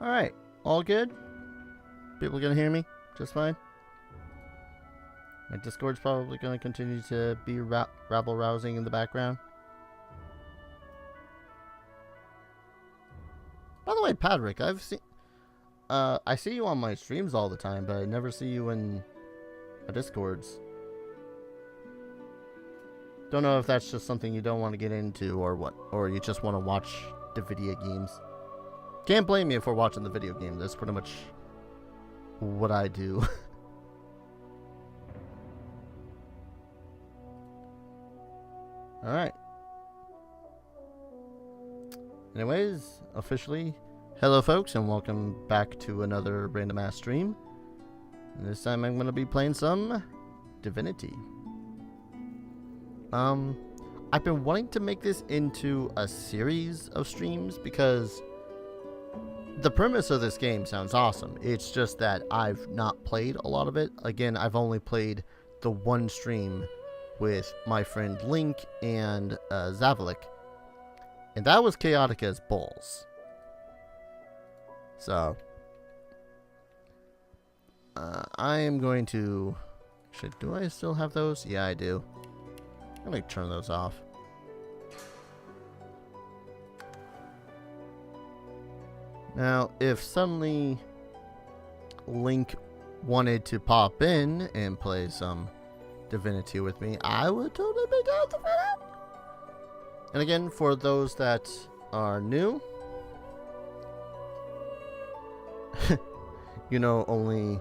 Alright, all good? People gonna hear me just fine? My Discord's probably gonna continue to be rabble-rousing in the background. By the way, Patrick, I see you on my streams all the time, but I never see you in my Discords. Don't know if that's just something you don't want to get into or what, or you just want to watch the video games. Can't blame you for watching the video game. That's pretty much what I do. Alright. Anyways, officially, hello folks, and welcome back to another random ass stream. And this time I'm going to be playing some Divinity. I've been wanting to make this into a series of streams because the premise of this game sounds awesome. It's just that I've not played a lot of it. Again, I've only played the one stream with my friend Link and Zavalik. And that was chaotic as balls. So, I am going to... Actually, do I still have those? Yeah, I do. I'm going to turn those off. Now, if suddenly Link wanted to pop in and play some Divinity with me, I would totally be down for that. And again, for those that are new, you know, only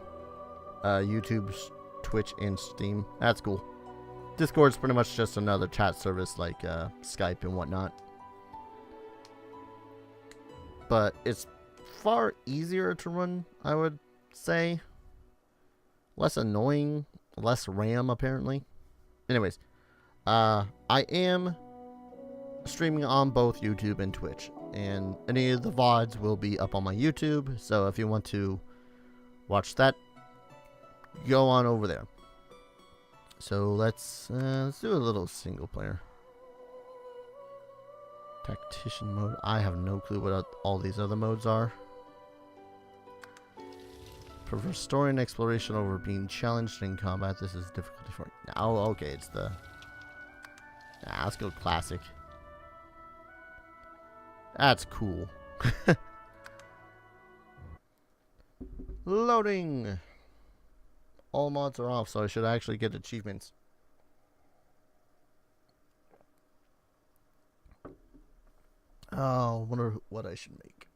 YouTube, Twitch, and Steam. That's cool. Discord's pretty much just another chat service like Skype and whatnot. But it's far easier to run, I would say. Less annoying, less RAM apparently. Anyways, I am streaming on both YouTube and Twitch, and any of the VODs will be up on my YouTube, so if you want to watch that, go on over there. So let's do a little single player. Tactician mode. I have no clue what all these other modes are. Prefer story and exploration over being challenged in combat. This is difficulty for... Oh, okay, it's the... Nah, let's go classic. That's cool. Loading! All mods are off, so I should actually get achievements. Oh, I wonder what I should make.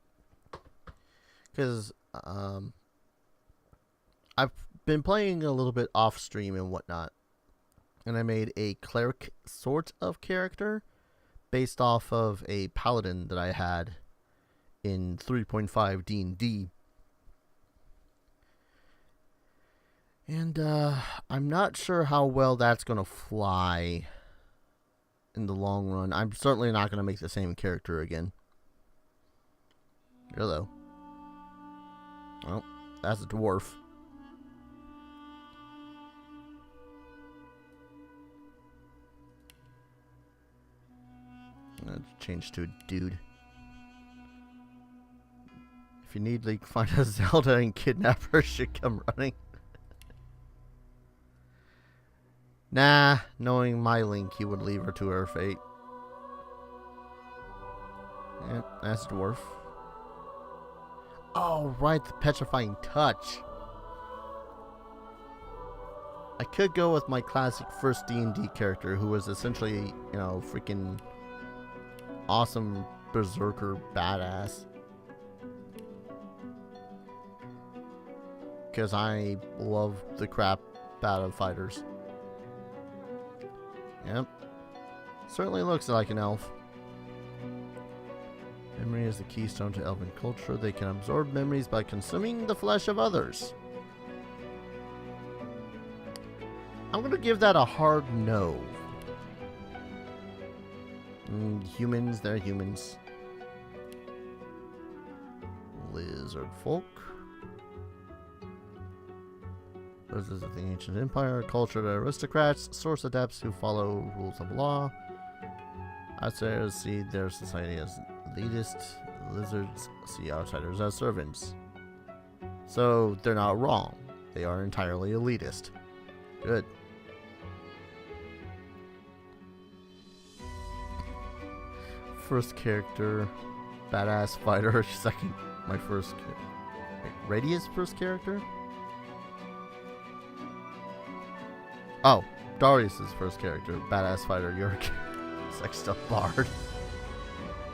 Because, I've been playing a little bit off stream and whatnot. And I made a cleric sort of character based off of a paladin that I had in 3.5 D&D. And I'm not sure how well that's going to fly in the long run. I'm certainly not going to make the same character again. Hello. Well, that's a dwarf. Let's change to a dude. If you need Link, find a Zelda and kidnap her, should come running. Nah, knowing my Link, he would leave her to her fate. Yep, that's dwarf. Oh, right, the petrifying touch. I could go with my classic first D&D character, who was essentially, you know, freaking awesome berserker badass. Because I love the crap out of fighters. Yep. Certainly looks like an elf. Memory is the keystone to elven culture. They can absorb memories by consuming the flesh of others. I'm going to give that a hard no. Humans, they're humans. Lizard folk. Those of the ancient empire, cultured aristocrats, source adepts who follow rules of law. Outsiders see their society as elitist. Lizards see outsiders as servants. So they're not wrong. They are entirely elitist. Good. First character, badass fighter. Second, my first. Wait, Radius first character? Oh, Darius's first character, badass fighter. You're Sexta Bard.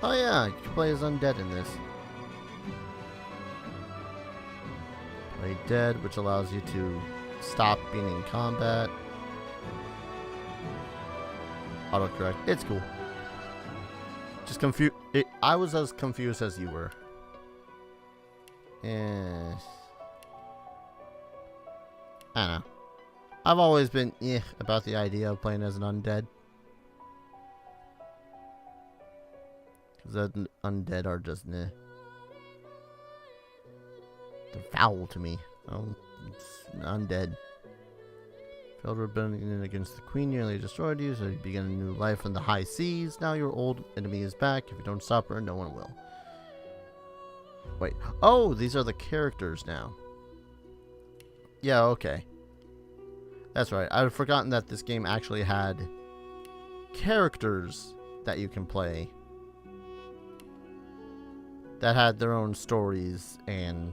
Oh yeah, you can play as undead in this. Play dead, which allows you to stop being in combat. Autocorrect. It's cool. Just confused. I was as confused as you were. Yes. I don't know. I've always been about the idea of playing as an undead. Because the undead are just They're foul to me. Oh, it's undead. Failed rebellion against the queen nearly destroyed you, so you begin a new life in the high seas. Now your old enemy is back. If you don't stop her, no one will. Wait. Oh, these are the characters now. Yeah, okay. That's right. I had forgotten that this game actually had characters that you can play. That had their own stories and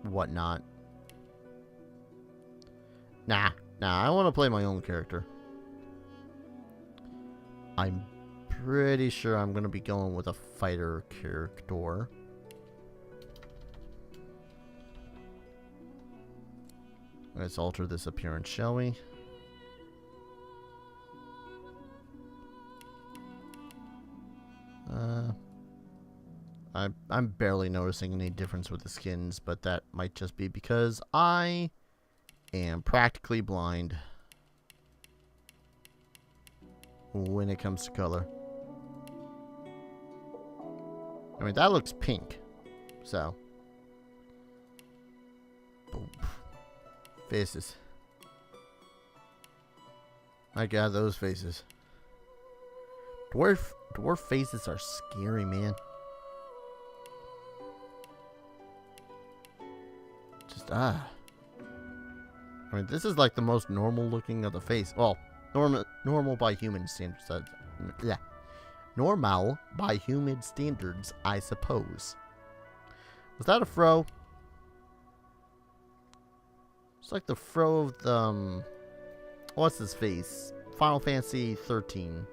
whatnot. Nah, I want to play my own character. I'm pretty sure I'm going to be going with a fighter character. Let's alter this appearance, shall we? I'm barely noticing any difference with the skins, but that might just be because I am practically blind when it comes to color. I mean, that looks pink, so. Boom. Faces. My god, those faces. Dwarf faces are scary, man. Just I mean, this is like the most normal looking of the face. Well, normal by human standards. Yeah, normal by human standards, I suppose. Was that a fro? It's like the fro of the what's his face? Final Fantasy 13.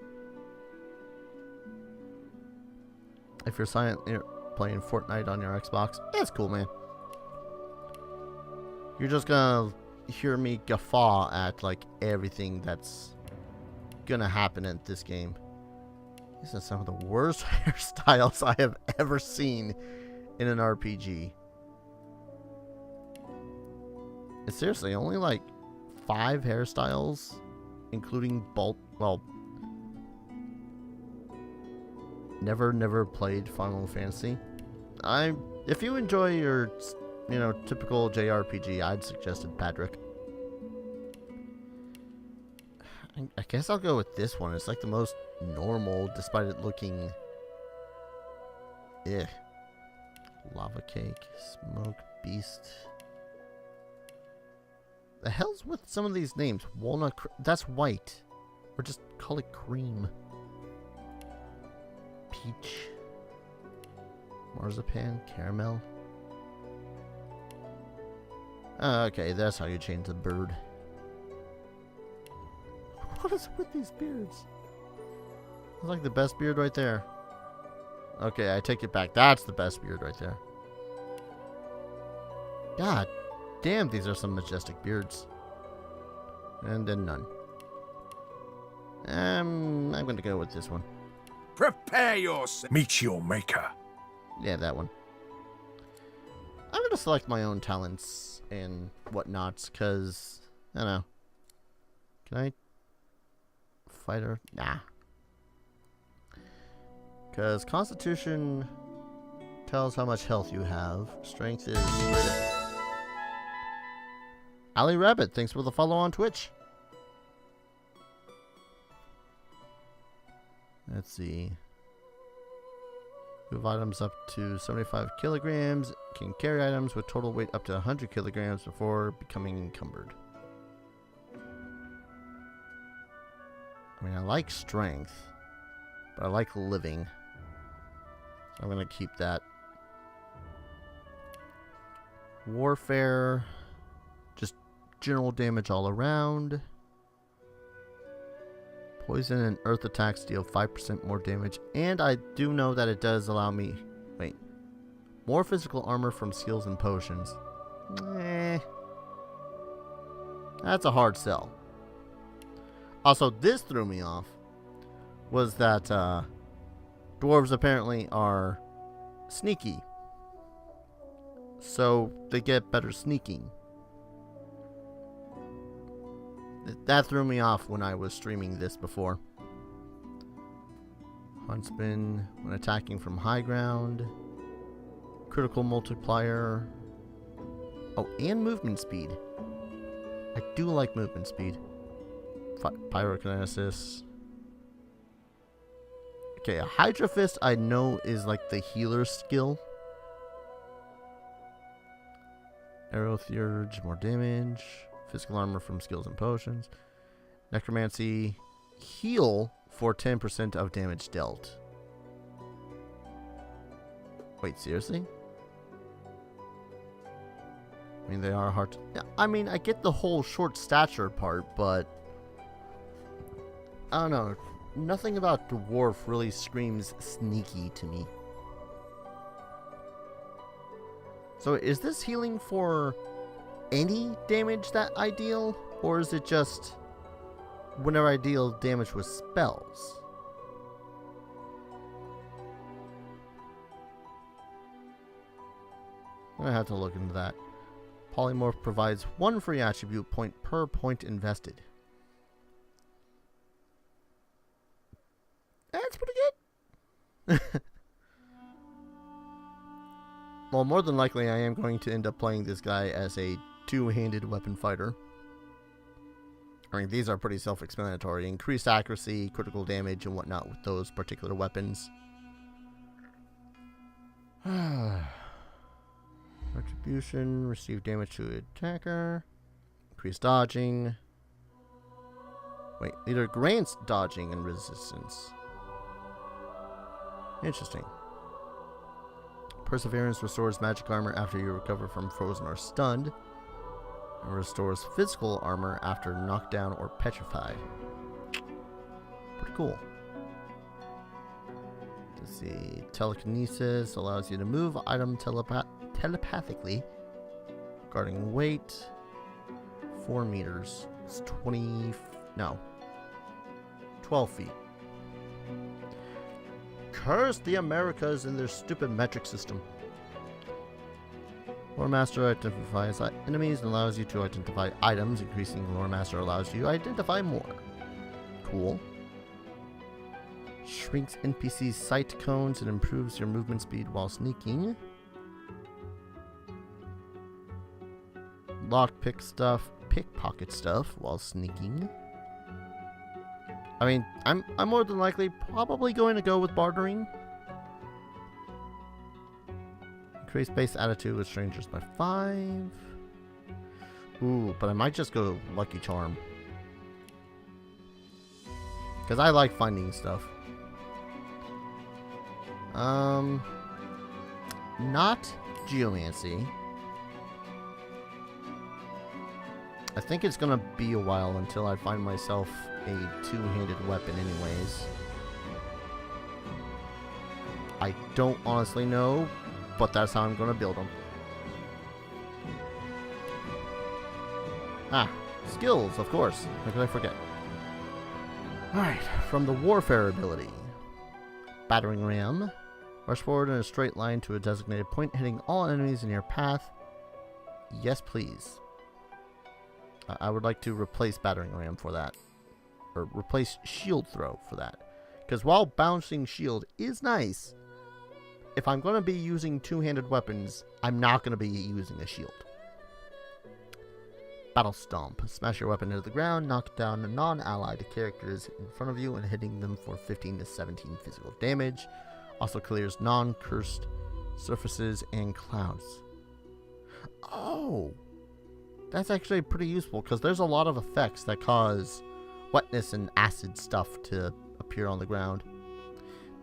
If you're playing Fortnite on your Xbox, that's cool, man. You're just gonna hear me guffaw at like everything that's gonna happen in this game. These are some of the worst hairstyles I have ever seen in an RPG. It's seriously only like 5 hairstyles, including well, never played Final Fantasy. If you enjoy your typical JRPG, I'd suggested Patrick. I guess I'll go with this one. It's like the most normal, despite it looking lava cake, smoke beast. The hell's with some of these names? Walnut, that's white. Or just call it cream. Peach. Marzipan, caramel. Okay, that's how you change the bird. What is with these beards? It's like the best beard right there. Okay, I take it back. That's the best beard right there. God damn, these are some majestic beards. And then none. I'm going to go with this one. Prepare yourself. Meet your maker. Yeah, that one. I'm going to select my own talents and whatnots, because, I don't know. Can I? Fighter? Nah. Because Constitution tells how much health you have. Strength is straight up. Ali Rabbit, thanks for the follow on Twitch. Let's see. Move items up to 75 kilograms. Can carry items with total weight up to 100 kilograms before becoming encumbered. I mean, I like strength, but I like living. I'm going to keep that. Warfare. Just general damage all around. Poison and earth attacks deal 5% more damage. And I do know that it does allow me... Wait. More physical armor from skills and potions. That's a hard sell. Also, this threw me off. Was that dwarves apparently are sneaky. So they get better sneaking. That threw me off when I was streaming this before. Huntsman when attacking from high ground. Critical multiplier. Oh, and movement speed. I do like movement speed. Pyrokinesis. Okay, a Hydra Fist I know is like the healer skill. Arrow Theurge, more damage. Physical armor from skills and potions. Necromancy, heal for 10% of damage dealt. Wait, seriously? I mean, they are hard to... Yeah, I mean, I get the whole short stature part, but... I don't know. Nothing about dwarf really screams sneaky to me. So is this healing for any damage that I deal? Or is it just whenever I deal damage with spells? I'm going to have to look into that. Polymorph provides 1 free attribute point per point invested. That's pretty good. Well, more than likely I am going to end up playing this guy as a two-handed weapon fighter. I mean, these are pretty self-explanatory. Increased accuracy, critical damage, and whatnot with those particular weapons. Retribution, receive damage to attacker. Increased dodging. Wait, either grants dodging and resistance. Interesting. Perseverance restores magic armor after you recover from frozen or stunned. And restores physical armor after knocked down or petrified. Pretty cool. Let's see. Telekinesis allows you to move item telepathically. Regarding weight, 4 meters. It's 12 feet. Curse the Americas and their stupid metric system. Lore Master identifies enemies and allows you to identify items. Increasing Lore Master allows you to identify more. Cool. Shrinks NPC's sight cones and improves your movement speed while sneaking. Lockpick stuff, pickpocket stuff while sneaking. I mean, I'm more than likely probably going to go with bartering. Increase base attitude with strangers by 5. Ooh, but I might just go Lucky Charm. Because I like finding stuff. Not Geomancy. I think it's gonna be a while until I find myself a two-handed weapon anyways. I don't honestly know, but that's how I'm gonna build them. Ah, skills, of course. How could I forget? Alright, from the Warfare ability. Battering Ram. Rush forward in a straight line to a designated point, hitting all enemies in your path. Yes, please. I would like to replace Battering Ram for that. Or replace Shield Throw for that. Because while bouncing shield is nice, if I'm going to be using two-handed weapons, I'm not going to be using a shield. Battle Stomp. Smash your weapon into the ground, knock down non-allied characters in front of you, and hitting them for 15 to 17 physical damage. Also clears non-cursed surfaces and clouds. Oh, that's actually pretty useful because there's a lot of effects that cause wetness and acid stuff to appear on the ground.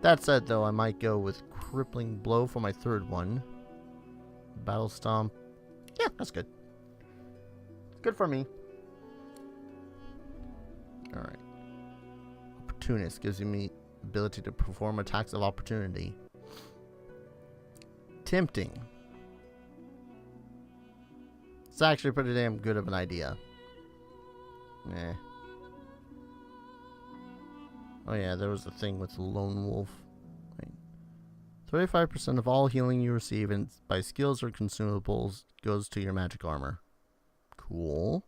That said, though, I might go with Crippling Blow for my third one. Battle Stomp. Yeah, that's good. Good for me. Alright. Opportunist gives me ability to perform attacks of opportunity. Tempting. It's actually pretty damn good of an idea. Eh. Oh yeah, there was a thing with Lone Wolf. Wait. 35% of all healing you receive by skills or consumables goes to your magic armor. Cool.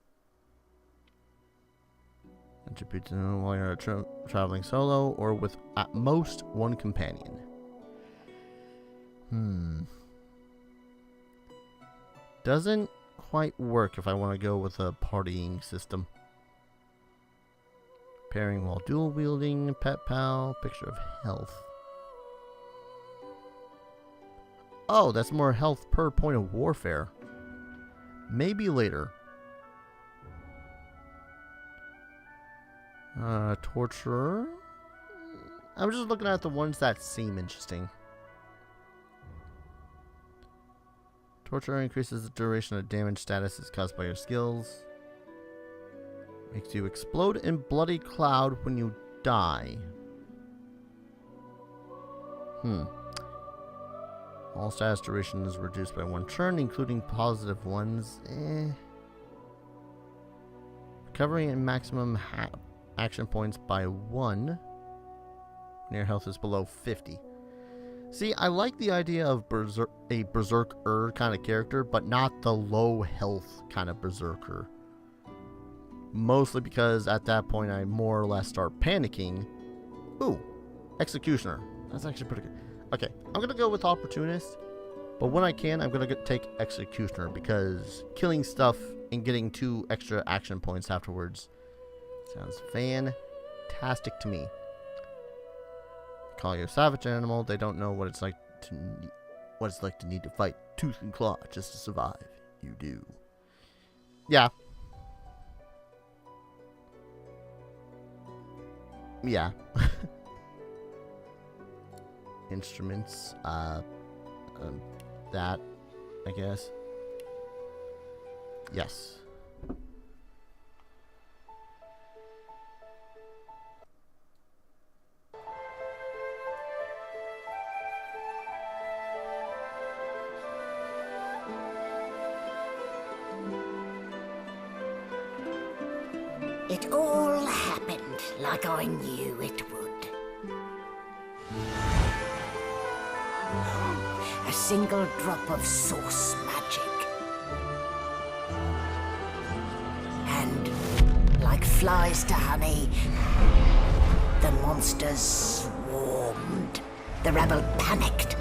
Attribute to while you're traveling solo or with at most one companion. Doesn't quite work if I want to go with a partying system. Pairing while dual wielding, pet pal, picture of health. Oh, that's more health per point of warfare. Maybe later. Torturer. I'm just looking at the ones that seem interesting. Torturer increases the duration of damage status caused by your skills. Makes you explode in bloody cloud when you die. All status duration is reduced by 1 turn, including positive ones. Recovering in maximum action points by 1 when your health is below 50. See, I like the idea of a berserker kind of character, but not the low health kind of berserker. Mostly because at that point I more or less start panicking. Ooh, Executioner. That's actually pretty good. Okay, I'm going to go with Opportunist. But when I can, I'm going to take Executioner because killing stuff and getting 2 extra action points afterwards sounds fantastic to me. Call you a savage animal. They don't know what it's like to need to fight tooth and claw just to survive. You do. Yeah. Yeah. Instruments. That, I guess. Yes. It all happened like I knew it would. A single drop of source magic. And, like flies to honey, the monsters swarmed. The rebel panicked.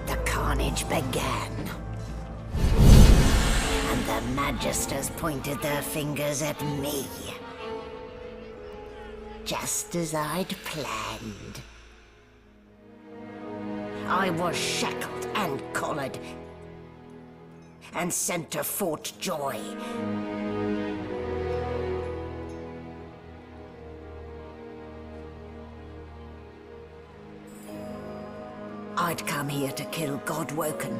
The carnage began. And the magisters pointed their fingers at me. Just as I'd planned. I was shackled and collared, and sent to Fort Joy. I'd come here to kill Godwoken.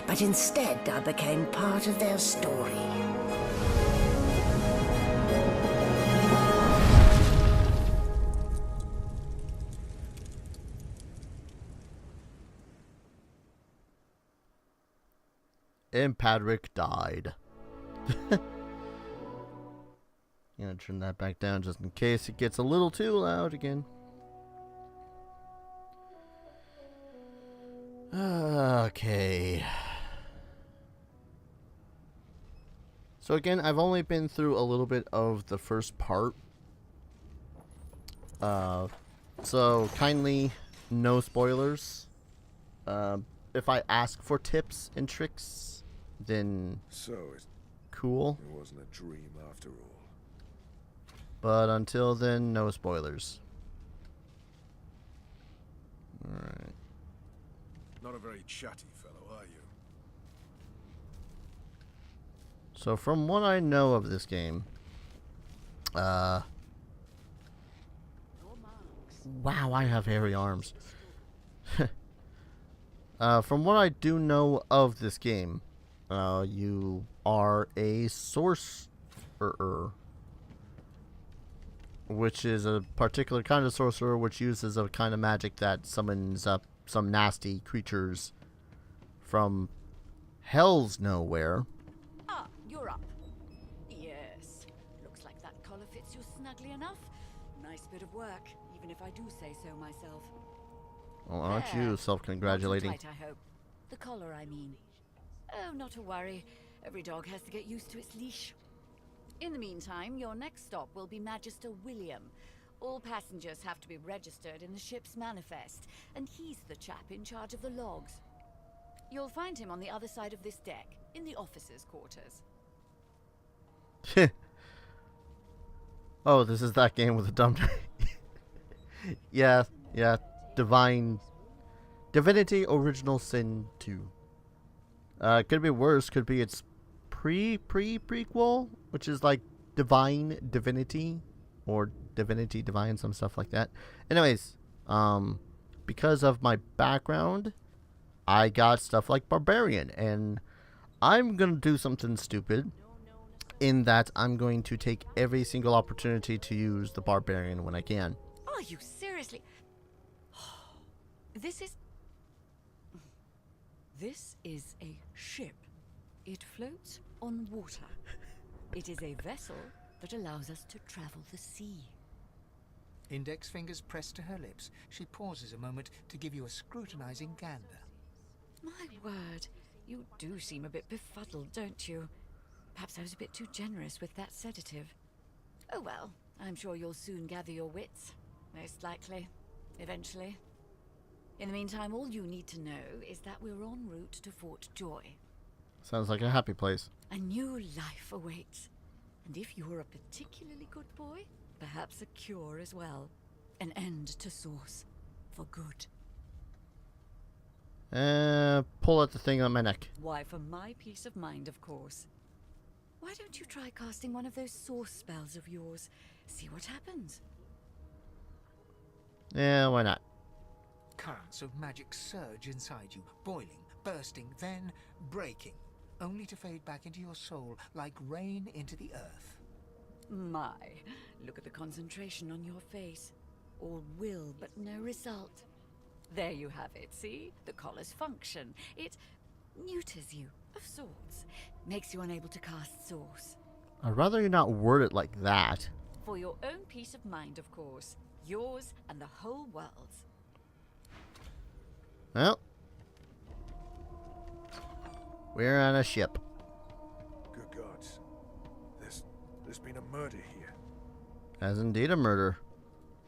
But instead, I became part of their story. And Padrick died. Gonna turn that back down just in case it gets a little too loud again. Okay. So again, I've only been through a little bit of the first part. So kindly, no spoilers. If I ask for tips and tricks, then So it cool. wasn't a dream after all. But until then, no spoilers. Alright. Not a very chatty fellow, are you? So from what I know of this game, wow, I have hairy arms. From what I do know of this game, you are a sorcerer, which is a particular kind of sorcerer which uses a kind of magic that summons up some nasty creatures from hell's nowhere. Ah, you're up. Yes. Looks like that collar fits you snugly enough. Nice bit of work, even if I do say so myself. Well, aren't There. you self-congratulating? Not too tight, I hope. The collar, I mean. Oh, not to worry. Every dog has to get used to its leash. In the meantime, your next stop will be Magister William. All passengers have to be registered in the ship's manifest, and he's the chap in charge of the logs. You'll find him on the other side of this deck, in the officers' quarters. Oh, this is that game with the dumb. Yeah. Divinity Original Sin 2. Could be worse. Could be its prequel, which is like Divinity, or Divinity Divine, some stuff like that. Anyways, because of my background, I got stuff like Barbarian, and I'm gonna do something stupid in that I'm going to take every single opportunity to use the Barbarian when I can. Are you seriously? This is a ship. It floats on water. It is a vessel that allows us to travel the sea. Index fingers pressed to her lips, she pauses a moment to give you a scrutinizing gander. My word, you do seem a bit befuddled, don't you? Perhaps I was a bit too generous with that sedative. Oh well, I'm sure you'll soon gather your wits. Most likely. Eventually. In the meantime, all you need to know is that we're en route to Fort Joy. Sounds like a happy place. A new life awaits. And if you're a particularly good boy, perhaps a cure as well. An end to Source. For good. Pull at the thing on my neck. Why, for my peace of mind, of course. Why don't you try casting one of those Source spells of yours? See what happens. Yeah, why not? Currents of magic surge inside you, boiling, bursting, then breaking, only to fade back into your soul like rain into the earth. My, look at the concentration on your face. All will, but no result. There you have it, see? The collar's function. It neuters you, of sorts. Makes you unable to cast Source. I'd rather you not word it like that. For your own peace of mind, of course. Yours and the whole world's. Well, we're on a ship. Good gods. There's been a murder here. As indeed a murder.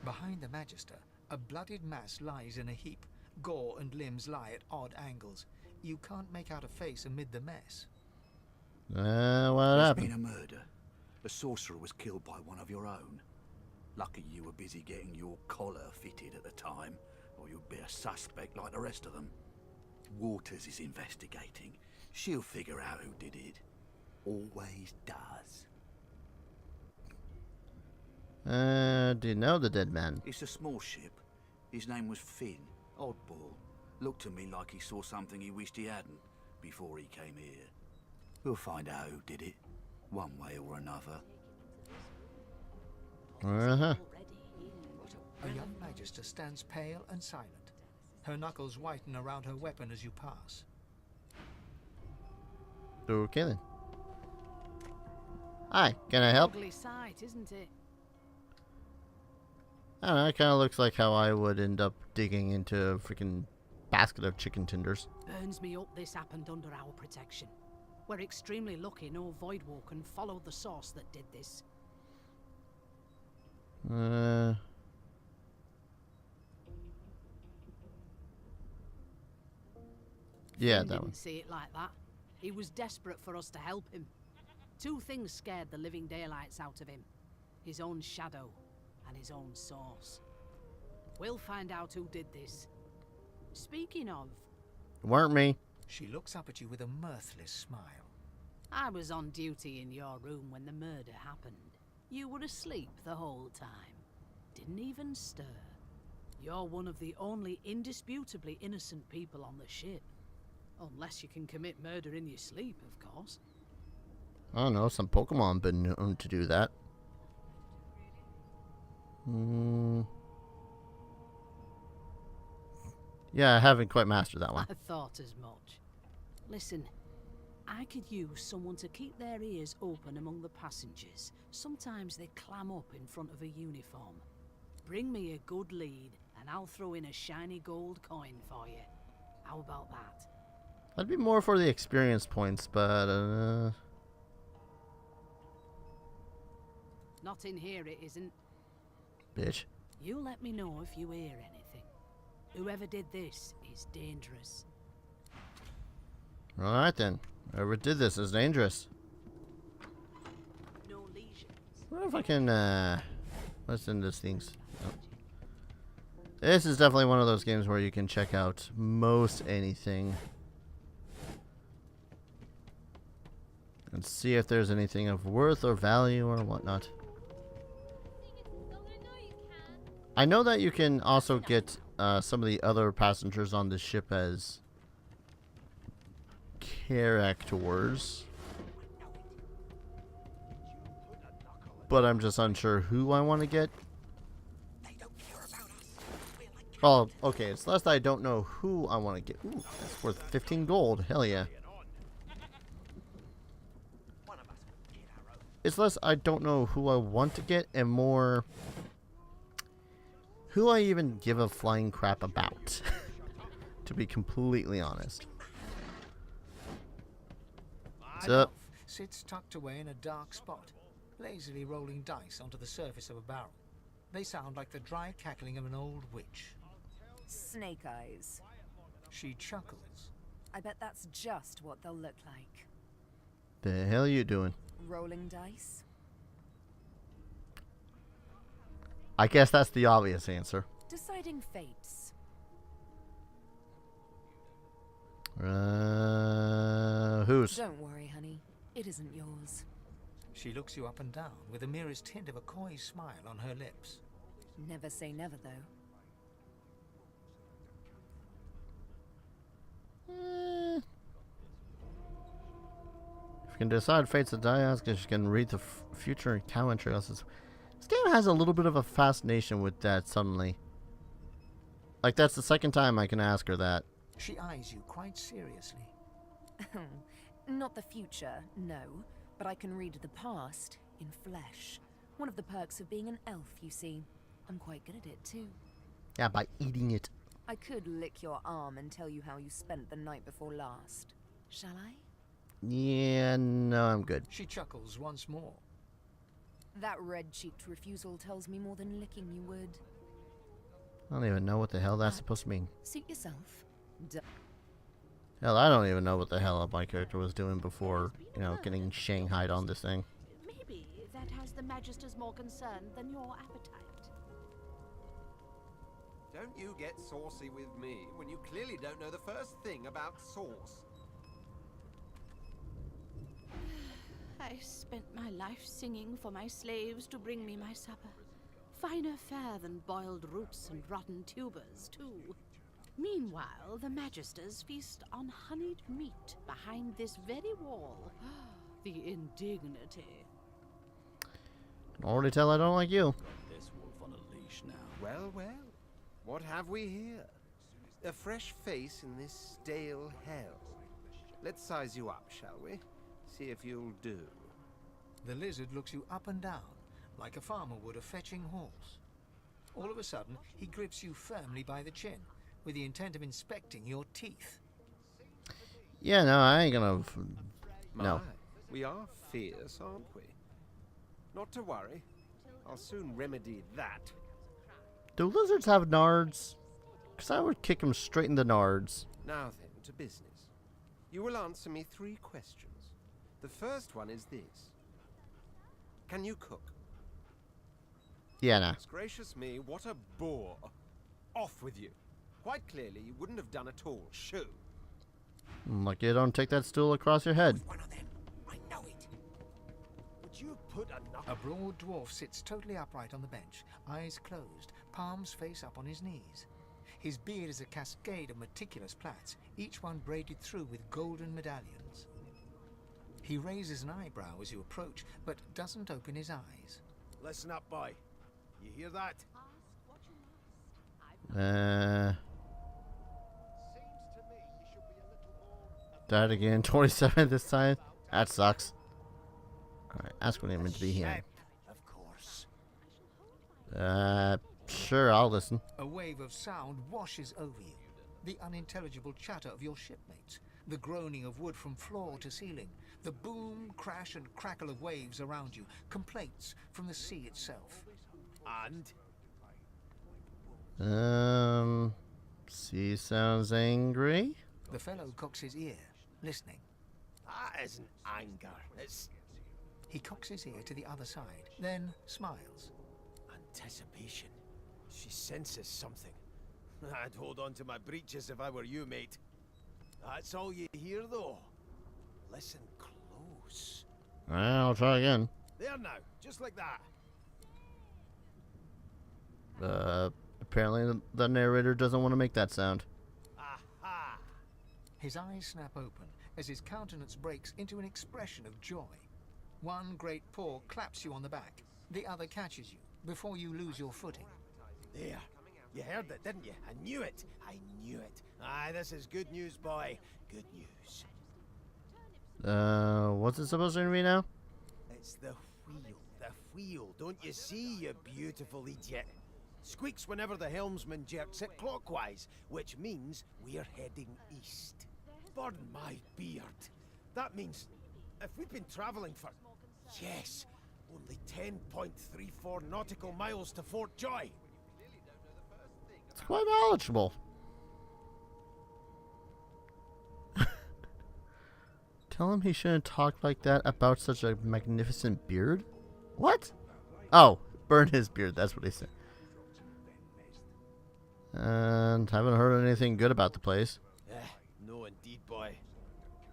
Behind the Magister, a bloodied mass lies in a heap. Gore and limbs lie at odd angles. You can't make out a face amid the mess. What There's happened? been a murder. The sorcerer was killed by one of your own. Lucky you were busy getting your collar fitted at the time, or you'd be a suspect like the rest of them. Waters is investigating. She'll figure out who did it. Always does. Do you know the dead man? It's a small ship. His name was Finn. Oddball. Looked to me like he saw something he wished he hadn't before he came here. We'll find out who did it, one way or another. Uh-huh. A young Magister stands pale and silent. Her knuckles whiten around her weapon as you pass. Okay then. Hi, can I help? Ugly sight, isn't it? I don't know, it kind of looks like how I would end up digging into a freaking basket of chicken tenders. Burns me up this happened under our protection. We're extremely lucky no Voidwalker followed the source that did this. Yeah, Finn that one. didn't see it like that. He was desperate for us to help him. Two things scared the living daylights out of him. His own shadow and his own source. We'll find out who did this. Speaking of, Weren't me. She looks up at you with a mirthless smile. I was on duty in your room when the murder happened. You were asleep the whole time. Didn't even stir. You're one of the only indisputably innocent people on the ship. Unless you can commit murder in your sleep, of course. I don't know. Some Pokemon been known to do that. Yeah, I haven't quite mastered that one. I thought as much. Listen, I could use someone to keep their ears open among the passengers. Sometimes they clam up in front of a uniform. Bring me a good lead, and I'll throw in a shiny gold coin for you. How about that? That'd be more for the experience points, but Not in here, it isn't. bitch. You let me know if you hear anything. Whoever did this is dangerous. All right then. Whoever did this is dangerous. No lesions. I wonder if I can what's in these things. Oh. This is definitely one of those games where you can check out most anything and see if there's anything of worth or value or whatnot. I know that you can also get some of the other passengers on the ship as characters, but I'm just unsure who I want to get. Oh, okay. It's less that I don't know who I want to get. Ooh, that's worth 15 gold. Hell yeah. It's less I don't know who I want to get and more who I even give a flying crap about. To be completely honest. What's up? Sits tucked away in a dark spot, lazily rolling dice onto the surface of a barrel. They sound like the dry cackling of an old witch. Snake eyes. She chuckles. I bet that's just what they'll look like. The hell are you doing? Rolling dice? I guess that's the obvious answer. Deciding fates. Whose? Don't worry, honey. It isn't yours. She looks you up and down with the merest hint of a coy smile on her lips. Never say never, though. If you can decide fates of Diascus, you can read the future and cow trails. This game has a little bit of a fascination with that suddenly. Like, that's the second time I can ask her that. She eyes you quite seriously. Not the future, no. But I can read the past in flesh. One of the perks of being an elf, you see. I'm quite good at it, too. Yeah, by eating it. I could lick your arm and tell you how you spent the night before last. Shall I? Yeah, no, I'm good. She chuckles once more. That red-cheeked refusal tells me more than licking you would. I don't even know what the hell that's supposed to mean. Suit yourself. Hell, I don't even know what the hell my character was doing before, you know, getting shanghaied on this thing. Maybe that has the Magisters more concerned than your appetite. Don't you get saucy with me when you clearly don't know the first thing about sauce. I spent my life singing for my slaves to bring me my supper. Finer fare than boiled roots and rotten tubers, too. Meanwhile, the Magisters feast on honeyed meat behind this very wall. The indignity. Can already tell I don't like you. This wolf on a leash now. Well, well. What have we here? A fresh face in this stale hell. Let's size you up, shall we? See if you'll do. The lizard looks you up and down, like a farmer would a fetching horse. All of a sudden, he grips you firmly by the chin, with the intent of inspecting your teeth. Yeah, no, I ain't gonna... No. My, we are fierce, aren't we? Not to worry. I'll soon remedy that. Do lizards have nards? Because I would kick them straight in the nards. Now then, to business. You will answer me 3 questions. The first one is this. Can you cook? Yeah, nah. Gracious me, what a bore. Off with you. Quite clearly, you wouldn't have done at all. Shoo. Like you don't take that stool across your head. One of them. I know it. Would you put a A broad dwarf sits totally upright on the bench, eyes closed, palms face up on his knees. His beard is a cascade of meticulous plaits, each one braided through with golden medallions. He raises an eyebrow as you approach, but doesn't open his eyes. Listen up, boy. You hear that? Died again. 27 this time. That sucks. Alright, ask what I'm meant to be here. Of course. Sure, I'll listen. A wave of sound washes over you. The unintelligible chatter of your shipmates, the groaning of wood from floor to ceiling, the boom, crash and crackle of waves around you, complaints from the sea itself. And? Sea sounds angry. The fellow cocks his ear, listening. That isn't anger. It's He cocks his ear to the other side, then smiles. anticipation. She senses something. I'd hold on to my breeches if I were you, mate. That's all you hear, though. Listen close. I'll try again. There now, just like that. Apparently the narrator doesn't want to make that sound. Aha! His eyes snap open as his countenance breaks into an expression of joy. One great paw claps you on the back. The other catches you before you lose your footing. There. You heard it, didn't you? I knew it. I knew it. Aye, this is good news, boy. Good news. What's it supposed to be now? It's the wheel. The wheel. Don't you see, you beautiful idiot? Squeaks whenever the helmsman jerks it clockwise, which means we're heading east. Burn my beard. That means if we've been traveling for, yes, only 10.34 nautical miles to Fort Joy. It's quite knowledgeable. Tell him he shouldn't talk like that about such a magnificent beard? What? Oh, burn his beard, that's what he said. And haven't heard anything good about the place. No indeed, boy.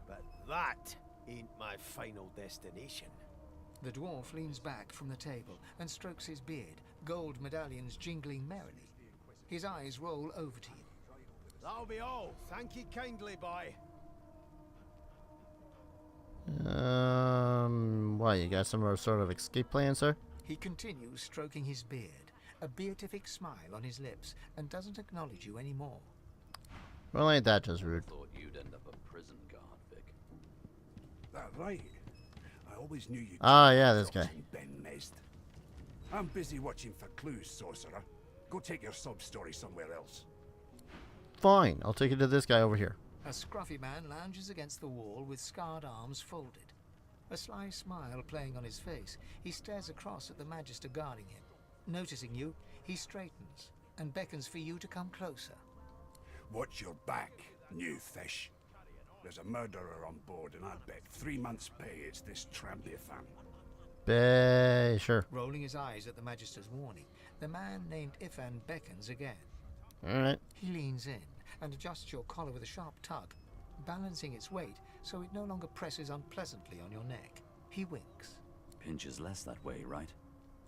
But that ain't my final destination. The dwarf leans back from the table and strokes his beard, gold medallions jingling merrily. His eyes roll over to you. That'll be all. Thank you kindly, boy. What, you got some sort of escape plan, sir? He continues stroking his beard, a beatific smile on his lips, and doesn't acknowledge you anymore. Well, ain't that just rude? Thought you'd end up a prison guard, Vic. That right? I always knew you'd... Ah, yeah, this guy. Ben Nest. I'm busy watching for clues, Sorcerer. Go take your sub-story somewhere else. Fine, I'll take it to this guy over here. A scruffy man lounges against the wall with scarred arms folded. A sly smile playing on his face, he stares across at the Magister guarding him. Noticing you, he straightens and beckons for you to come closer. Watch your back, new fish. There's a murderer on board, and I'd bet 3 months' pay it's this trampy fan. Sure. Rolling his eyes at the Magister's warning, the man named Ifan beckons again. Alright. He leans in and adjusts your collar with a sharp tug, balancing its weight so it no longer presses unpleasantly on your neck. He winks. Pinches less that way, right?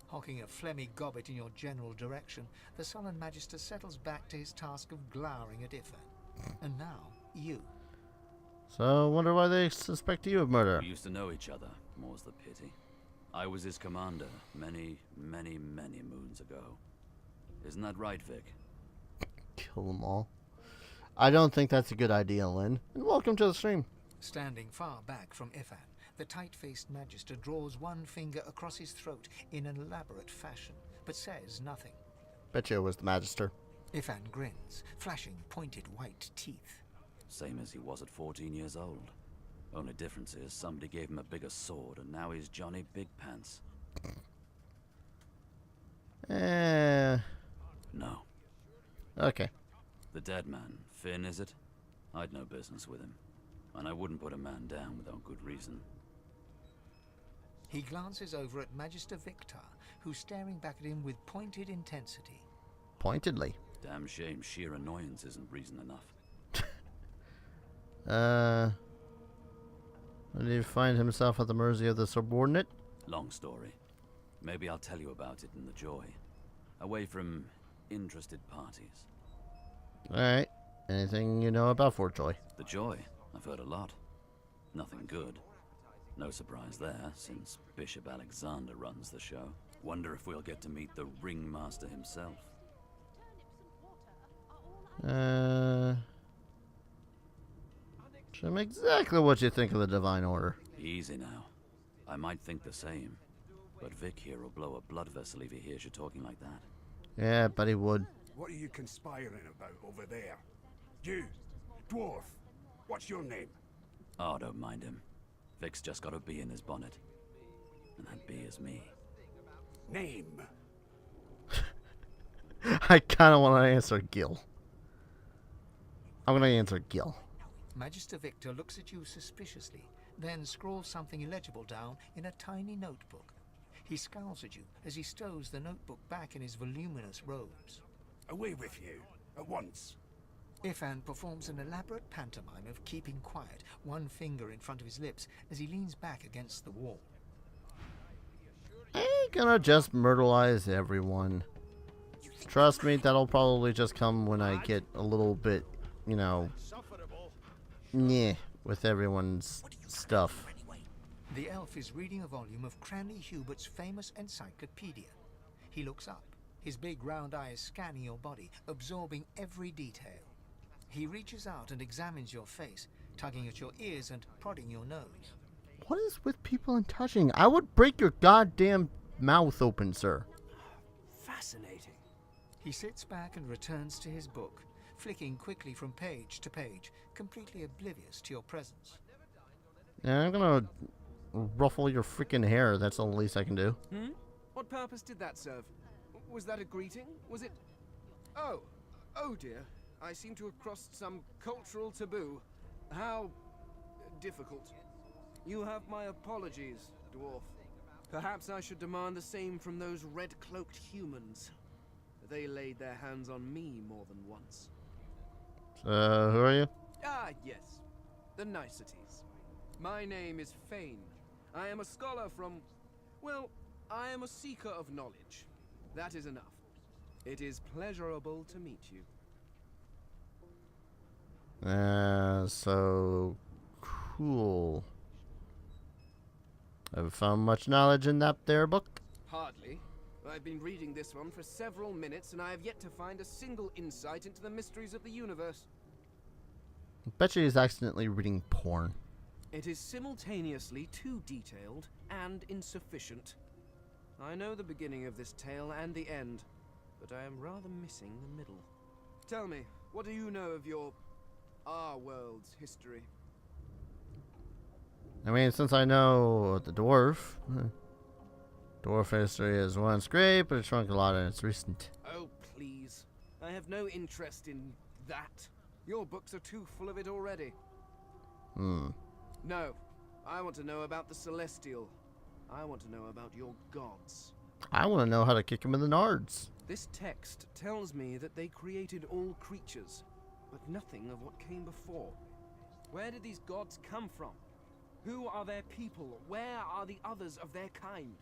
Hocking a phlegmy gobbet in your general direction, the sullen Magister settles back to his task of glowering at Ifan. And now, you. So, wonder why they suspect you of murder. We used to know each other, more's the pity. I was his commander many, many, many moons ago. Isn't that right, Vic? Kill them all. I don't think that's a good idea, Lynn. And welcome to the stream. Standing far back from Ifan, the tight-faced Magister draws one finger across his throat in an elaborate fashion, but says nothing. Bet you it was the Magister. Ifan grins, flashing pointed white teeth. Same as he was at 14 years old. Only difference is somebody gave him a bigger sword and now he's Johnny Big Pants. No. Okay. The dead man, Finn, is it? I'd no business with him. And I wouldn't put a man down without good reason. He glances over at Magister Victor, who's staring back at him with pointed intensity. Pointedly. Damn shame sheer annoyance isn't reason enough. Did he find himself at the mercy of the subordinate? Long story. Maybe I'll tell you about it in the Joy. Away from interested parties. Alright. Anything you know about Fort Joy? The Joy? I've heard a lot. Nothing good. No surprise there, since Bishop Alexander runs the show. Wonder if we'll get to meet the ringmaster himself. Show me exactly what you think of the Divine Order. Easy now. I might think the same, but Vic here will blow a blood vessel if he hears you talking like that. Yeah, but he would. What are you conspiring about over there? You, dwarf, what's your name? Oh, don't mind him. Vic's just got a bee in his bonnet. And that bee is me. Name? I kind of want to answer Gil. I'm going to answer Gil. Magister Victor looks at you suspiciously, then scrawls something illegible down in a tiny notebook. He scowls at you as he stows the notebook back in his voluminous robes. Away with you, at once. Ifan performs an elaborate pantomime of keeping quiet, one finger in front of his lips as he leans back against the wall. I ain't gonna just myrtleize everyone. Trust me, that'll probably just come when I get a little bit, you know, with everyone's stuff. The elf is reading a volume of Cranley Hubert's famous encyclopedia. He looks up, his big round eyes scanning your body, absorbing every detail. He reaches out and examines your face, tugging at your ears and prodding your nose. What is with people and touching? I would break your goddamn mouth open, sir. Fascinating. He sits back and returns to his book, flicking quickly from page to page, completely oblivious to your presence. Yeah, I'm gonna ruffle your freaking hair. That's the least I can do. What purpose did that serve? Was that a greeting? Was it... Oh dear. I seem to have crossed some cultural taboo. How difficult. You have my apologies, dwarf. Perhaps I should demand the same from those red-cloaked humans. They laid their hands on me more than once. Who are you? Ah, yes. The niceties. My name is Fane. I am a scholar from... Well, I am a seeker of knowledge. That is enough. It is pleasurable to meet you. So cool. Have found much knowledge in that there book? Hardly. I've been reading this one for several minutes, and I have yet to find a single insight into the mysteries of the universe. I bet you he's accidentally reading porn. It is simultaneously too detailed and insufficient. I know the beginning of this tale and the end, but I am rather missing the middle. Tell me, what do you know of our world's history? I mean, since I know the dwarf history is once great, but it shrunk a lot and it's recent. Oh, please. I have no interest in that. Your books are too full of it already. No. I want to know about the Celestial. I want to know about your gods. I want to know how to kick him in the nards. This text tells me that they created all creatures, but nothing of what came before. Where did these gods come from? Who are their people? Where are the others of their kind?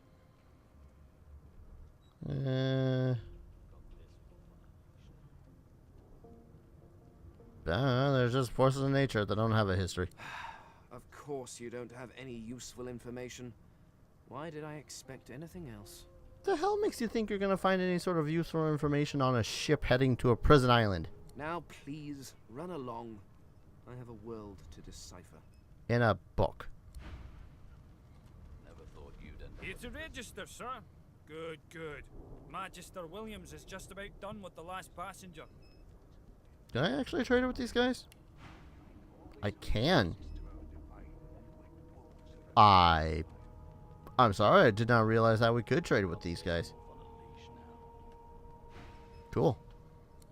There's just forces of nature that don't have a history. Of course you don't have any useful information. Why did I expect anything else? The hell makes you think you're gonna find any sort of useful information on a ship heading to a prison island? Now please, run along. I have a world to decipher. In a book. Never thought you'd end Here to register, sir. Good, good. Magister Williams is just about done with the last passenger. Can I actually trade it with these guys? I can. I'm sorry, I did not realize that we could trade with these guys. Cool.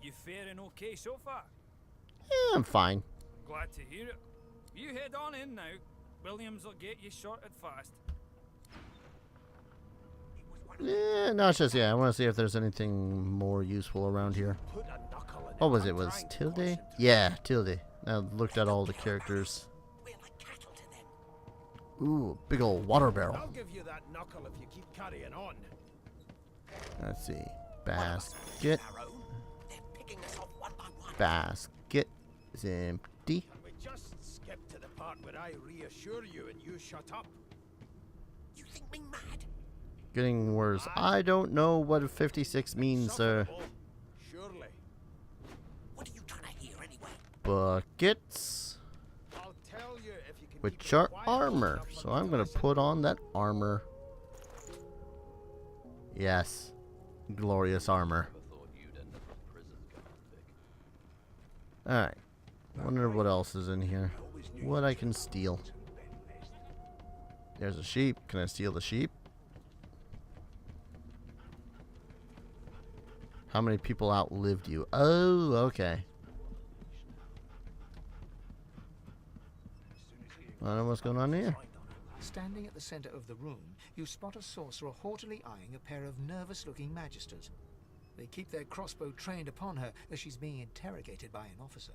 You faring okay so far? Yeah, I'm fine. Glad to hear it. You head on in now. Williams will get you sorted fast. Yeah, no, it's just, I want to see if there's anything more useful around here. Put a knuckle What was it? Was Tilde? Yeah, Tilde. I looked at all the characters. Ooh, big old water barrel. I'll give you that knuckle if you keep carrying on. Let's see. Basket. Basket is empty. Can we just skip to the part where I reassure you and you shut up? You think me mad? Getting worse. I don't know what 56 means, sir. Surely. What are you trying to hear anyway? Buckets. I'll tell you if you can Which are armor. So I'm going to put on that armor. Yes. Glorious armor. Alright. Wonder what else is in here. What I can steal. There's a sheep. Can I steal the sheep? How many people outlived you? Oh, okay. I don't know what's going on here. Standing at the center of the room, you spot a sorcerer haughtily eyeing a pair of nervous-looking magisters. They keep their crossbow trained upon her as she's being interrogated by an officer.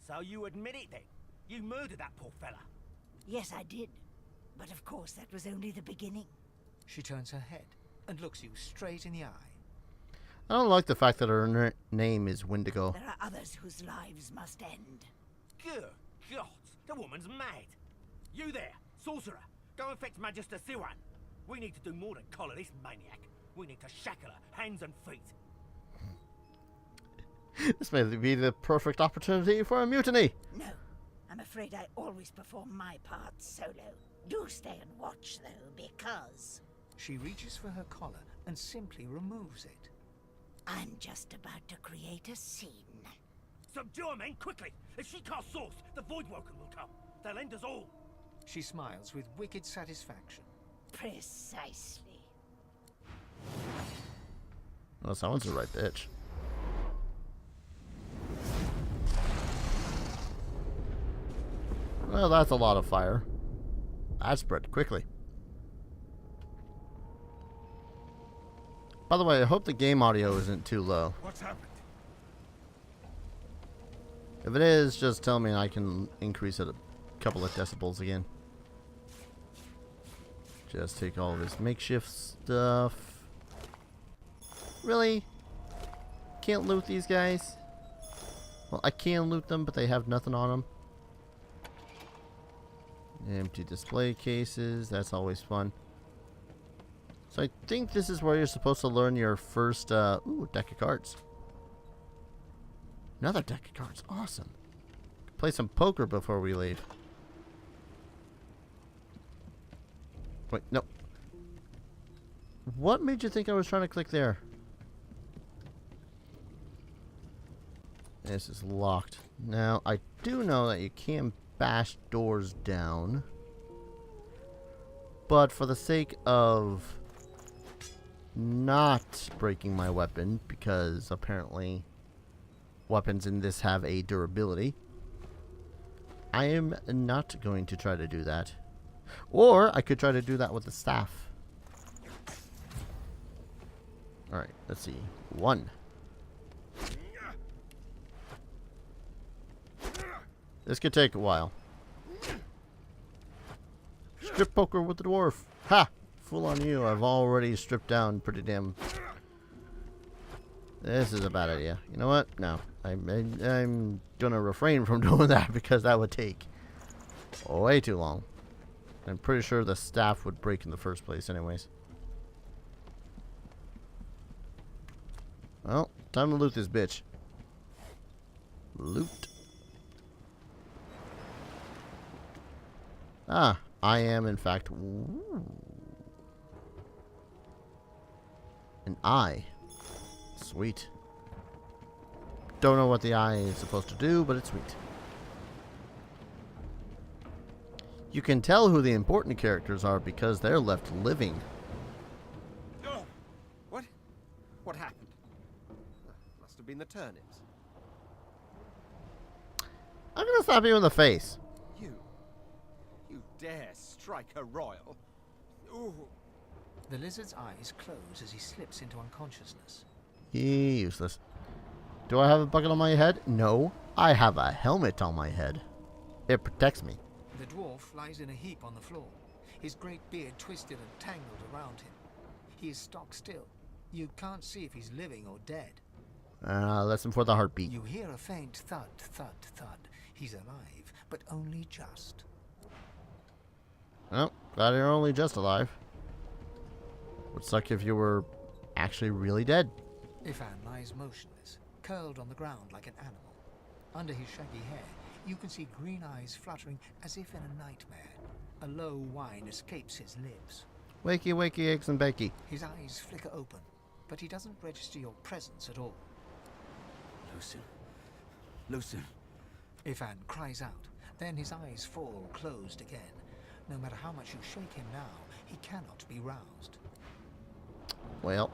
So you admit it then? You murdered that poor fella? Yes, I did. But of course, that was only the beginning. She turns her head and looks you straight in the eye. I don't like the fact that her name is Wendigo. There are others whose lives must end. Good God, the woman's mad. You there, sorcerer, go and fetch Magister Siwan. We need to do more than collar this maniac. We need to shackle her, hands and feet. This may be the perfect opportunity for a mutiny. No, I'm afraid I always perform my part solo. Do stay and watch, though, because... She reaches for her collar and simply removes it. I'm just about to create a scene. Subdue her, men, quickly! If she casts Source, the Voidwoken will come. They'll end us all. She smiles with wicked satisfaction. Precisely. Well, someone's the right bitch. Well, that's a lot of fire. That spread quickly. By the way, I hope the game audio isn't too low. What's happened? If it is, just tell me and I can increase it a couple of decibels again. Just take all of his makeshift stuff. Really? Can't loot these guys? Well, I can loot them, but they have nothing on them. Empty display cases. That's always fun. So I think this is where you're supposed to learn your first, ooh, deck of cards. Another deck of cards. Awesome. Play some poker before we leave. Wait, no. What made you think I was trying to click there? This is locked. Now, I do know that you can bash doors down. But for the sake of not breaking my weapon, because apparently weapons in this have a durability, I am not going to try to do that. Or I could try to do that with the staff. Alright, let's see. 1. This could take a while. Strip poker with the dwarf. Ha! Fool on you. I've already stripped down pretty damn. This is a bad idea. You know what? No. I'm gonna refrain from doing that because that would take way too long. I'm pretty sure the staff would break in the first place anyways. Well, time to loot this bitch. Loot. Ah, I am in fact... Ooh, an eye. Sweet. Don't know what the eye is supposed to do, but it's sweet. You can tell who the important characters are because they're left living. Oh! What? What happened? Must have been the turnips. I'm gonna slap you in the face. You dare strike a royal? Ooh. The lizard's eyes close as he slips into unconsciousness. Useless. Do I have a bucket on my head? No. I have a helmet on my head. It protects me. The dwarf lies in a heap on the floor, his great beard twisted and tangled around him. He is stock still. You can't see if he's living or dead. Listen for the heartbeat. You hear a faint thud, thud, thud. He's alive, but only just. Oh, glad you're only just alive. Would suck if you were actually really dead. Ifan lies motionless, curled on the ground like an animal. Under his shaggy hair, you can see green eyes fluttering as if in a nightmare. A low whine escapes his lips. Wakey, wakey, eggs and bakey. His eyes flicker open, but he doesn't register your presence at all. Lucen. Lucen. Ifan cries out, then his eyes fall closed again. No matter how much you shake him now, he cannot be roused. Well,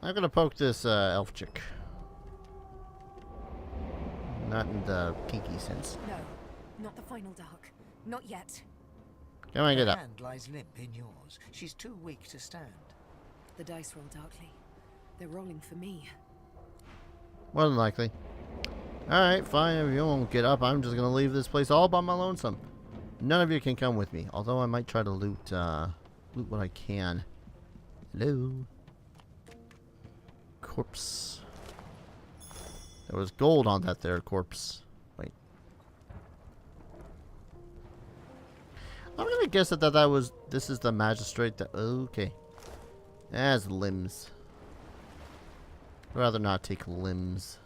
I'm gonna poke this elf chick. Not in the kinky sense. No, not the final dark. Not yet. Come on, get Her up. hand lies limp in yours. She's too weak to stand. The dice roll darkly. They're rolling for me. More than likely. Alright, fine. If you won't get up, I'm just gonna leave this place all by my lonesome. None of you can come with me. Although I might try to loot what I can. Hello. Corpse. There was gold on that there corpse. Wait. I'm gonna guess that this is the magistrate that, okay. As limbs. I'd rather not take limbs.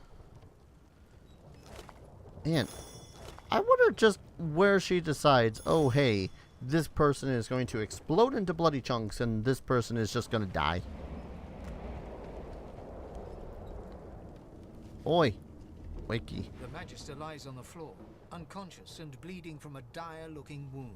And I wonder just where she decides, oh hey, this person is going to explode into bloody chunks and this person is just gonna die. Oi. Wakey. The Magister lies on the floor, unconscious and bleeding from a dire-looking wound.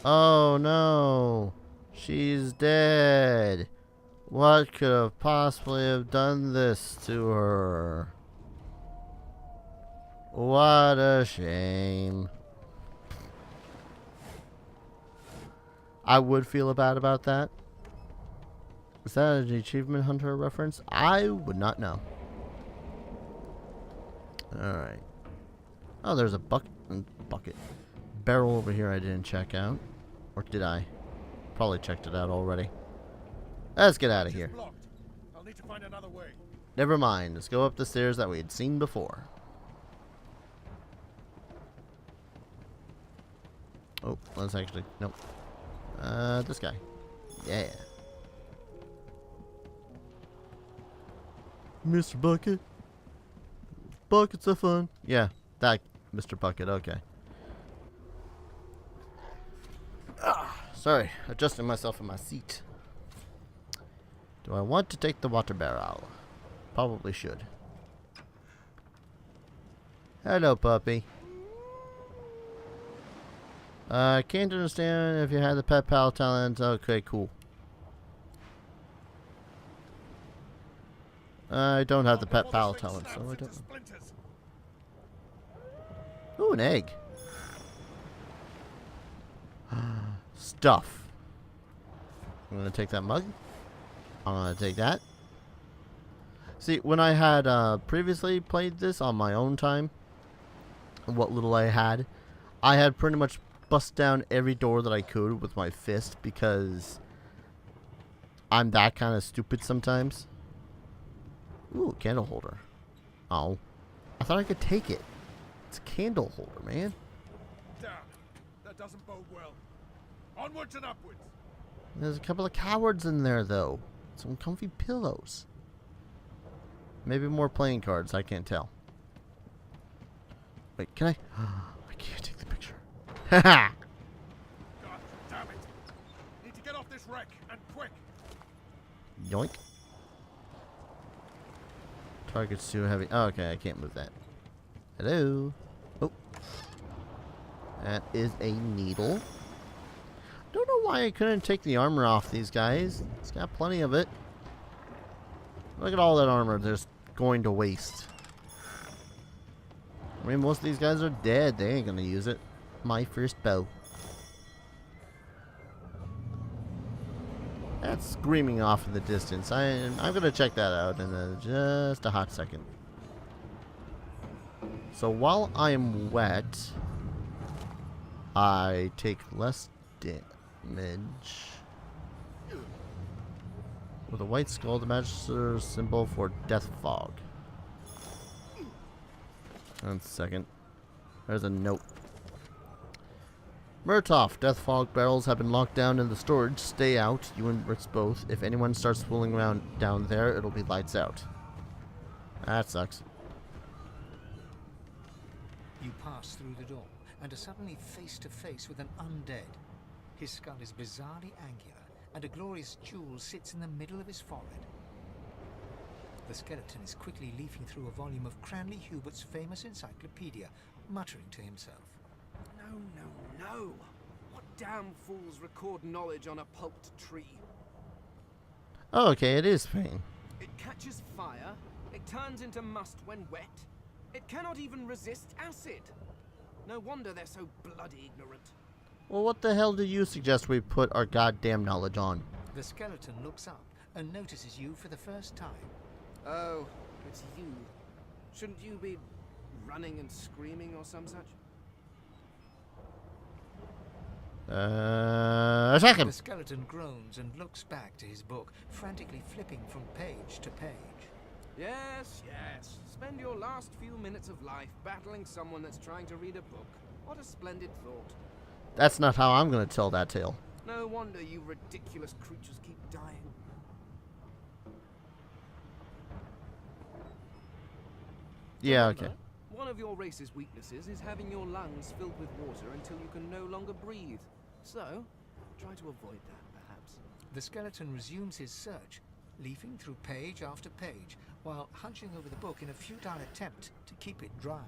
Oh no. She's dead. What could have possibly have done this to her? What a shame. I would feel bad about that. Is that an Achievement Hunter reference? I would not know. Alright. Oh, there's a bucket. Barrel over here I didn't check out. Or did I? Probably checked it out already. Let's get out of here. Blocked. I'll need to find another way. Never mind. Let's go up the stairs that we had seen before. Oh, let's actually... Nope. This guy. Yeah. Mr. Bucket. Buckets are fun. Yeah, that Mr. Bucket, okay. Sorry, adjusting myself in my seat. Do I want to take the water barrel? Probably should. Hello, puppy. I can't understand if you had the pet pal talent. Okay, cool. I don't have the pet pal talent, so I don't know. Ooh, an egg. Stuff. I'm gonna take that mug. I'm gonna take that. See, when I had previously played this on my own time, what little I had pretty much bust down every door that I could with my fist because I'm that kind of stupid sometimes. Ooh, candle holder. Oh. I thought I could take it. It's a candle holder, man. Damn, that doesn't bode well. Onwards and upwards. There's a couple of cowards in there, though. Some comfy pillows. Maybe more playing cards, I can't tell. Wait, can I? I can't take the picture. Haha! God damn it. Need to get off this wreck, and quick. Yoink. Target's too heavy. Oh, okay, I can't move that. Hello. Oh. That is a needle. Don't know why I couldn't take the armor off these guys. It's got plenty of it. Look at all that armor just going to waste. I mean, most of these guys are dead. They ain't gonna use it. My first bow. That's screaming off in the distance. I'm gonna check that out in just a hot second. So while I'm wet, I take less damage. With a white skull, the magister's symbol for death fog. One second. There's a note. Murtoff, death fog barrels have been locked down in the storage. Stay out, you and Ritz both. If anyone starts fooling around down there, it'll be lights out. That sucks. You pass through the door and are suddenly face to face with an undead. His skull is bizarrely angular, and a glorious jewel sits in the middle of his forehead. The skeleton is quickly leafing through a volume of Cranley Hubert's famous encyclopedia, muttering to himself. No, no, no! What damn fools record knowledge on a pulped tree? Oh, okay, it is Fane. It catches fire, it turns into must when wet, it cannot even resist acid. No wonder they're so bloody ignorant. Well, what the hell do you suggest we put our goddamn knowledge on? The skeleton looks up and notices you for the first time. Oh, it's you. Shouldn't you be running and screaming or some such? Attack him! The skeleton groans and looks back to his book, frantically flipping from page to page. Yes, yes. Spend your last few minutes of life battling someone that's trying to read a book. What a splendid thought. That's not how I'm gonna tell that tale. No wonder you ridiculous creatures keep dying. Yeah, Remember, okay. one of your race's weaknesses is having your lungs filled with water until you can no longer breathe. So, try to avoid that, perhaps. The skeleton resumes his search, leafing through page after page, while hunching over the book in a futile attempt to keep it dry.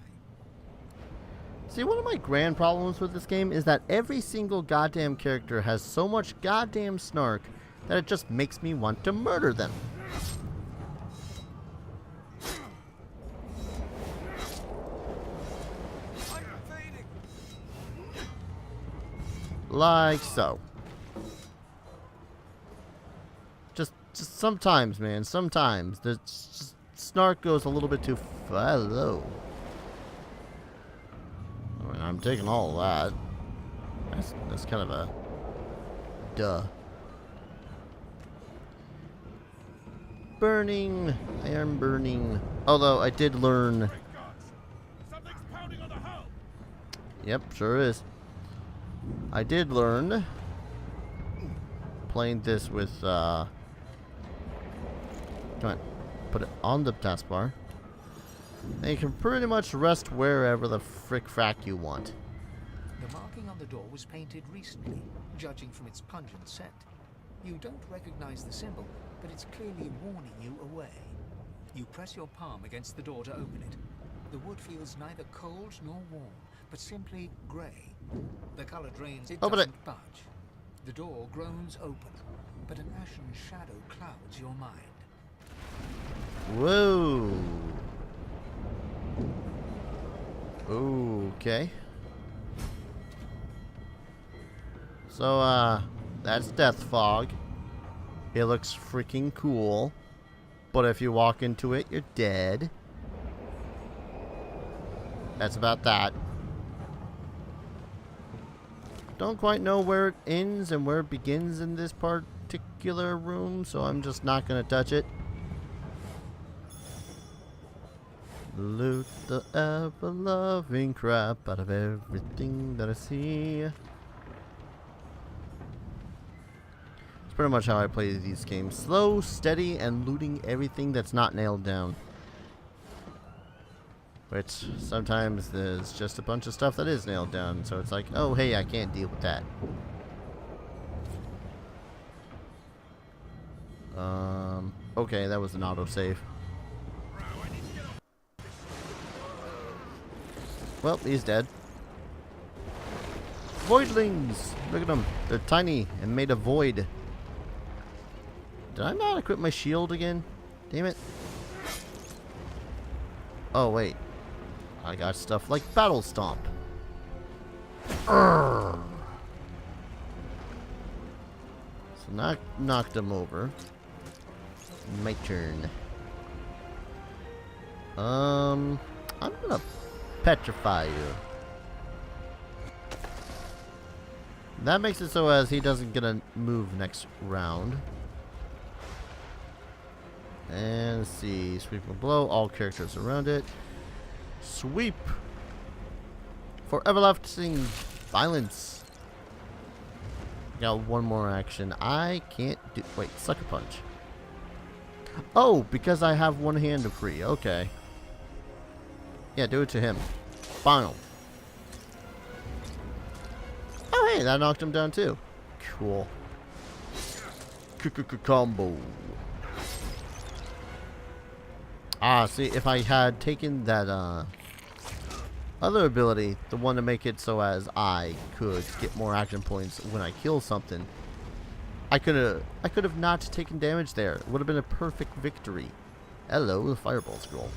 See, one of my grand problems with this game is that every single goddamn character has so much goddamn snark that it just makes me want to murder them. Like so. Just sometimes, man. Sometimes the snark goes a little bit too far low. I mean, I'm taking all of that. That's kind of a duh. Burning. I am burning. Although I did learn. Something's pounding on the hull. Yep, sure is. I did learn playing this with come on, put it on the taskbar. And you can pretty much rest wherever the frick frack you want. The marking on the door was painted recently, judging from its pungent scent. You don't recognize the symbol, but it's clearly warning you away. You press your palm against the door to open it. The wood feels neither cold nor warm, but simply grey. The color drains, it doesn't budge. The door groans open, but an ashen shadow clouds your mind. Whoa. Okay. So, that's death fog. It looks freaking cool. But if you walk into it, you're dead. That's about that. Don't quite know where it ends and where it begins in this particular room, so I'm just not gonna touch it. Loot the ever-loving crap out of everything that I see. It's pretty much how I play these games. Slow, steady, and looting everything that's not nailed down. Which sometimes there's just a bunch of stuff that is nailed down, so it's like, oh hey, I can't deal with that. Okay, that was an autosave. Well, he's dead. Voidlings! Look at them. They're tiny and made of void. Did I not equip my shield again? Damn it. Oh, wait. I got stuff like Battle Stomp. Urgh. So knocked him over. My turn. I'm gonna petrify you. That makes it so as he doesn't get a move next round. And let's see, sweep and blow, all characters around it. Sweep for everlasting violence. Got one more action. I can't do. Wait, sucker punch. Oh, because I have one hand free. Okay. Yeah, do it to him. Final. Oh, hey, that knocked him down too. Cool. Combo. Ah, see, if I had taken that other ability, the one to make it so as I could get more action points when I kill something, I could have not taken damage there. It would have been a perfect victory. Hello, the fireball scroll.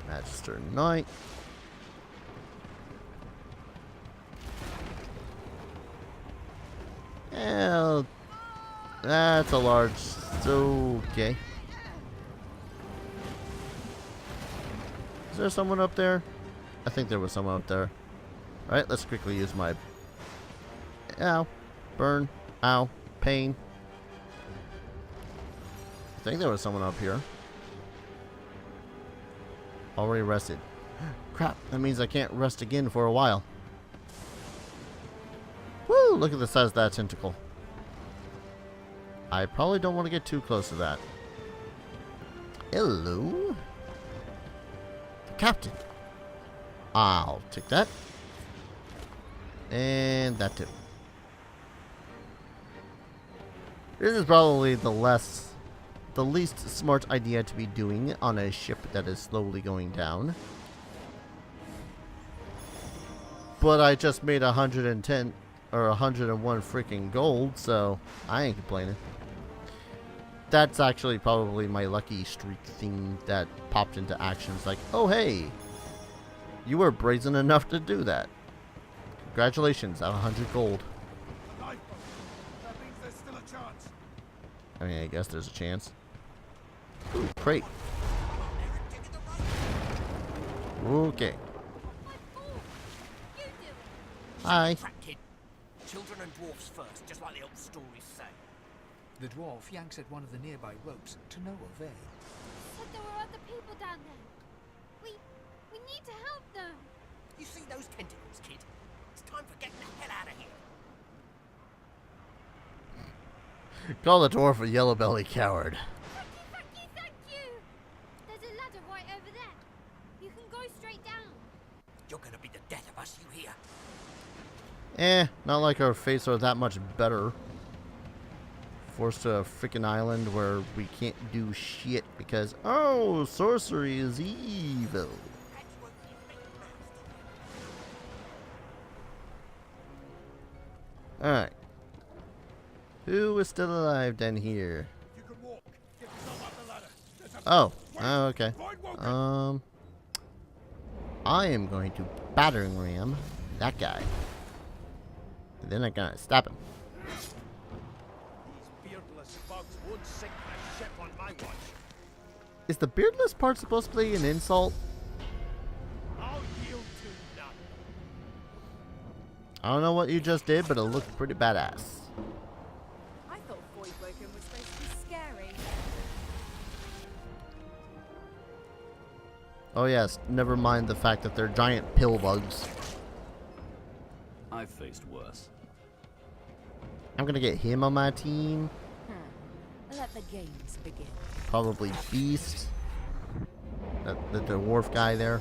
Magister Knight. Well, that's a large. Okay. Is there someone up there? I think there was someone up there. Alright, let's quickly use my... Ow. Burn. Ow. Pain. I think there was someone up here. Already rested. Crap, that means I can't rest again for a while. Woo! Look at the size of that tentacle. I probably don't want to get too close to that. Hello? The captain. I'll take that. And that too. This is probably the least smart idea to be doing on a ship that is slowly going down. But I just made 110 or 101 freaking gold, so I ain't complaining. That's actually probably my lucky streak thing that popped into action. It's like, oh hey, you were brazen enough to do that. Congratulations, I have 100 gold. That means there's still a chance. I mean, I guess there's a chance. Ooh, crate. Okay. Hi. Children and dwarfs first, just like the old stories say. The dwarf yanks at one of the nearby ropes to no avail. Said there were other people down there. We need to help them. You see those tentacles, kid? It's time for getting the hell out of here. Call the dwarf a yellow belly coward. Thank you. There's a ladder right over there. You can go straight down. You're gonna be the death of us, you hear? Not like our fates are that much better. Forced to a freaking island where we can't do shit because, oh, sorcery is evil. Alright. Who is still alive down here? Oh, okay. I am going to battering ram that guy. And then I'm gonna stab him. Is the beardless part supposed to be an insult? I don't know what you just did, but it looked pretty badass. I thought Voidwoken was supposed to be scary. Oh yes, never mind the fact that they're giant pill bugs. I've faced worse. I'm gonna get him on my team. Let the games begin. Probably Beast. The dwarf guy there.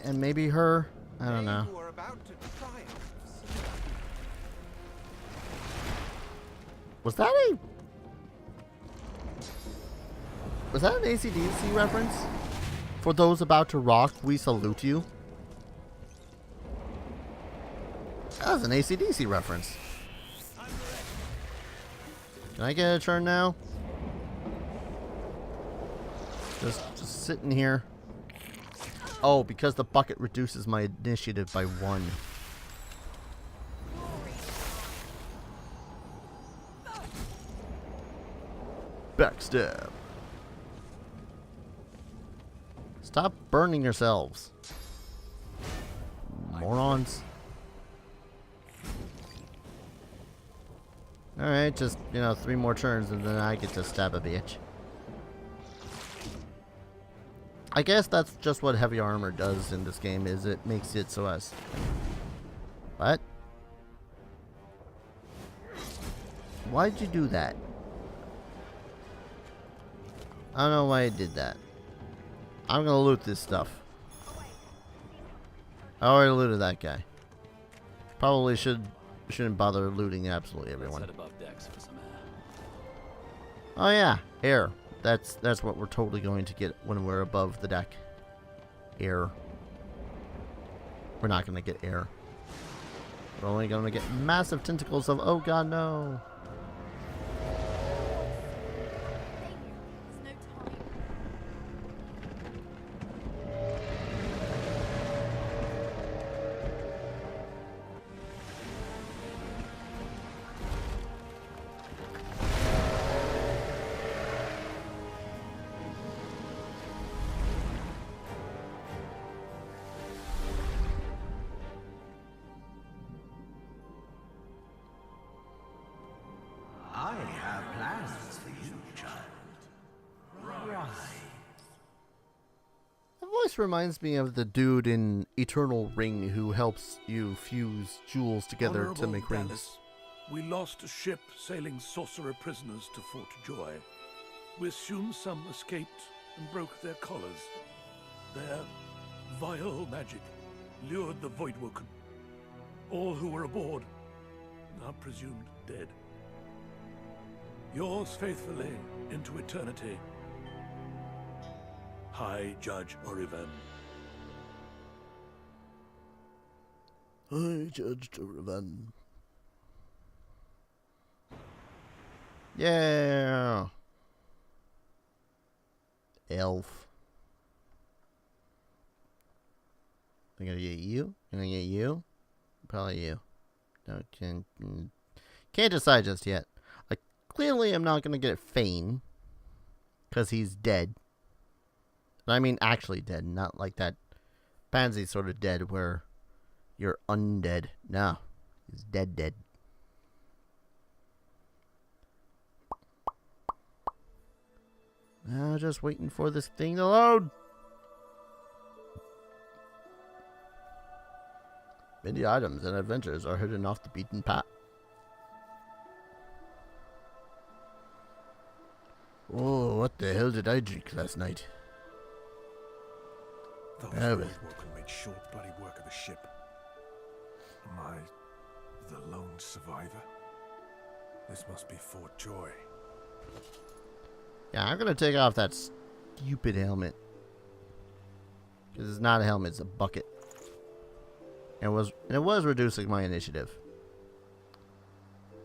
And maybe her. I don't know. Was that an AC/DC reference? For those about to rock, we salute you. That was an AC/DC reference. Can I get a turn now? Just sitting here. Oh, because the bucket reduces my initiative by 1. Backstab. Stop burning yourselves. Morons. Alright, just, 3 more turns and then I get to stab a bitch. I guess that's just what heavy armor does in this game, is it makes it so as... What? Why'd you do that? I don't know why I did that. I'm gonna loot this stuff. I already looted that guy. Probably shouldn't bother looting absolutely everyone. Oh yeah, air. That's what we're totally going to get when we're above the deck. Air. We're not going to get air. We're only going to get massive tentacles of, oh god, no. I have plans for you, child. Rise. The voice reminds me of the dude in Eternal Ring who helps you fuse jewels together to make rings. Dallas, we lost a ship sailing sorcerer prisoners to Fort Joy. We assume some escaped and broke their collars. Their vile magic lured the Voidwoken. All who were aboard are presumed dead. Yours faithfully into eternity, High Judge Oriven. High Judge Oriven. Yeah. Elf. I'm gonna get you. I'm gonna get you. Probably you. No, can't decide just yet. Clearly, I'm not going to get Fane, because he's dead. I mean, actually dead, not like that pansy sort of dead where you're undead. No, he's dead. Now, just waiting for this thing to load. Many items and adventures are hidden off the beaten path. Oh, what the hell did I drink last night? Those Voidwoken made short bloody work of the ship. Am I the lone survivor? This must be Fort Joy. Yeah, I'm gonna take off that stupid helmet. Because it's not a helmet, it's a bucket. And it was reducing my initiative.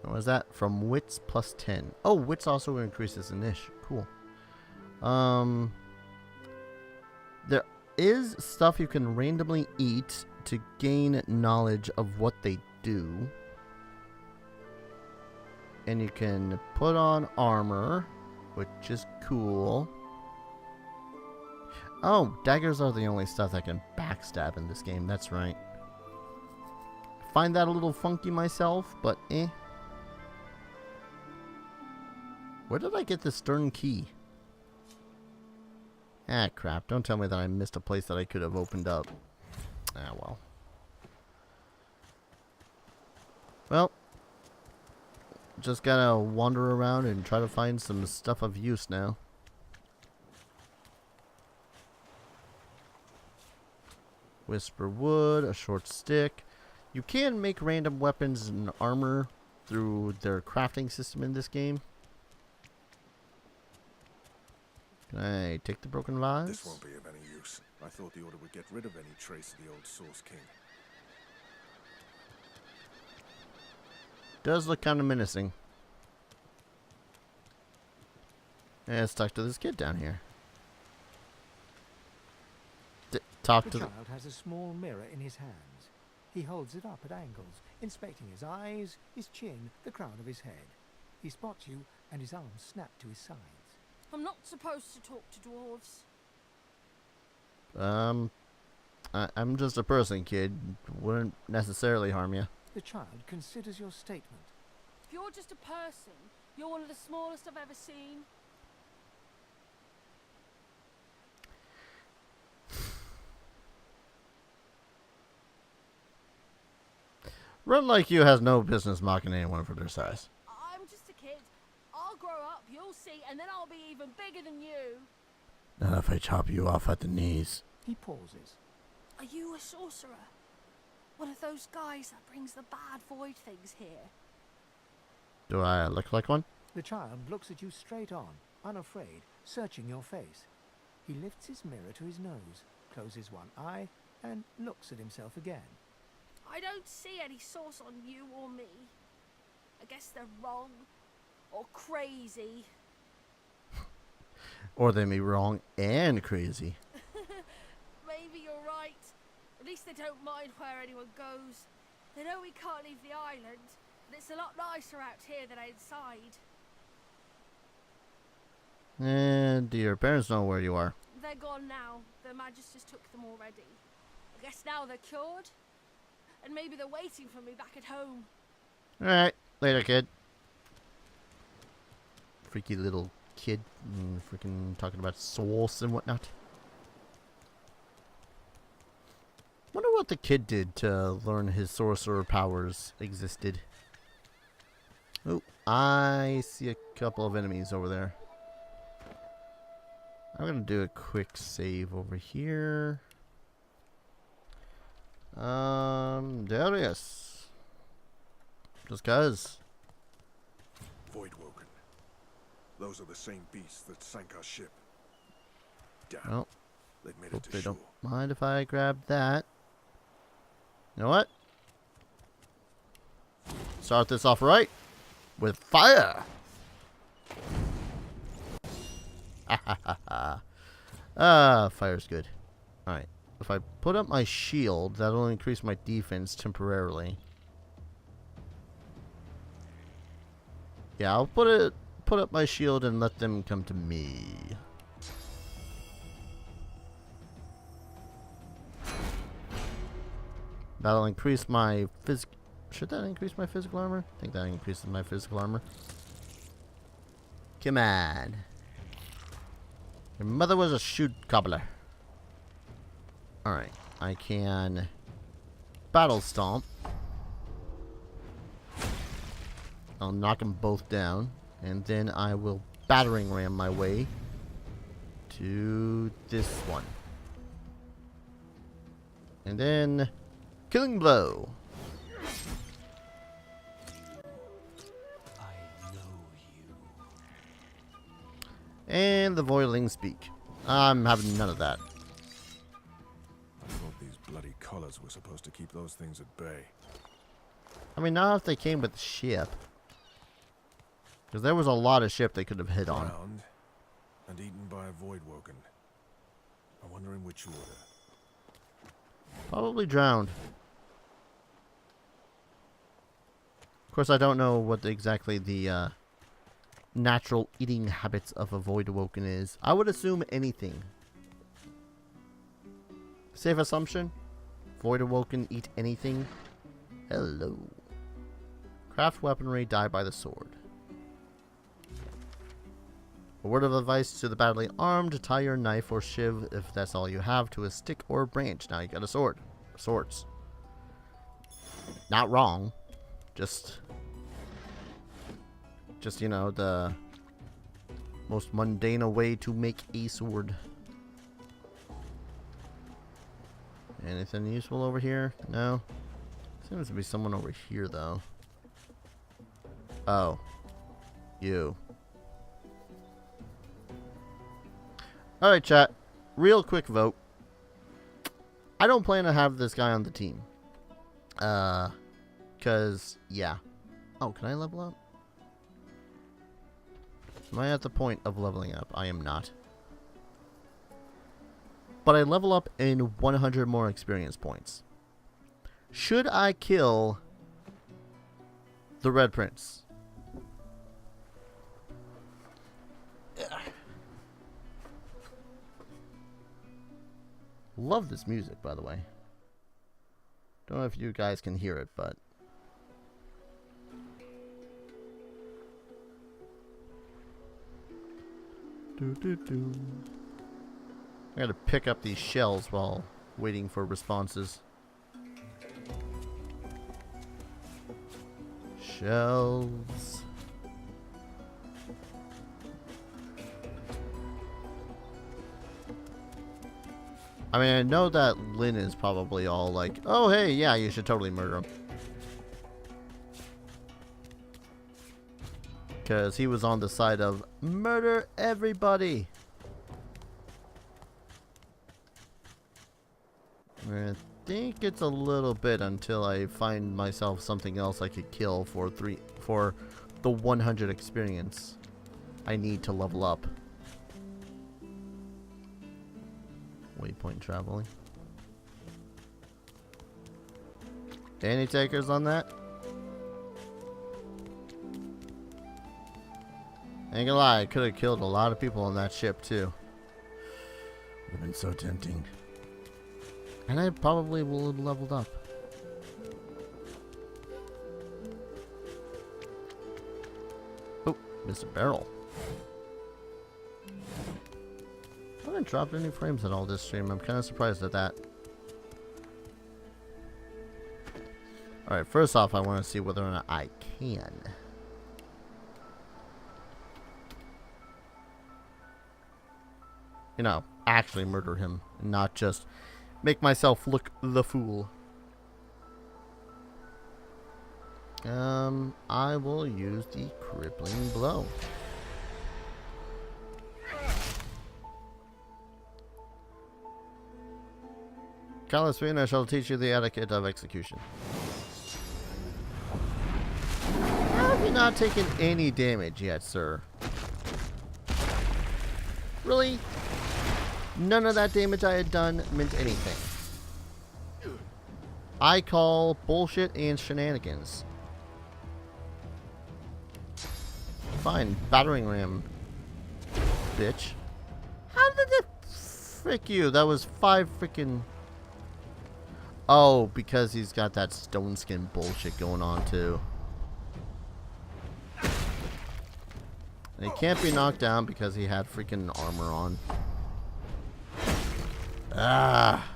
What was that? From wits plus 10. Oh, wits also increases initiative. Cool. There is stuff you can randomly eat to gain knowledge of what they do. And you can put on armor, which is cool. Oh, daggers are the only stuff that can backstab in this game. That's right. Find that a little funky myself, but eh. Where did I get the stern key? Ah, crap. Don't tell me that I missed a place that I could have opened up. Ah, well. Well. Just gotta wander around and try to find some stuff of use now. Whisper wood, a short stick. You can make random weapons and armor through their crafting system in this game. Can I take the broken vase? This won't be of any use. I thought the Order would get rid of any trace of the old Source King. Does look kind of menacing. And it's stuck to this kid down here. talk the to the... child has a small mirror in his hands. He holds it up at angles, inspecting his eyes, his chin, the crown of his head. He spots you, and his arms snap to his sides. I'm not supposed to talk to dwarves. I'm just a person, kid. Wouldn't necessarily harm you. The child considers your statement. If you're just a person, you're one of the smallest I've ever seen. Run like you has no business mocking anyone for their size. I'm just a kid. I'll grow up, you'll see, and then I'll be even bigger than you. Not if I chop you off at the knees. He pauses. Are you a sorcerer? One of those guys that brings the bad void things here? Do I look like one? The child looks at you straight on, unafraid, searching your face. He lifts his mirror to his nose, closes one eye, and looks at himself again. I don't see any source on you or me. I guess they're wrong. Or crazy. Or they may be wrong and crazy. Maybe you're right. At least they don't mind where anyone goes. They know we can't leave the island, and it's a lot nicer out here than inside. And do your parents know where you are? They're gone now. The Magisters took them already. I guess now they're cured. And maybe they're waiting for me back at home. Alright, later, kid. Freaky little kid. Freaking talking about souls and whatnot. Wonder what the kid did to learn his sorcerer powers existed. Oh, I see a couple of enemies over there. I'm gonna do a quick save over here. There it is. Just cuz. Voidwoken. Those are the same beasts that sank our ship. Damn. Well, They've made hope it to they shore. don't mind if I grab that. You know what? Start this off right with fire. Fire's good. Alright. If I put up my shield, that'll increase my defense temporarily. Yeah, I'll put up my shield and let them come to me. That'll increase my physical... Should that increase my physical armor? I think that increases my physical armor. Come on. Your mother was a shoot cobbler. Alright, I can battle stomp. I'll knock them both down, and then I will battering ram my way to this one. And then killing blow. I know you. And the voidlings speak. I'm having none of that. I thought these bloody collars were supposed to keep those things at bay. I mean, not if they came with the ship. Because there was a lot of ship they could have hit on. Drowned and eaten by a Voidwoken. I wonder in which order. Probably drowned. Of course, I don't know what exactly the natural eating habits of a Voidwoken is. I would assume anything. Safe assumption? Voidwoken eat anything? Hello. Craft weaponry, die by the sword. A word of advice to the badly armed: tie your knife or shiv, if that's all you have, to a stick or a branch. Now you got a sword. Swords. Not wrong. Just, you know, the most mundane way to make a sword. Anything useful over here? No? Seems to be someone over here, though. Oh. You. Alright, chat. Real quick vote. I don't plan to have this guy on the team. Because, yeah. Oh, can I level up? Am I at the point of leveling up? I am not. but I level up in 100 more experience points. Should I kill the Red Prince? Love this music, by the way. Don't know if you guys can hear it, but I gotta pick up these shells while waiting for responses. Shells. I mean, I know that Lynn is probably all like, oh, hey, yeah, you should totally murder him. Because he was on the side of murder everybody. I think it's a little bit until I find myself something else I could kill for the 100 experience I need to level up. Waypoint traveling. Any takers on that? Ain't gonna lie, I could have killed a lot of people on that ship too. Would have been so tempting. And I probably will have leveled up. Oh, missed a barrel. I haven't dropped any frames at all this stream. I'm kind of surprised at that. Alright, first off, I want to see whether or not I can. You know, actually murder him, and not just make myself look the fool. I will use the crippling blow. Calisphene, I shall teach you the etiquette of execution. How have you not taken any damage yet, sir? Really? None of that damage I had done meant anything. I call bullshit and shenanigans. Fine, battering ram, bitch. How did it frick you? That was 5 freaking... Oh, because he's got that stone skin bullshit going on too. And he can't be knocked down because he had freaking armor on. Ah.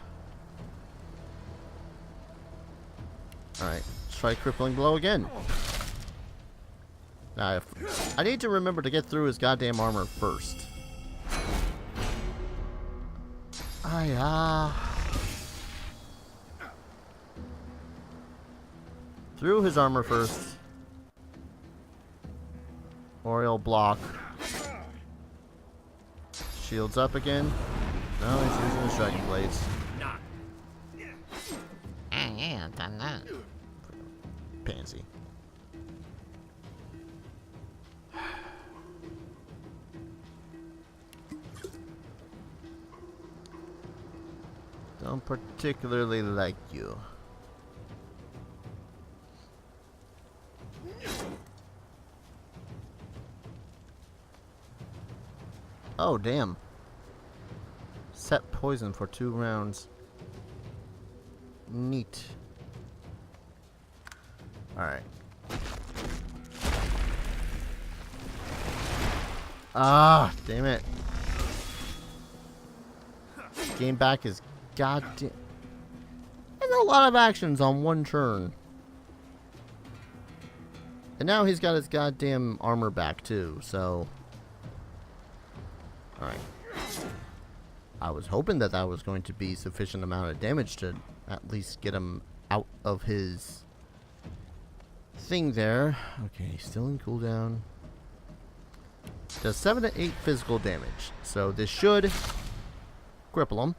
Alright, let's try crippling blow again. Now, I need to remember to get through his goddamn armor first. Through his armor first. Or he'll block. Shields up again. No, he's using his dragon blades. Yeah, done that. Pansy. Don't particularly like you. Oh, damn. Set poison for 2 rounds. Neat. Alright. Ah, damn it. Game back is goddamn. There's a lot of actions on one turn. And now he's got his goddamn armor back too, so. Alright. I was hoping that that was going to be sufficient amount of damage to at least get him out of his thing there. Okay, still in cooldown. Does 7 to 8 physical damage. So this should cripple him.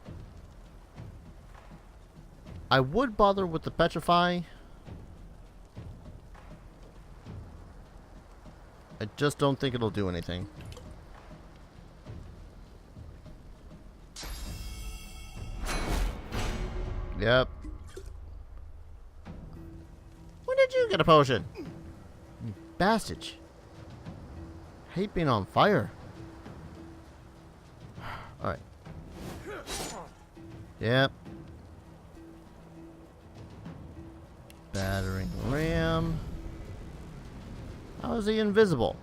I would bother with the petrify. I just don't think it'll do anything. Yep. When did you get a potion? You bastard. Hate being on fire. Alright. Yep. Battering ram. How is he invisible?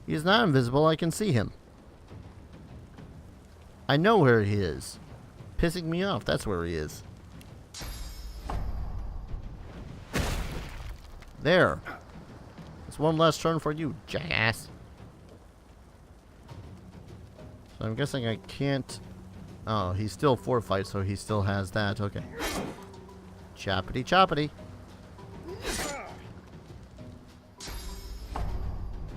He's not invisible, I can see him. I know where he is. Pissing me off, that's where he is. There. It's one last turn for you, jackass. So I'm guessing I can't... Oh, he's still fortified, so he still has that. Okay. Choppity choppity.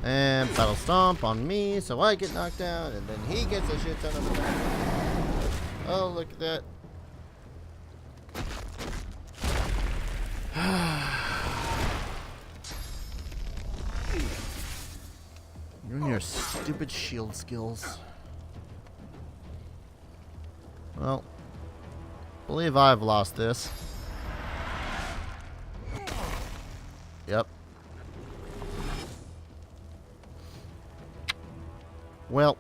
And battle stomp on me, so I get knocked down, and then he gets a shit ton of attack. Oh, look at that. You and your stupid shield skills. Well, believe I've lost this. Yep. Well.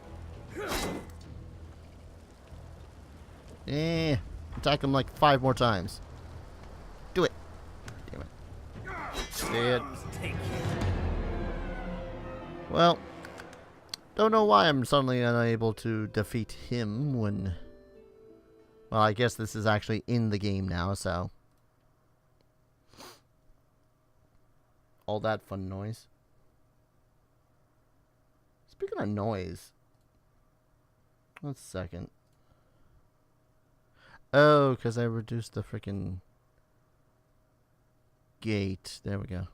Attack him like 5 more times. Do it. Damn it. Dead. Well. Don't know why I'm suddenly unable to defeat him when... Well, I guess this is actually in the game now, so... All that fun noise. Speaking of noise... 1 second. Oh, because I reduced the freaking gate. There we go.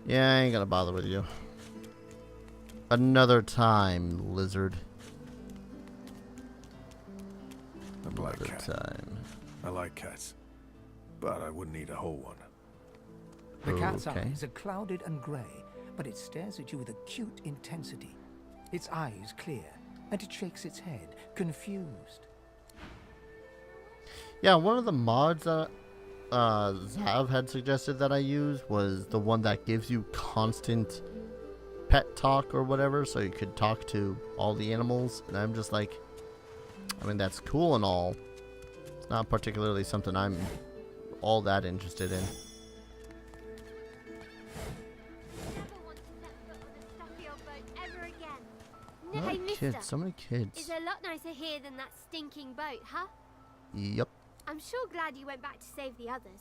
Yeah, I ain't gonna bother with you. Another time, lizard. A black Another cat. time. I like cats, but I wouldn't eat a whole one. The cat's eyes are clouded and grey, but it stares at you with acute intensity. Its eyes clear, and it shakes its head, confused. Yeah, one of the mods that Zav had suggested that I use was the one that gives you constant pet talk or whatever, so you could talk to all the animals. And I'm just like, I mean, that's cool and all. It's not particularly something I'm all that interested in. Oh, Hey, kids, mister. so many kids. It's a lot nicer here than that stinking boat, huh? Yep. I'm sure glad you went back to save the others.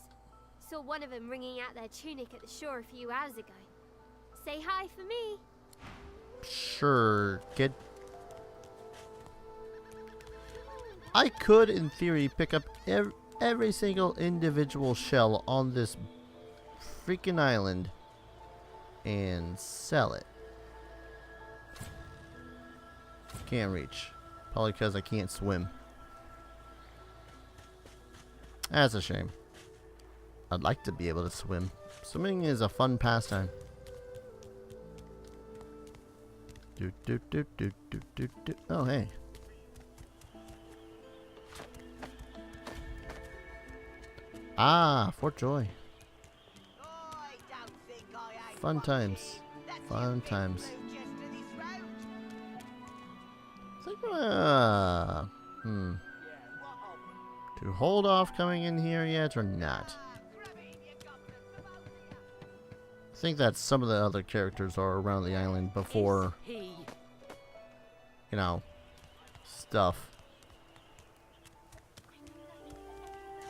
Saw one of them wringing out their tunic at the shore a few hours ago. Say hi for me. Sure, kid. I could, in theory, pick up every single individual shell on this freaking island and sell it. Can't reach. Probably because I can't swim. That's a shame. I'd like to be able to swim. Swimming is a fun pastime. Do do do do do do do. Oh hey. Ah, Fort Joy. Fun times. Fun times. To hold off coming in here yet or not? I think that some of the other characters are around the island before, you know, stuff.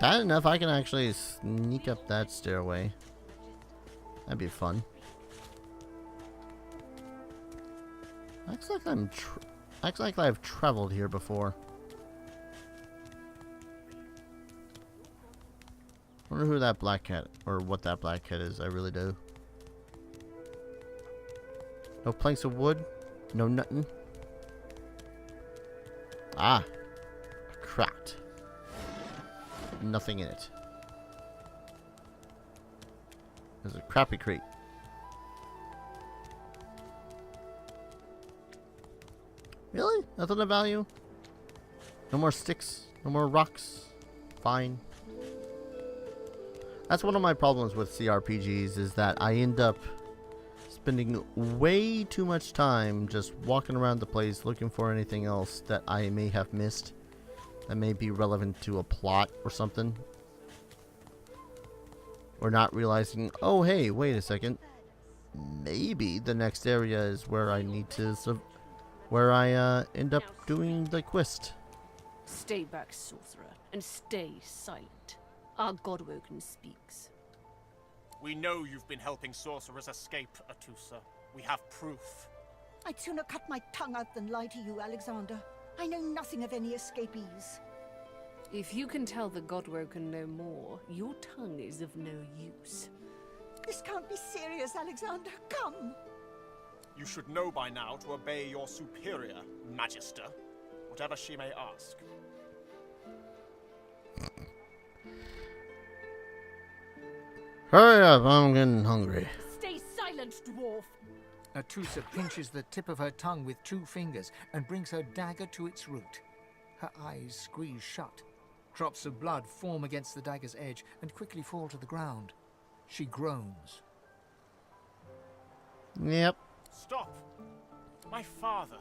Bad enough I can actually sneak up that stairway. That'd be fun. Looks like I've traveled here before. Wonder who that black cat, or what that black cat is. I really do. No planks of wood. No nothing. Ah. Cracked. Nothing in it. There's a crappy crate. Really? Nothing of value? No more sticks. No more rocks. Fine. That's one of my problems with CRPGs, is that I end up spending way too much time just walking around the place looking for anything else that I may have missed that may be relevant to a plot or something. Or not realizing, oh hey, wait a second. Maybe the next area is where I need to where I end up doing the quest. Stay back, sorcerer, and stay silent. Our Godwoken speaks. We know you've been helping sorcerers escape, Atusa. We have proof. I'd sooner cut my tongue out than lie to you, Alexander. I know nothing of any escapees. If you can tell the Godwoken no more, your tongue is of no use. This can't be serious, Alexander. Come! You should know by now to obey your superior, Magister, whatever she may ask. Hurry up, I'm getting hungry. Stay silent, dwarf! Atusa pinches the tip of her tongue with 2 fingers and brings her dagger to its root. Her eyes squeeze shut. Drops of blood form against the dagger's edge and quickly fall to the ground. She groans. Yep. Stop! My father,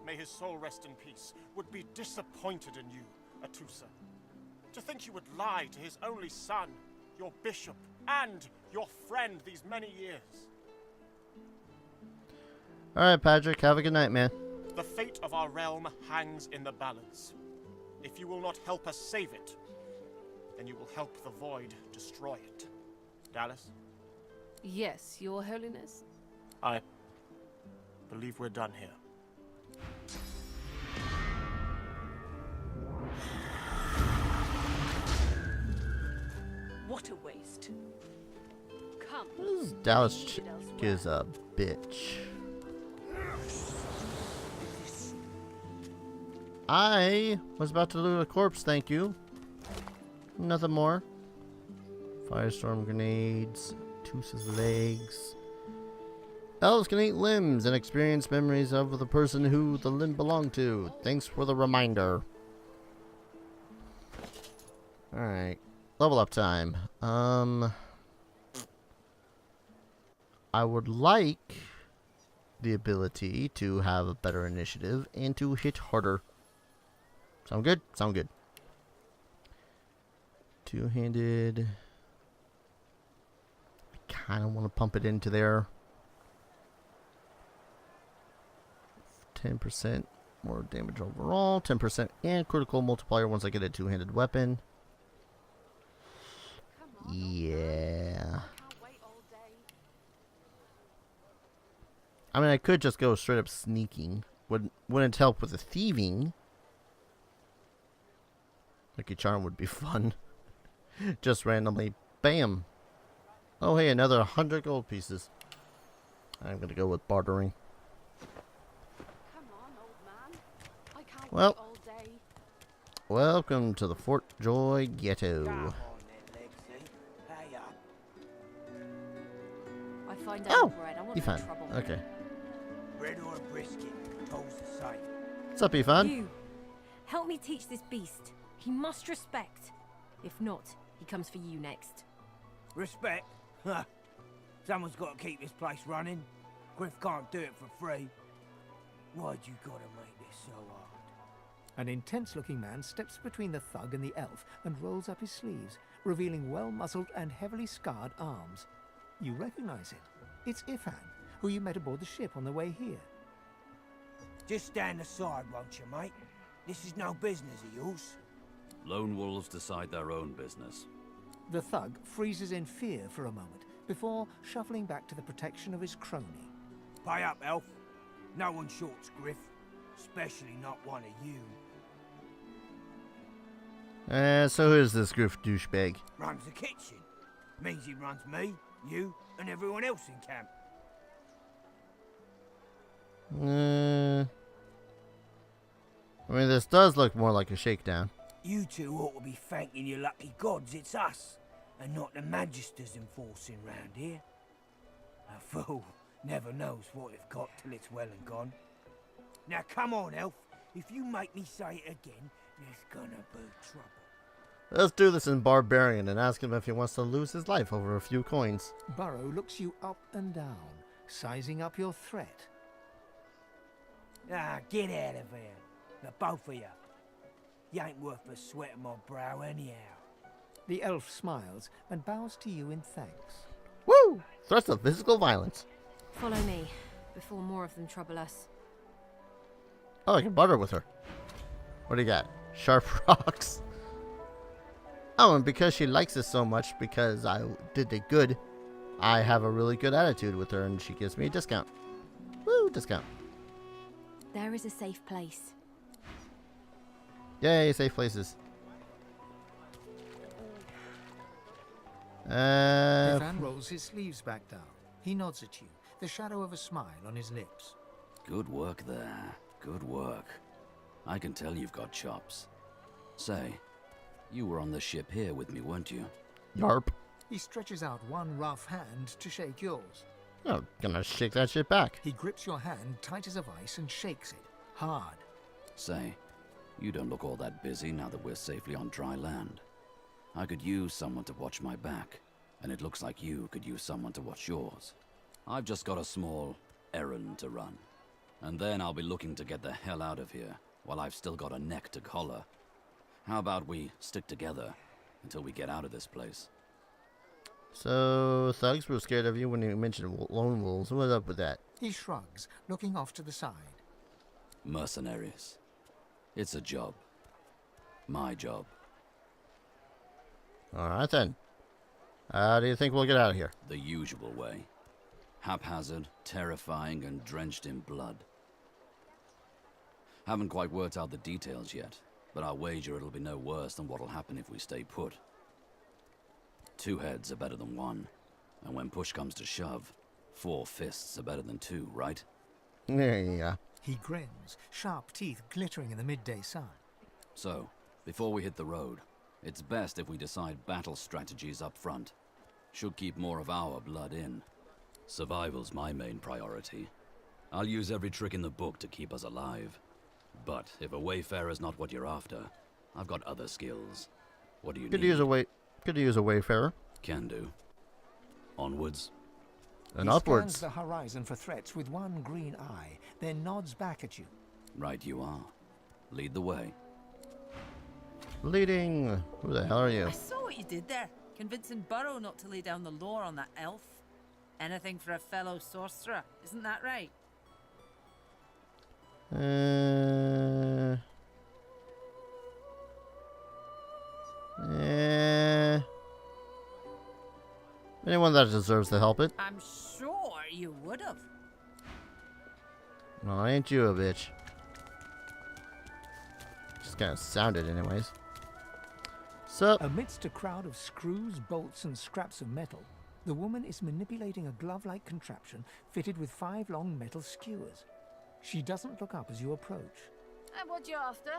may his soul rest in peace, would be disappointed in you, Atusa. To think you would lie to his only son, your bishop, and your friend these many years. Alright, Patrick, have a good night, man. The fate of our realm hangs in the balance. If you will not help us save it, then you will help the void destroy it. Dallas? Yes, Your Holiness? I believe we're done here. What a waste. Come. This Dallas chick is a bitch. I was about to loot a corpse, thank you. Nothing more. Firestorm grenades, Tusa's legs. Elves can eat limbs and experience memories of the person who the limb belonged to. Thanks for the reminder. Alright. Level up time. I would like the ability to have a better initiative and to hit harder. Sound good? Sound good. Two-handed. I kind of want to pump it into there. 10% more damage overall. 10% and critical multiplier once I get a two-handed weapon. Yeah. I mean, I could just go straight up sneaking. Wouldn't help with the thieving. Lucky Charm would be fun. Just randomly, bam. Oh, hey, another 100 gold pieces. I'm gonna go with bartering. Well, welcome to the Fort Joy Ghetto. I find Oh, bread. I want you no fine. trouble. Okay. Bread or brisket, toes the same. What's up, Ifan? You, help me teach this beast. He must respect. If not, he comes for you next. Respect? Huh. Someone's got to keep this place running. Griff can't do it for free. Why'd you gotta make this so hard? An intense-looking man steps between the thug and the elf and rolls up his sleeves, revealing well-muscled and heavily scarred arms. You recognize him. It's Ifan, who you met aboard the ship on the way here. Just stand aside, won't you, mate? This is no business of yours. Lone wolves decide their own business. The thug freezes in fear for a moment before shuffling back to the protection of his crony. Pay up, elf. No one shorts Griff, especially not one of you. So who's this Griff douchebag? Runs the kitchen. Means he runs me, you, and everyone else in camp. I mean, this does look more like a shakedown. You two ought to be thanking your lucky gods it's us, and not the Magisters enforcing round here. A fool never knows what they've got till it's well and gone. Now come on, elf. If you make me say it again, There's gonna be trouble. Let's do this in Barbarian and ask him if he wants to lose his life over a few coins. Burrow looks you up and down, sizing up your threat. Ah, get out of here. The both of you. You ain't worth the sweat of my brow anyhow. The elf smiles and bows to you in thanks. Woo! Threats of physical violence. Follow me, before more of them trouble us. Oh, I can barter with her. What do you got? Sharp rocks. Oh, and because she likes it so much, because I did it good, I have a really good attitude with her, and she gives me a discount. Woo, discount. There is a safe place. Yay, safe places. Ivan rolls his sleeves back down. He nods at you, the shadow of a smile on his lips. Good work there. Good work. I can tell you've got chops. Say, you were on the ship here with me, weren't you? Yarp. He stretches out one rough hand to shake yours. I'm gonna shake that shit back. He grips your hand tight as a vice and shakes it, hard. Say, you don't look all that busy now that we're safely on dry land. I could use someone to watch my back, and it looks like you could use someone to watch yours. I've just got a small errand to run, and then I'll be looking to get the hell out of here while I've still got a neck to collar. How about we stick together until we get out of this place? So, thugs were scared of you when you mentioned lone wolves. What's up with that? He shrugs, looking off to the side. Mercenaries. It's a job. My job. Alright then. How do you think we'll get out of here? The usual way. Haphazard, terrifying, and drenched in blood. Haven't quite worked out the details yet, but I'll wager it'll be no worse than what'll happen if we stay put. 2 heads are better than 1, and when push comes to shove, 4 fists are better than 2, right? Yeah. He grins, sharp teeth glittering in the midday sun. So, before we hit the road, it's best if we decide battle strategies up front. Should keep more of our blood in. Survival's my main priority. I'll use every trick in the book to keep us alive. But if a wayfarer's not what you're after, I've got other skills. What do you need? Could use a wayfarer. Can do. Onwards. And he upwards. Scans the horizon for threats with one green eye, then nods back at you. Right you are. Lead the way. Leading. Who the hell are you? I saw what you did there, convincing Burrow not to lay down the law on that elf. Anything for a fellow sorcerer, isn't that right? Anyone that deserves to help it. I'm sure you would have. No, ain't you a bitch. Just kind of sounded anyways. So, amidst a crowd of screws, bolts, and scraps of metal, the woman is manipulating a glove-like contraption fitted with 5 long metal skewers. She doesn't look up as you approach. And what you after?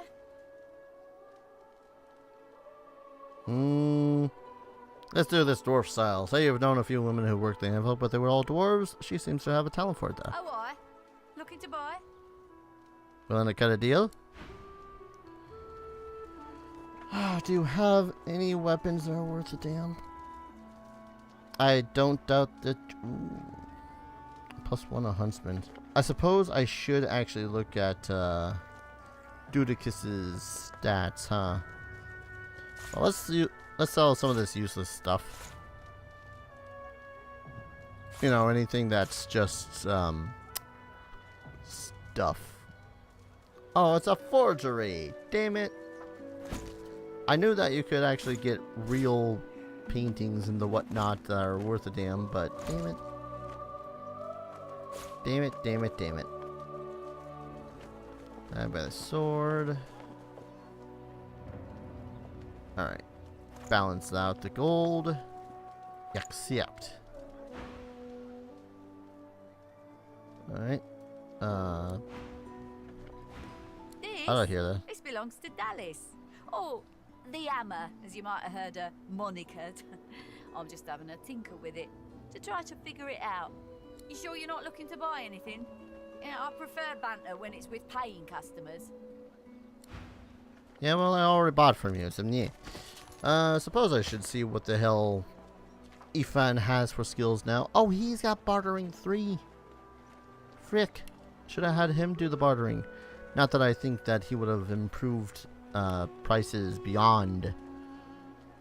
Let's do this dwarf style. Say you've known a few women who worked the anvil, but they were all dwarves. She seems to have a talent for it, though. Oh, I? Looking to buy? Willing to cut a deal? Do you have any weapons that are worth a damn? I don't doubt that. +1 a huntsman. I suppose I should actually look at Dudicus's stats, huh? Well, let's sell some of this useless stuff. You know, anything that's just stuff. Oh, it's a forgery. Damn it. I knew that you could actually get real paintings and the whatnot that are worth a damn, but damn it. Damn it, damn it, damn it. I buy the sword. Alright. Balance out the gold. Accept. Alright. I don't hear that. This belongs to Dallas. Oh, the hammer, as you might have heard her monikered. I'm just having a tinker with it to try to figure it out. You sure you're not looking to buy anything? Yeah, I prefer banter when it's with paying customers. Yeah, well, I already bought from you, so yeah. Suppose I should see what the hell Ifan has for skills now. Oh, he's got bartering 3. Frick. Should have had him do the bartering. Not that I think that he would have improved prices beyond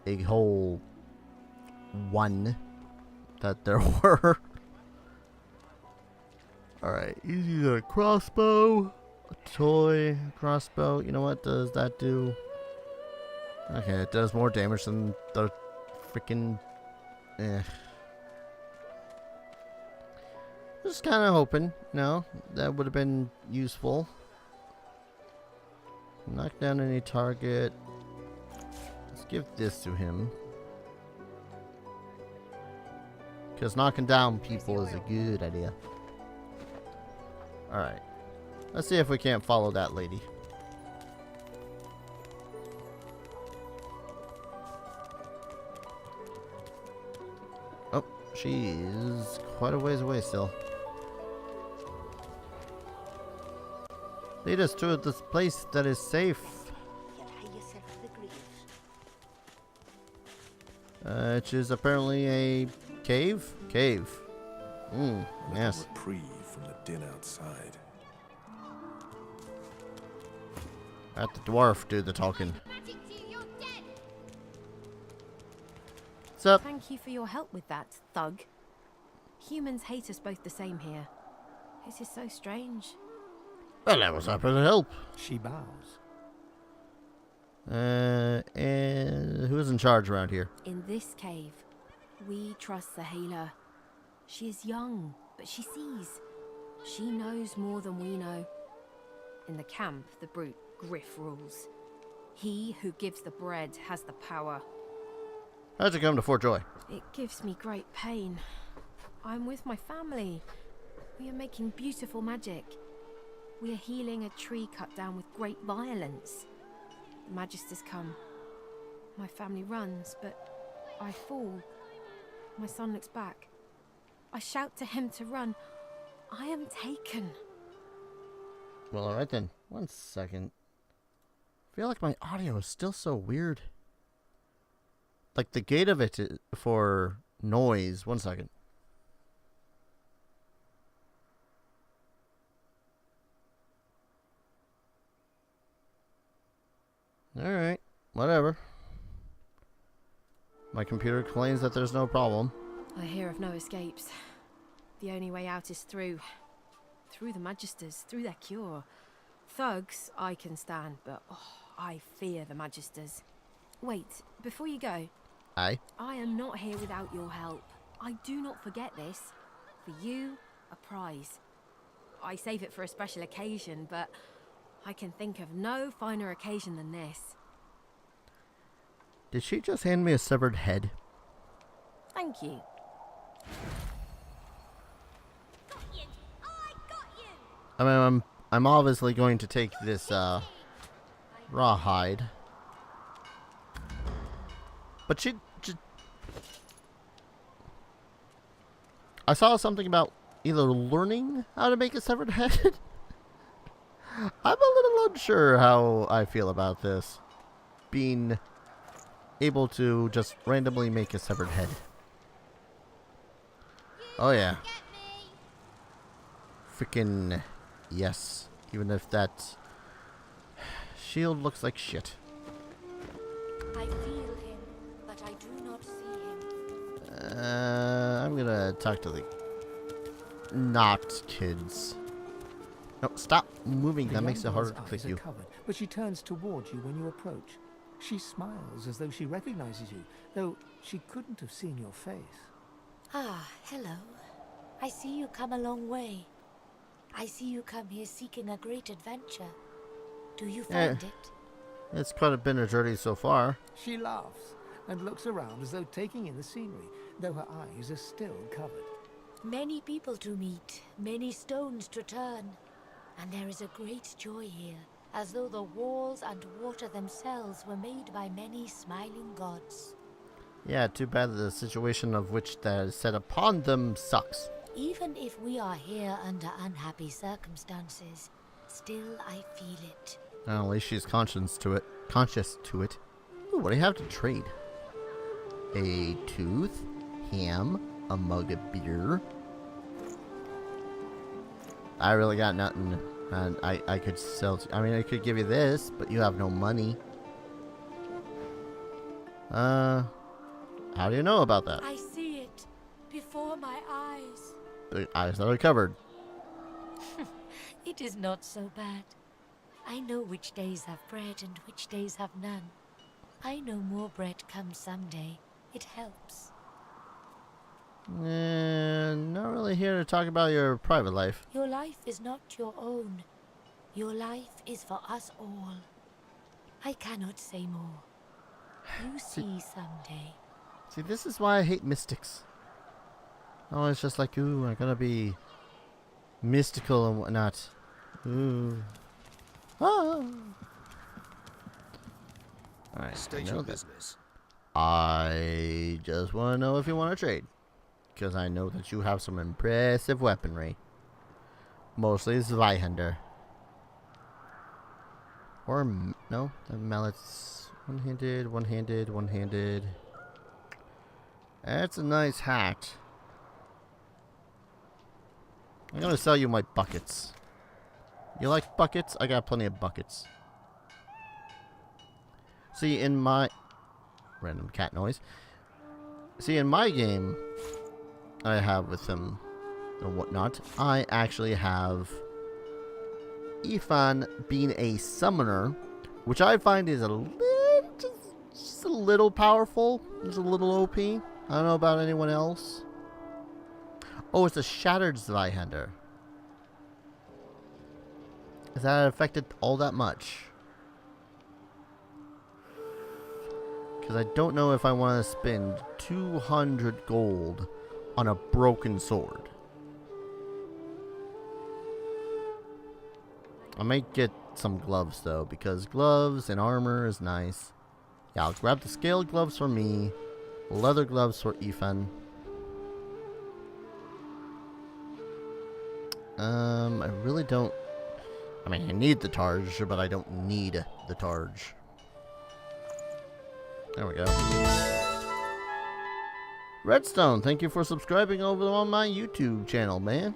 a whole 1 that there were. Alright, he's got a crossbow, a toy, crossbow. You know what does that do? Okay, it does more damage than the freaking... Just kind of hoping, no, that would have been useful. Knock down any target. Let's give this to him. Because knocking down people is a good idea. Alright. Let's see if we can't follow that lady. Oh, she is quite a ways away still. Lead us to this place that is safe. Which is apparently a cave? Cave. Yes. Reprieve from the din outside. Let the dwarf do the talking. What's up? Thank you for your help with that, thug. Humans hate us both the same here. This is so strange. Well, I was happy to help. She bows. And who's in charge around here? In this cave, we trust the healer. She is young, but she sees. She knows more than we know. In the camp, the brute Griff rules. He who gives the bread has the power. How'd you come to Fort Joy? It gives me great pain. I'm with my family. We are making beautiful magic. We are healing a tree cut down with great violence. The Magisters come. My family runs, but I fall. My son looks back. I shout to him to run. I am taken. Well, alright then. 1 second. I feel like my audio is still so weird. Like the gate of it for noise. 1 second. Alright, whatever. My computer claims that there's no problem. I hear of no escapes. The only way out is through. Through the Magisters, through their cure. Thugs, I can stand, but I fear the Magisters. Wait, before you go. Aye? I am not here without your help. I do not forget this. For you, a prize. I save it for a special occasion, but I can think of no finer occasion than this. Did she just hand me a severed head? Thank you. I mean, I'm obviously going to take this rawhide. But she I saw something about either learning how to make a severed head. I'm a little unsure how I feel about this. Being able to just randomly make a severed head. Oh yeah. Freaking yes. Even if that shield looks like shit. I feel him, but I do not see him. I'm gonna talk to the not kids. No, stop moving. That makes it harder to click you. Covered, but she turns towards you when you approach. She smiles as though she recognizes you, though she couldn't have seen your face. Ah, hello. I see you come a long way. I see you come here seeking a great adventure. Do you find it? It's quite been a journey so far. She laughs and looks around as though taking in the scenery, though her eyes are still covered. Many people to meet, many stones to turn. And there is a great joy here, as though the walls and water themselves were made by many smiling gods. Yeah, too bad the situation of which that is set upon them sucks. Even if we are here under unhappy circumstances, still I feel it. At least she's conscious to it. Ooh, what do you have to trade? A tooth, ham, a mug of beer. I really got nothing, and I could sell. I mean, I could give you this, but you have no money. How do you know about that? I see it before my eyes. The eyes that are covered. It is not so bad. I know which days have bread and which days have none. I know more bread comes someday. It helps. Not really here to talk about your private life. Your life is not your own. Your life is for us all. I cannot say more. You see someday. See, this is why I hate mystics. Oh, it's just like, ooh, I'm gonna be mystical and whatnot. Ooh. Ah. Alright, State your business. I just want to know if you want to trade. Because I know that you have some impressive weaponry. Mostly Zweihander. Or, no, the mallet's one-handed, one-handed, one-handed. That's a nice hat. I'm going to sell you my buckets. You like buckets? I got plenty of buckets. See, in my... Random cat noise. See, in my game I have with him and whatnot, I actually have Ifan being a summoner, which I find is a little, just a little powerful. Just a little OP. I don't know about anyone else. Oh, it's a shattered Zweihander. Is that affected all that much? Because I don't know if I want to spend 200 gold on a broken sword. I might get some gloves though, because gloves and armor is nice. Yeah, I'll grab the scaled gloves for me, leather gloves for Ethan. I really don't... I mean, I need the Targe, but I don't need the Targe. There we go. Redstone, thank you for subscribing over on my YouTube channel, man.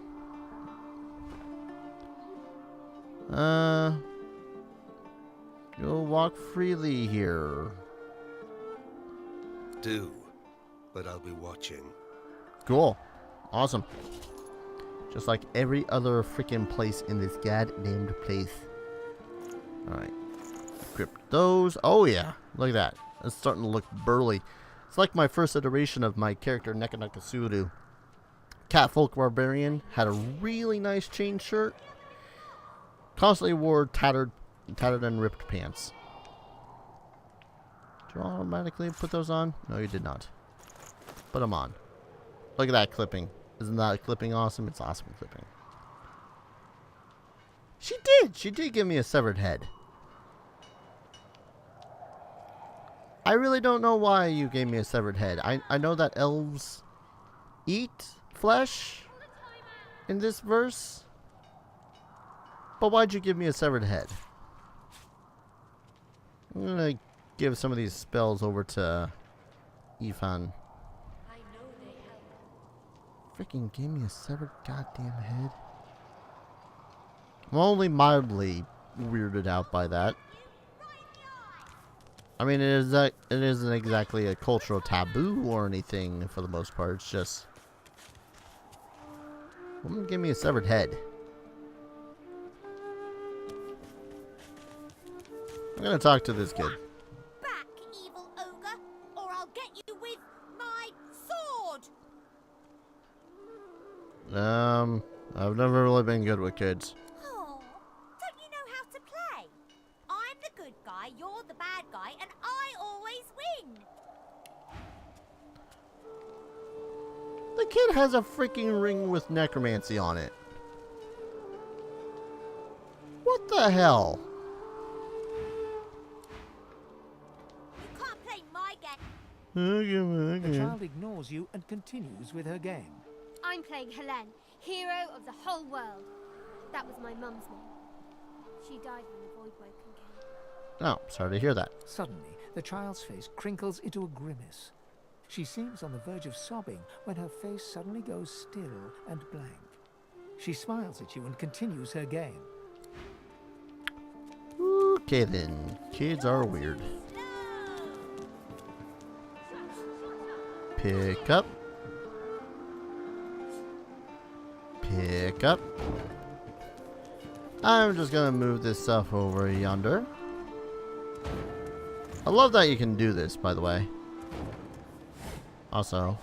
You'll walk freely here. Do, but I'll be watching. Cool. Awesome. Just like every other freaking place in this goddamned place. Alright. Equip those. Oh yeah. Look at that. It's starting to look burly. It's like my first iteration of my character, Nekanakasuru. Catfolk Barbarian had a really nice chain shirt. Constantly wore tattered and ripped pants. Did you automatically put those on? No, you did not. Put them on. Look at that clipping. Isn't that clipping awesome? It's awesome clipping. She did give me a severed head. I really don't know why you gave me a severed head. I know that elves eat flesh in this verse. But why'd you give me a severed head? I'm gonna give some of these spells over to Ifan. Freaking gave me a severed goddamn head. I'm only mildly weirded out by that. I mean, it isn't exactly a cultural taboo or anything for the most part. It's just, woman give me a severed head. I'm gonna talk to this kid. Back, evil ogre, or I'll get you with my sword. I've never really been good with kids. Oh, don't you know how to play? I'm the good guy, you're the bad guy, and I always win. The kid has a freaking ring with necromancy on it. What the hell? You can't play my game. The child ignores you and continues with her game. I'm playing Helene, hero of the whole world. That was my mum's name. She died when the Voidwoken Oh, sorry to hear that. Suddenly, the child's face crinkles into a grimace. She seems on the verge of sobbing when her face suddenly goes still and blank. She smiles at you and continues her game. Okay then, kids are weird. Pick up. Pick up. I'm just gonna move this stuff over yonder. I love that you can do this, by the way. Also,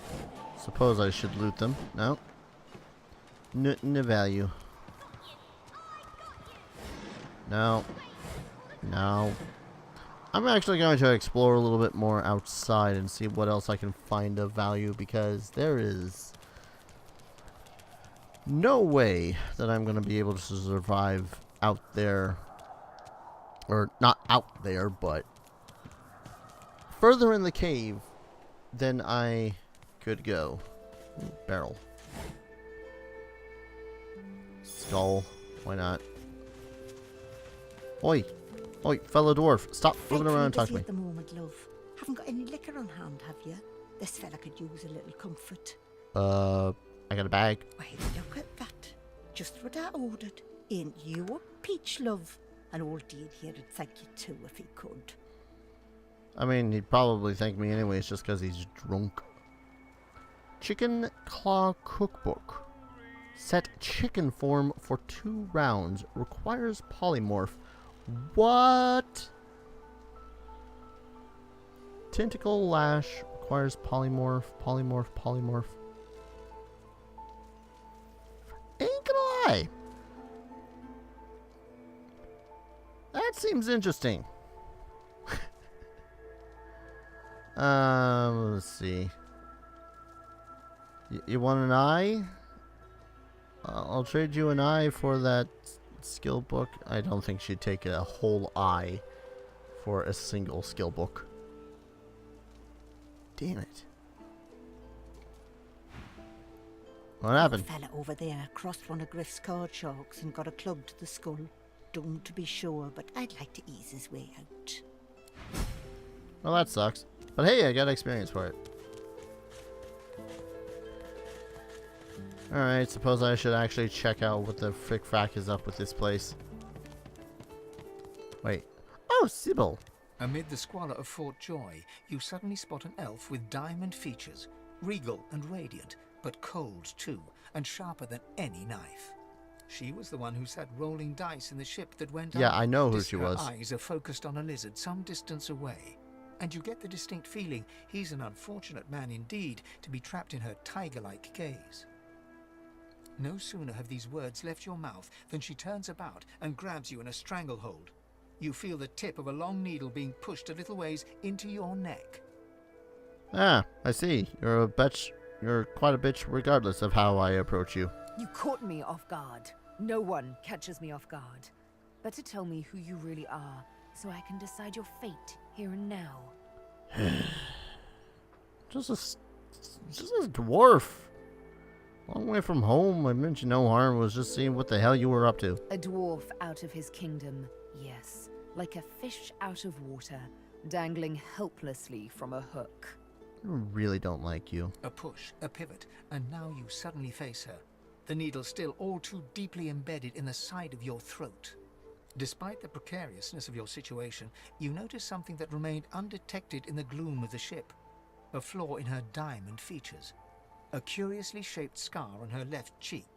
suppose I should loot them. No. Nothing of value. No. No. I'm actually going to explore a little bit more outside and see what else I can find of value, because there is no way that I'm going to be able to survive out there. Or not out there, but further in the cave than I could go. Ooh, barrel. Skull. Why not? Oi. Oi, fellow dwarf. Stop moving around and talk to me. At the moment, love. Haven't got any liquor on hand, have you? This fella could use a little comfort. I got a bag. Why, look at that. Just what I ordered. Ain't you a peach, love? And old Dean here would thank you too if he could. I mean, he'd probably thank me anyways just because he's drunk. Chicken Claw Cookbook. Set chicken form for 2 rounds. Requires polymorph. What? Tentacle Lash requires polymorph. Polymorph. Ain't gonna lie. That seems interesting. Let's see. You want an eye? I'll trade you an eye for that skill book. I don't think she'd take a whole eye for a single skill book. Damn it. What happened? The fella over there crossed one of Griff's card sharks and got a club to the skull. Don't be sure, but I'd like to ease his way out. Well, that sucks. But hey, I got experience for it. Alright, suppose I should actually check out what the frick-frack is up with this place. Wait. Oh, Sybil! Amid the squalor of Fort Joy, you suddenly spot an elf with diamond features, regal and radiant, but cold too, and sharper than any knife. She was the one who sat rolling dice in the ship that went Yeah, up. I know who she was. Her eyes are focused on a lizard some distance away, and you get the distinct feeling he's an unfortunate man indeed to be trapped in her tiger-like gaze. No sooner have these words left your mouth than she turns about and grabs you in a stranglehold. You feel the tip of a long needle being pushed a little ways into your neck. Ah, I see. You're quite a bitch regardless of how I approach you. You caught me off guard. No one catches me off guard. Better tell me who you really are, so I can decide your fate here and now. Just a dwarf. Long way from home. I meant you no harm. Was just seeing what the hell you were up to. A dwarf out of his kingdom, yes. Like a fish out of water, dangling helplessly from a hook. I really don't like you. A push, a pivot, and now you suddenly face her. The needle still all too deeply embedded in the side of your throat. Despite the precariousness of your situation, you notice something that remained undetected in the gloom of the ship. A flaw in her diamond features. A curiously shaped scar on her left cheek.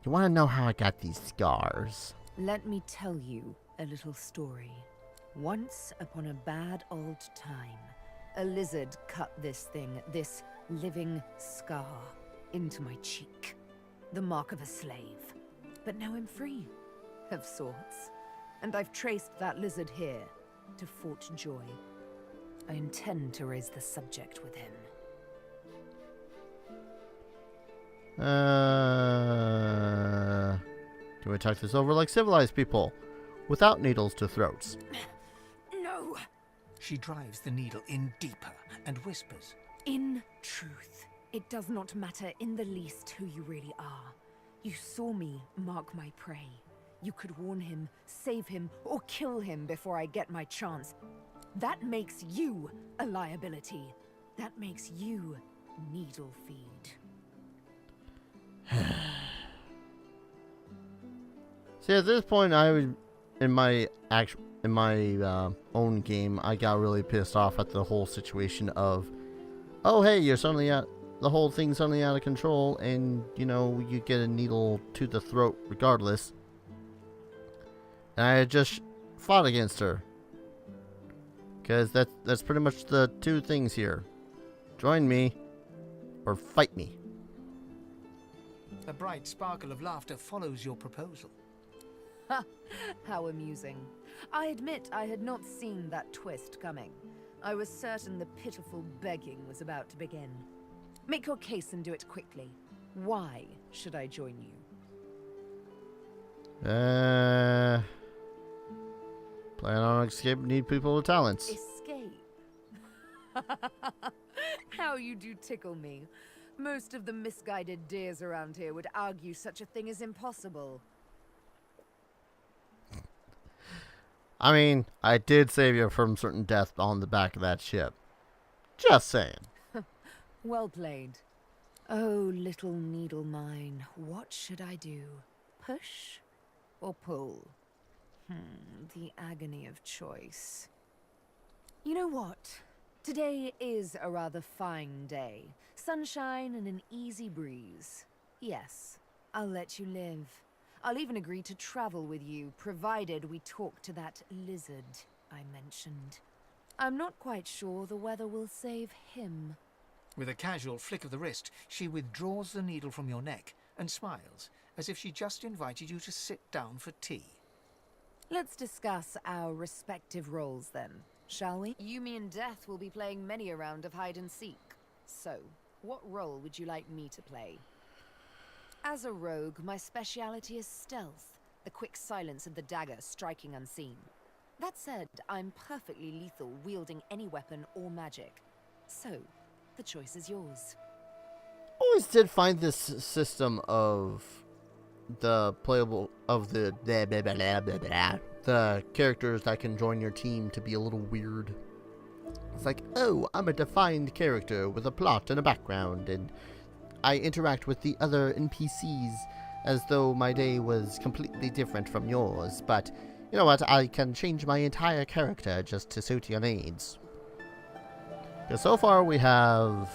You want to know how I got these scars? Let me tell you a little story. Once upon a bad old time, a lizard cut this living scar, into my cheek. The mark of a slave. But now I'm free, of sorts. And I've traced that lizard here, to Fort Joy. I intend to raise the subject with him. Do we talk this over like civilized people? Without needles to throats. No! She drives the needle in deeper and whispers. In truth, it does not matter in the least who you really are. You saw me mark my prey. You could warn him, save him, or kill him before I get my chance. That makes you a liability. That makes you needle feed. See, at this point, in my own game, I got really pissed off at the whole situation of, oh hey, the whole thing's suddenly out of control, and you know you get a needle to the throat regardless. And I had just fought against her, because that's pretty much the two things here: join me, or fight me. A bright sparkle of laughter follows your proposal. Ha! How amusing. I admit I had not seen that twist coming. I was certain the pitiful begging was about to begin. Make your case and do it quickly. Why should I join you? Plan on escape, need people with talents. Escape? How you do tickle me. Most of the misguided deers around here would argue such a thing is impossible. I mean, I did save you from certain death on the back of that ship. Just saying. Well played. Oh, little needle mine, what should I do? Push or pull? The agony of choice. You know what? Today is a rather fine day. Sunshine and an easy breeze. Yes, I'll let you live. I'll even agree to travel with you, provided we talk to that lizard I mentioned. I'm not quite sure the weather will save him. With a casual flick of the wrist, she withdraws the needle from your neck and smiles, as if she just invited you to sit down for tea. Let's discuss our respective roles then, shall we? You, me, and Death will be playing many a round of hide and seek. So, what role would you like me to play? As a rogue, my speciality is stealth, the quick silence of the dagger striking unseen. That said, I'm perfectly lethal wielding any weapon or magic. So, the choice is yours. Always did find this system of the playable of the characters that can join your team to be a little weird. It's like, oh, I'm a defined character with a plot and a background, and I interact with the other NPCs as though my day was completely different from yours, but you know what, I can change my entire character just to suit your needs. Because so far we have...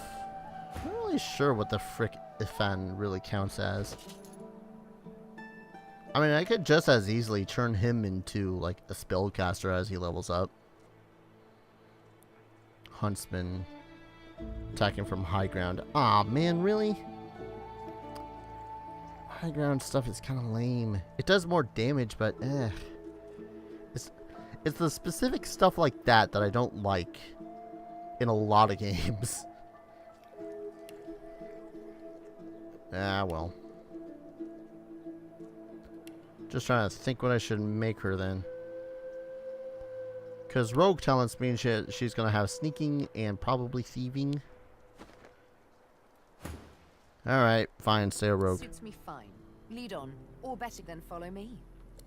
I'm not really sure what the frick Ifan really counts as. I mean, I could just as easily turn him into, like, a spellcaster as he levels up. Huntsman. Attacking from high ground. Aw, man, really? High ground stuff is kind of lame. It does more damage, but it's the specific stuff like that that I don't like in a lot of games. Ah, well. Just trying to think what I should make her then. Because rogue talents mean she's going to have sneaking and probably thieving. Alright, fine, stay a rogue. Suits me fine. Lead on, or better than follow me.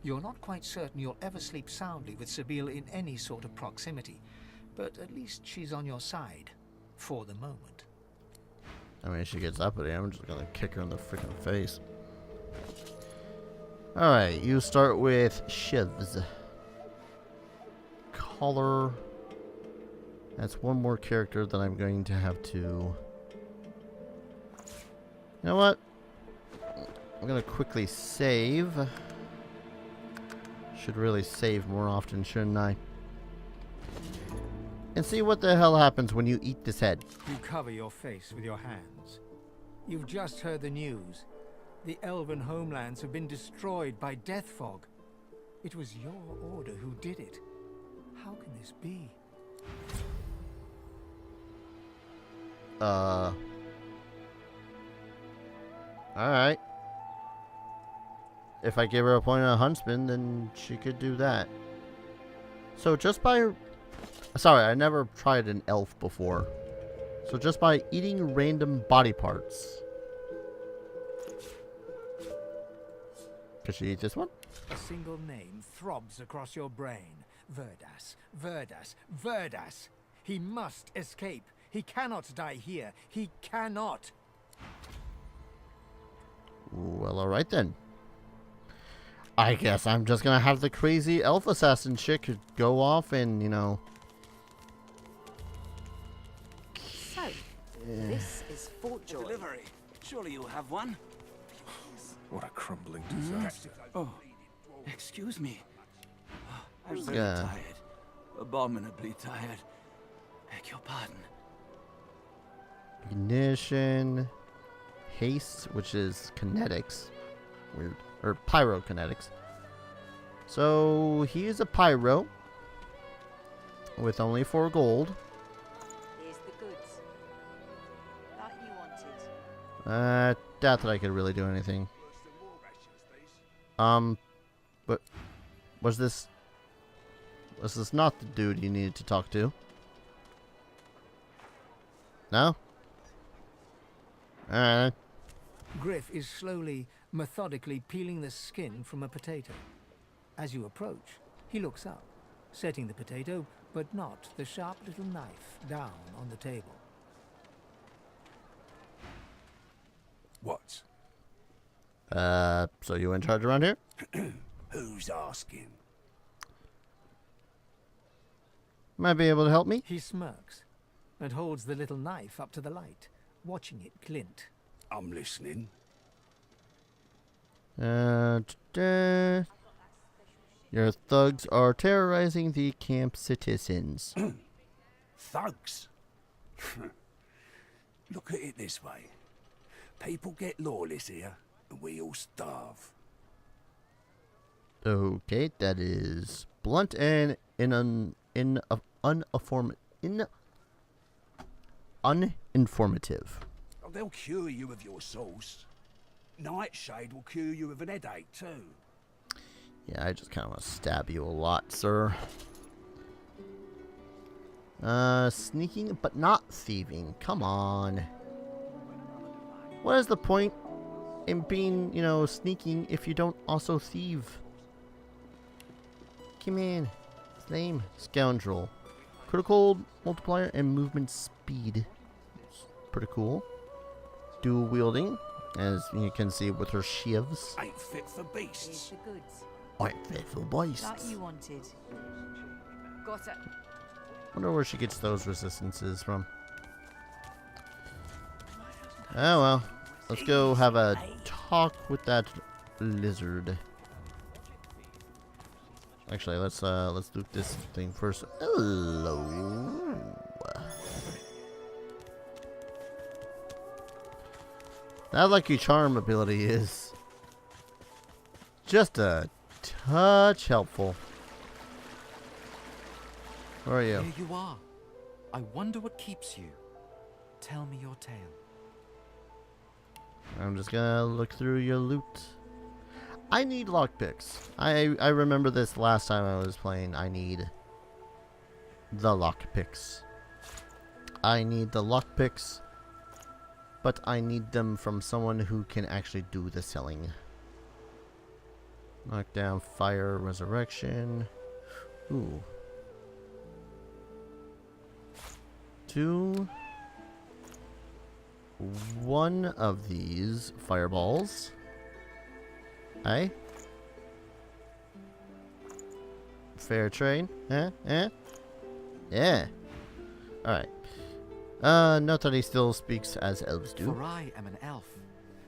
You're not quite certain you'll ever sleep soundly with Sabine in any sort of proximity, but at least she's on your side, for the moment. I mean, if she gets uppity, I'm just going to kick her in the freaking face. Alright, you start with shivs. Collar. That's one more character that I'm going to have to... You know what? I'm going to quickly save. Should really save more often, shouldn't I? And see what the hell happens when you eat this head. You cover your face with your hands. You've just heard the news. The elven homelands have been destroyed by death fog. It was your order who did it. How can this be? Alright. If I give her a point on Huntsman, then she could do that. So just by... Sorry, I never tried an elf before. So just by eating random body parts. Could she eat this one? A single name throbs across your brain. Verdas, Verdas, Verdas. He must escape. He cannot die here. He cannot. Well, alright then. I guess I'm just gonna have the crazy elf assassin chick go off and, you know... So, this is Fort Joy. Delivery. Surely you'll have one. What a crumbling disaster. Oh, excuse me. I'm Just very gonna- tired. Abominably tired. Beg your pardon. Ignition. Haste, which is kinetics. Weird. Or pyrokinetics. So, he is a pyro. With only 4 gold. Here's the goods. That you wanted. Doubt that I could really do anything. But was this not the dude you needed to talk to? No? Alright. Griff is slowly, methodically peeling the skin from a potato. As you approach, he looks up, setting the potato, but not the sharp little knife, down on the table. What? So you in charge around here? Who's asking? Might be able to help me? He smirks and holds the little knife up to the light, watching it glint. I'm listening. Your thugs are terrorizing the camp citizens. Thugs? Look at it this way. People get lawless here, and we all starve. Okay, that is blunt and uninformative. Oh, they'll cure you of your sauce. Nightshade will cure you of an headache too. Yeah, I just kind of want to stab you a lot, sir. Sneaking but not thieving. Come on. What is the point in being, you know, sneaking if you don't also thieve? Come in. It's lame. Scoundrel. Critical multiplier and movement speed. Pretty cool. Dual wielding, as you can see with her shivs. Ain't fit for beasts. Here's the goods. Ain't fit for beasts. That you wanted. Got it. Wonder where she gets those resistances from. Oh well. Let's go have a talk with that lizard. Actually, let's loot this thing first. Hello. That lucky charm ability is just a touch helpful. Where are you? Here you are. I wonder what keeps you. Tell me your tale. I'm just gonna look through your loot. I need lockpicks. I remember this last time I was playing. I need the lockpicks. I need the lockpicks, but I need them from someone who can actually do the selling. Knockdown, fire, resurrection. Ooh. 2. 1 of these fireballs. Aye. Fair trade. Yeah. Alright. Note that he still speaks as elves do. For I am an elf.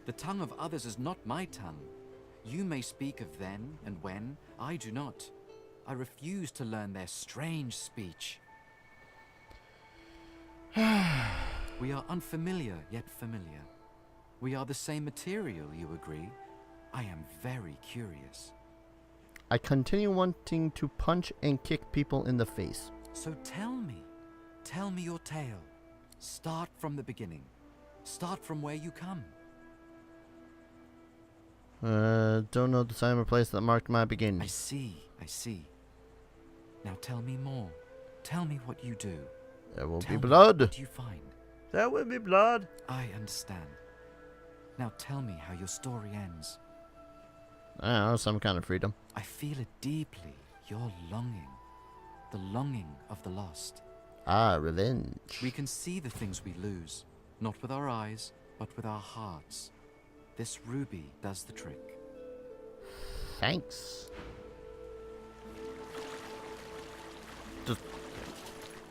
The tongue of others is not my tongue. You may speak of then and when. I do not. I refuse to learn their strange speech. We are unfamiliar, yet familiar. We are the same material, you agree? I am very curious. I continue wanting to punch and kick people in the face. So tell me your tale. Start from the beginning. Start from where you come. Don't know the time or place that marked my beginning. I see. Now tell me more. Tell me what you do. There will Tell be me blood. what you find. There will be blood. I understand. Now tell me how your story ends. I don't know, some kind of freedom. I feel it deeply, your longing. The longing of the lost. Ah, revenge. We can see the things we lose, not with our eyes, but with our hearts. This ruby does the trick. Thanks.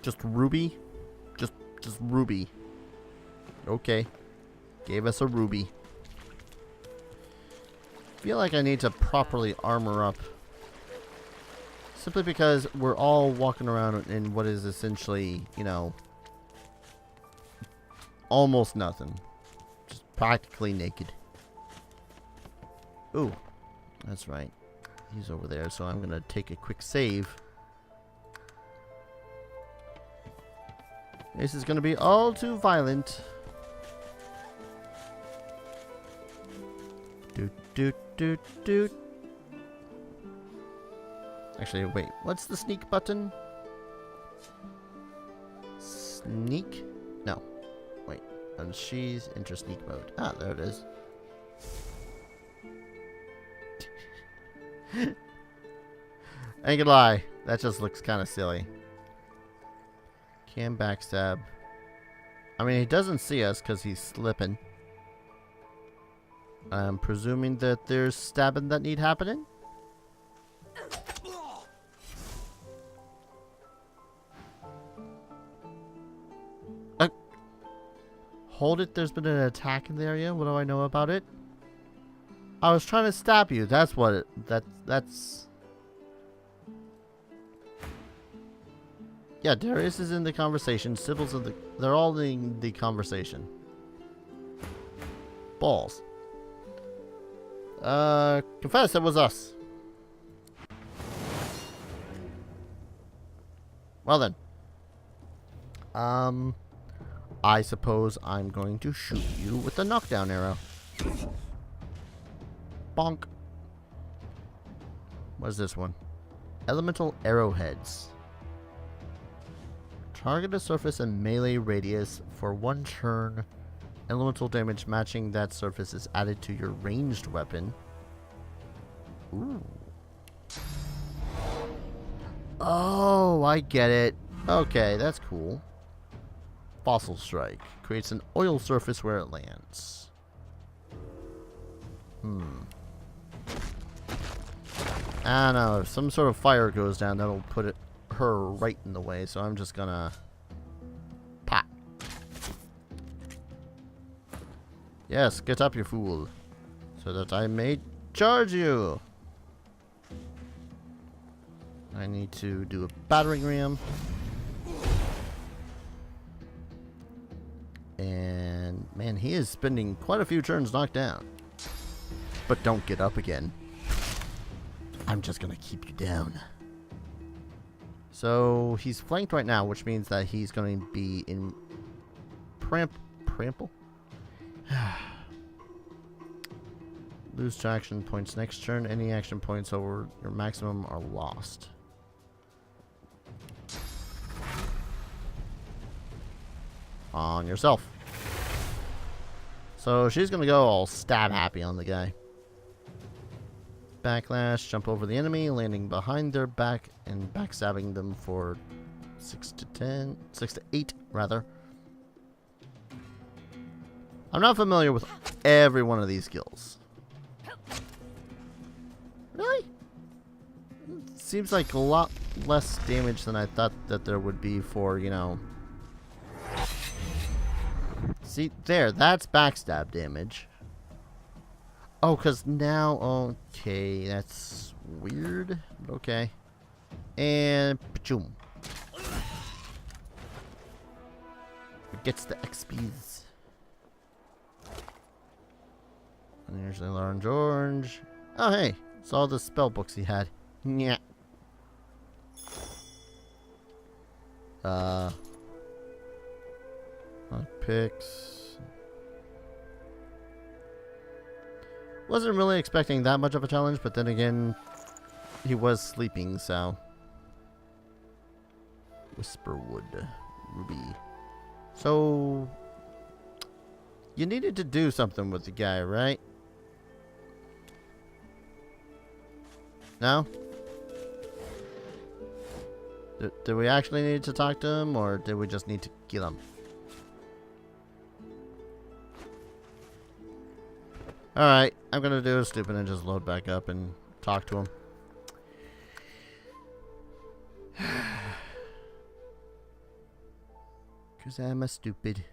Just ruby? Just ruby. Okay. Gave us a ruby. Feel like I need to properly armor up. Simply because we're all walking around in what is essentially, you know, almost nothing. Just practically naked. Ooh. That's right. He's over there, so I'm gonna take a quick save. This is gonna be all too violent. Doot doot doot doot. Actually, wait. What's the sneak button? Sneak? No. Wait. And she's enter sneak mode. Ah, there it is. I ain't gonna lie. That just looks kind of silly. Can backstab. I mean, he doesn't see us because he's slipping. I'm presuming that there's stabbing that need happening. Hold it, there's been an attack in the area. What do I know about it? I was trying to stab you. That's what it... That's... Yeah, Darius is in the conversation. Sybil's in the... They're all in the conversation. Balls. Confess, it was us. Well then. I suppose I'm going to shoot you with the knockdown arrow. Bonk. What is this one? Elemental arrowheads. Target a surface and melee radius for 1 turn. Elemental damage matching that surface is added to your ranged weapon. Ooh. Oh, I get it. Okay, that's cool. Fossil Strike. Creates an oil surface where it lands. I don't know. If some sort of fire goes down, that'll put her right in the way. So I'm just gonna... pop. Yes, get up, you fool. So that I may charge you. I need to do a battering ram. And man, he is spending quite a few turns knocked down. But don't get up again. I'm just gonna keep you down. So he's flanked right now, which means that he's going to be in Prample? Lose 2 action points next turn. Any action points over your maximum are lost. On yourself. So she's gonna go all stab happy on the guy. Backlash, jump over the enemy, landing behind their back and backstabbing them for 6 to 8 rather. I'm not familiar with every one of these skills. Really? Seems like a lot less damage than I thought that there would be for, you know... See, there, that's backstab damage. Oh, because now, okay, that's weird. Okay. And, pachoom. It gets the XPs. And there's the orange. Oh, hey, it's all the spell books he had. Yeah. Picks. Wasn't really expecting that much of a challenge, but then again, he was sleeping, so. Whisperwood. Ruby. So, you needed to do something with the guy, right? No? Do we actually need to talk to him, or did we just need to kill him? Alright, I'm gonna do a stupid and just load back up and talk to him. Because I'm a stupid.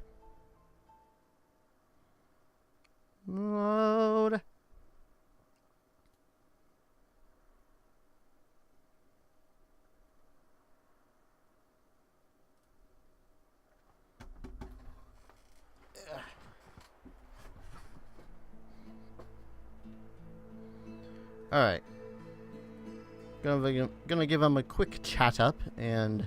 Load. Alright. Gonna give him a quick chat up and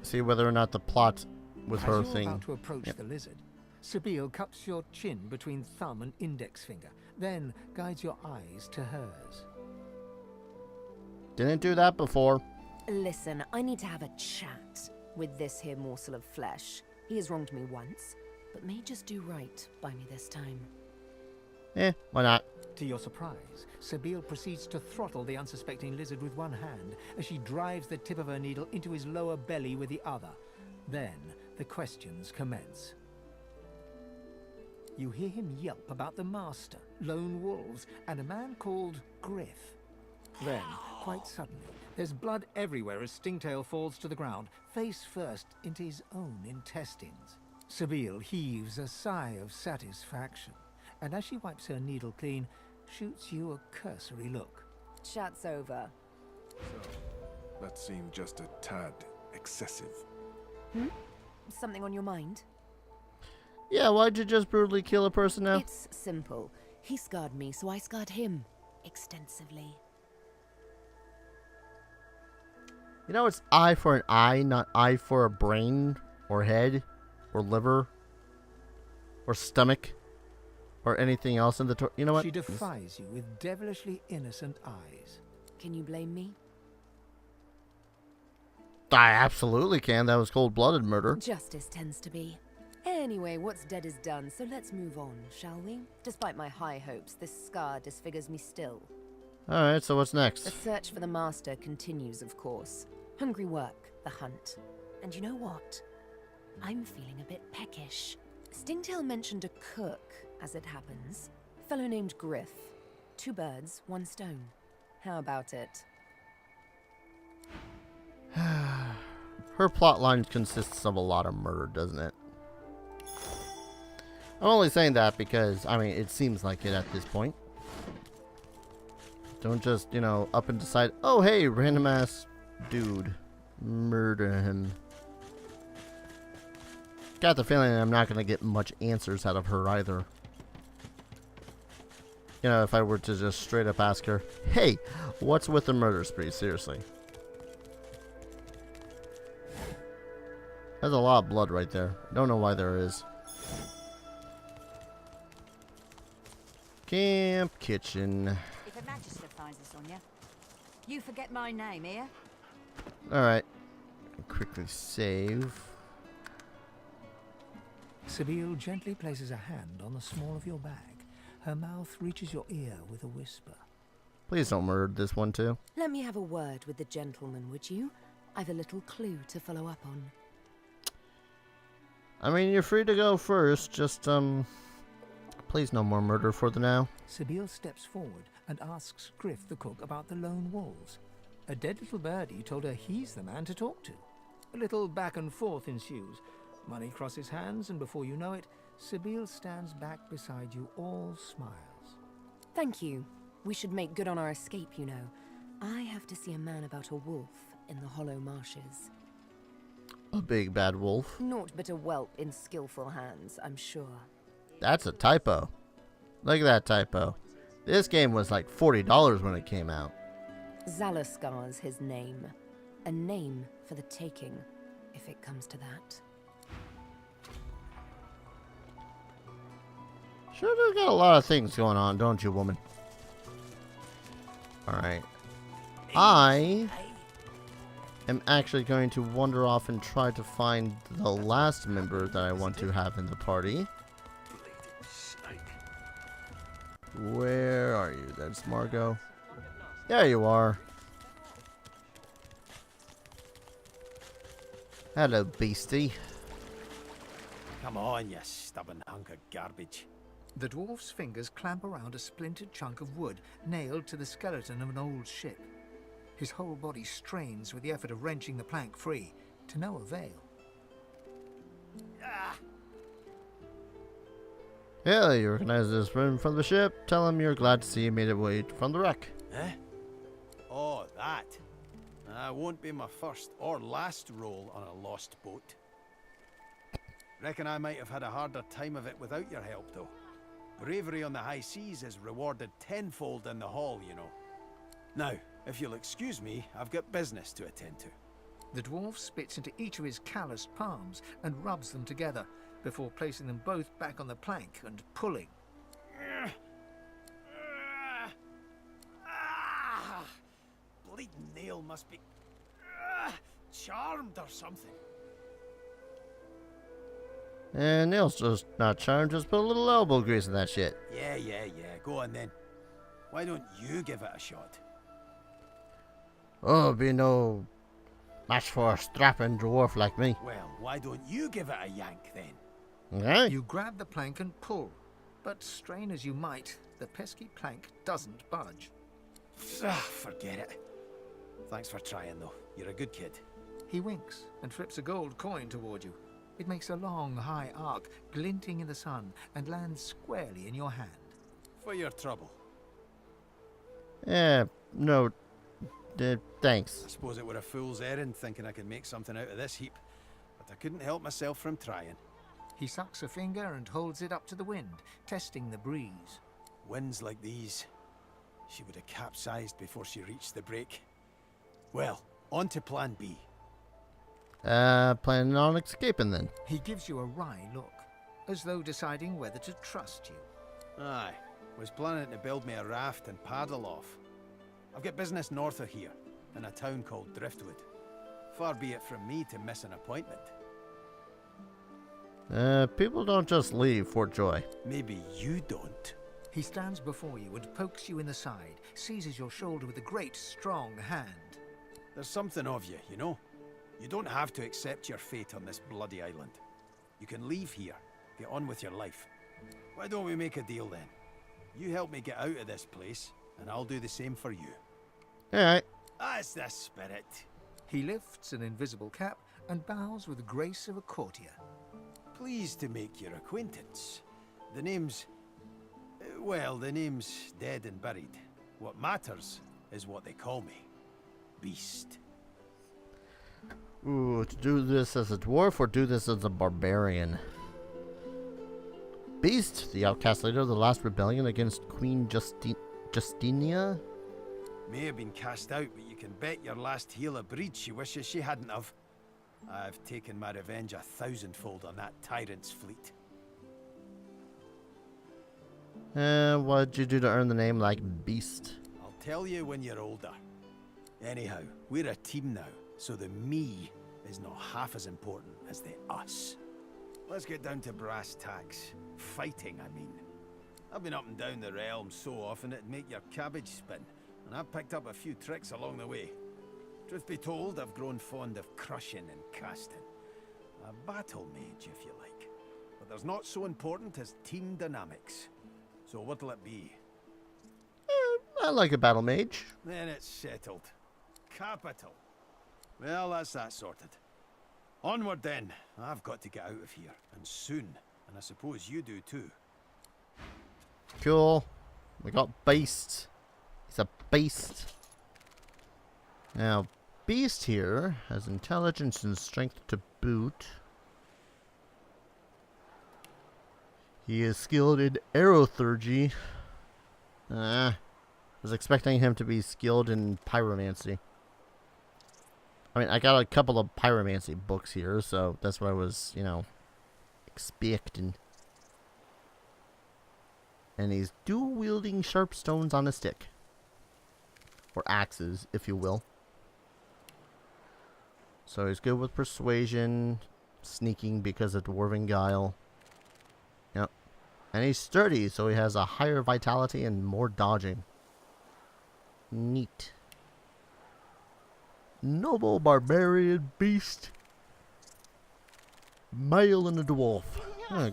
see whether or not the plot with her thing. About to approach the lizard, Sabine cups your chin between thumb and index finger, then guides your eyes to hers. Didn't do that before. Listen, I need to have a chat with this here morsel of flesh. He has wronged me once, but may just do right by me this time. Why not? To your surprise, Sabine proceeds to throttle the unsuspecting lizard with one hand as she drives the tip of her needle into his lower belly with the other. Then, the questions commence. You hear him yelp about the master, lone wolves, and a man called Griff. Then, quite suddenly, there's blood everywhere as Stingtail falls to the ground, face first into his own intestines. Sabine heaves a sigh of satisfaction, and as she wipes her needle clean, shoots you a cursory look. Chat's over. So, that seemed just a tad excessive. Something on your mind? Yeah, why'd you just brutally kill a person now? It's simple. He scarred me, so I scarred him. Extensively. You know, it's eye for an eye, not eye for a brain, or head, or liver, or stomach, or anything else in the you know what? She defies you with devilishly innocent eyes. Can you blame me? I absolutely can. That was cold-blooded murder. Justice tends to be. Anyway, what's dead is done, so let's move on, shall we? Despite my high hopes, this scar disfigures me still. Alright, so what's next? The search for the master continues, of course. Hungry work, the hunt. And you know what? I'm feeling a bit peckish. Stingtail mentioned a cook, as it happens. A fellow named Griff. 2 birds, 1 stone. How about it? Her plotline consists of a lot of murder, doesn't it? I'm only saying that because, I mean, it seems like it at this point. Don't just, you know, up and decide, oh, hey, random ass dude. Murder him. Got the feeling I'm not going to get much answers out of her either. You know, if I were to just straight up ask her, hey, what's with the murder spree? Seriously. There's a lot of blood right there. Don't know why there is. Camp kitchen. If a magister finds us on you forget my name here. Alright. Quickly save. Sabine gently places a hand on the small of your bag. Her mouth reaches your ear with a whisper. Please don't murder this one too. Let me have a word with the gentleman, would you? I've a little clue to follow up on. I mean, you're free to go first. Just, please no more murder for the now. Sabine steps forward and asks Griff the cook about the lone wolves. A dead little birdie told her he's the man to talk to. A little back and forth ensues. Money crosses hands, and before you know it, Sabine stands back beside you, all smiles. Thank you. We should make good on our escape, you know. I have to see a man about a wolf in the hollow marshes. A big bad wolf. Naught but a whelp in skillful hands, I'm sure. That's a typo. Look at that typo. This game was like $40 when it came out. Zalaskar's his name. A name for the taking, if it comes to that. Sure do got a lot of things going on, don't you, woman? Alright. I am actually going to wander off and try to find the last member that I want to have in the party. Where are you? That's Margot. There you are. Hello, beastie. Come on, you stubborn hunk of garbage. The dwarf's fingers clamp around a splintered chunk of wood nailed to the skeleton of an old ship. His whole body strains with the effort of wrenching the plank free, to no avail. Ah! Yeah, you recognize this room from the ship. Tell him you're glad to see you made it away from the wreck. Eh? Oh, that. Won't be my first or last roll on a lost boat. Reckon I might have had a harder time of it without your help, though. Bravery on the high seas is rewarded tenfold in the hall, you know. Now, if you'll excuse me, I've got business to attend to. The dwarf spits into each of his calloused palms and rubs them together, before placing them both back on the plank and pulling. Bleeding nail must be charmed or something. And Neil's just not charmed, just put a little elbow grease in that shit. Yeah. Go on then. Why don't you give it a shot? Oh, be no match for a strapping dwarf like me. Well, why don't you give it a yank then? Okay. You grab the plank and pull, but strain as you might, the pesky plank doesn't budge. Forget it. Thanks for trying, though. You're a good kid. He winks and flips a gold coin toward you. It makes a long, high arc, glinting in the sun, and lands squarely in your hand. For your trouble. No, thanks. I suppose it were a fool's errand thinking I could make something out of this heap, but I couldn't help myself from trying. He sucks a finger and holds it up to the wind, testing the breeze. Winds like these, she would have capsized before she reached the break. Well, on to plan B. Planning on escaping then. He gives you a wry look, as though deciding whether to trust you. Aye, was planning to build me a raft and paddle off. I've got business north of here, in a town called Driftwood. Far be it from me to miss an appointment. People don't just leave Fort Joy. Maybe you don't. He stands before you and pokes you in the side, seizes your shoulder with a great, strong hand. There's something of you, you know? You don't have to accept your fate on this bloody island. You can leave here, get on with your life. Why don't we make a deal then? You help me get out of this place, and I'll do the same for you. Alright. That's the spirit. He lifts an invisible cap and bows with the grace of a courtier. Pleased to make your acquaintance. The name's... well, the name's dead and buried. What matters is what they call me. Beast. Ooh, to do this as a dwarf or do this as a barbarian? Beast, the outcast leader of the last rebellion against Queen Justinia. May have been cast out, but you can bet your last heel of breed she wishes she hadn't of. I've taken my revenge 1,000-fold on that tyrant's fleet. What'd you do to earn the name like Beast? I'll tell you when you're older. Anyhow, we're a team now, so the me is not half as important as the us. Let's get down to brass tacks. Fighting, I mean. I've been up and down the realm so often it'd make your cabbage spin, and I've picked up a few tricks along the way. Truth be told, I've grown fond of crushing and casting. A battle mage, if you like. But there's not so important as team dynamics. So what'll it be? I like a battle mage. Then it's settled. Capital. Well, that's that sorted. Onward then. I've got to get out of here, and soon. And I suppose you do too. Cool. We got Beast. He's a beast. Now, Beast here has intelligence and strength to boot. He is skilled in aerotheurgy. I was expecting him to be skilled in pyromancy. I mean, I got a couple of pyromancy books here, so that's what I was, you know, expecting. And he's dual-wielding sharp stones on a stick. Or axes, if you will. So he's good with persuasion, sneaking because of dwarven guile. Yep. And he's sturdy, so he has a higher vitality and more dodging. Neat. Noble barbarian beast. Male and a dwarf. Huh.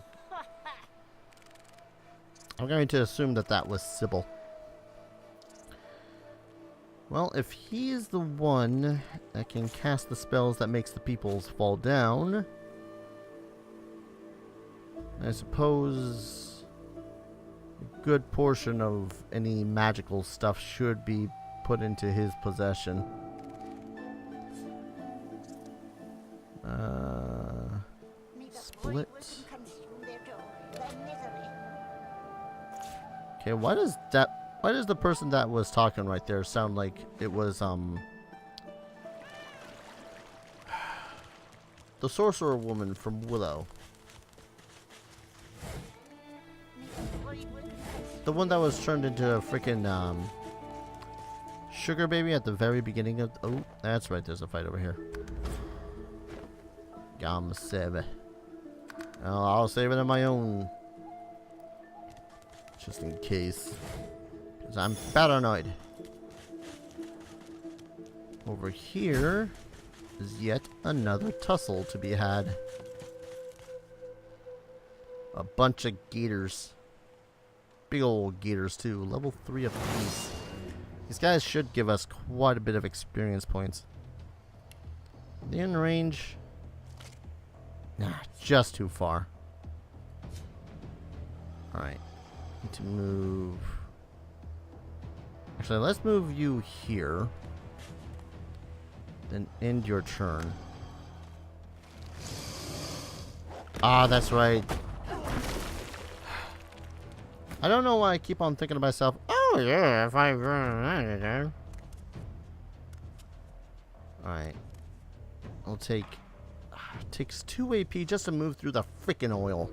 I'm going to assume that that was Sybil. Well, if he's the one that can cast the spells that makes the peoples fall down, I suppose a good portion of any magical stuff should be put into his possession. Split. Okay, why does the person that was talking right there sound like it was the sorcerer woman from Willow? The one that was turned into a freaking sugar baby at the very beginning of. Oh, that's right. There's a fight over here. Gum save it. I'll save it on my own, just in case, because I'm paranoid. Over here is yet another tussle to be had. A bunch of gators. Big old gators too. Level 3 apiece. These guys should give us quite a bit of experience points. The end range. Nah, just too far. Alright. Need to move. Actually, let's move you here. Then end your turn. Ah, that's right. I don't know why I keep on thinking to myself, oh yeah, if I run. Alright. I'll take. Takes 2 AP just to move through the freaking oil.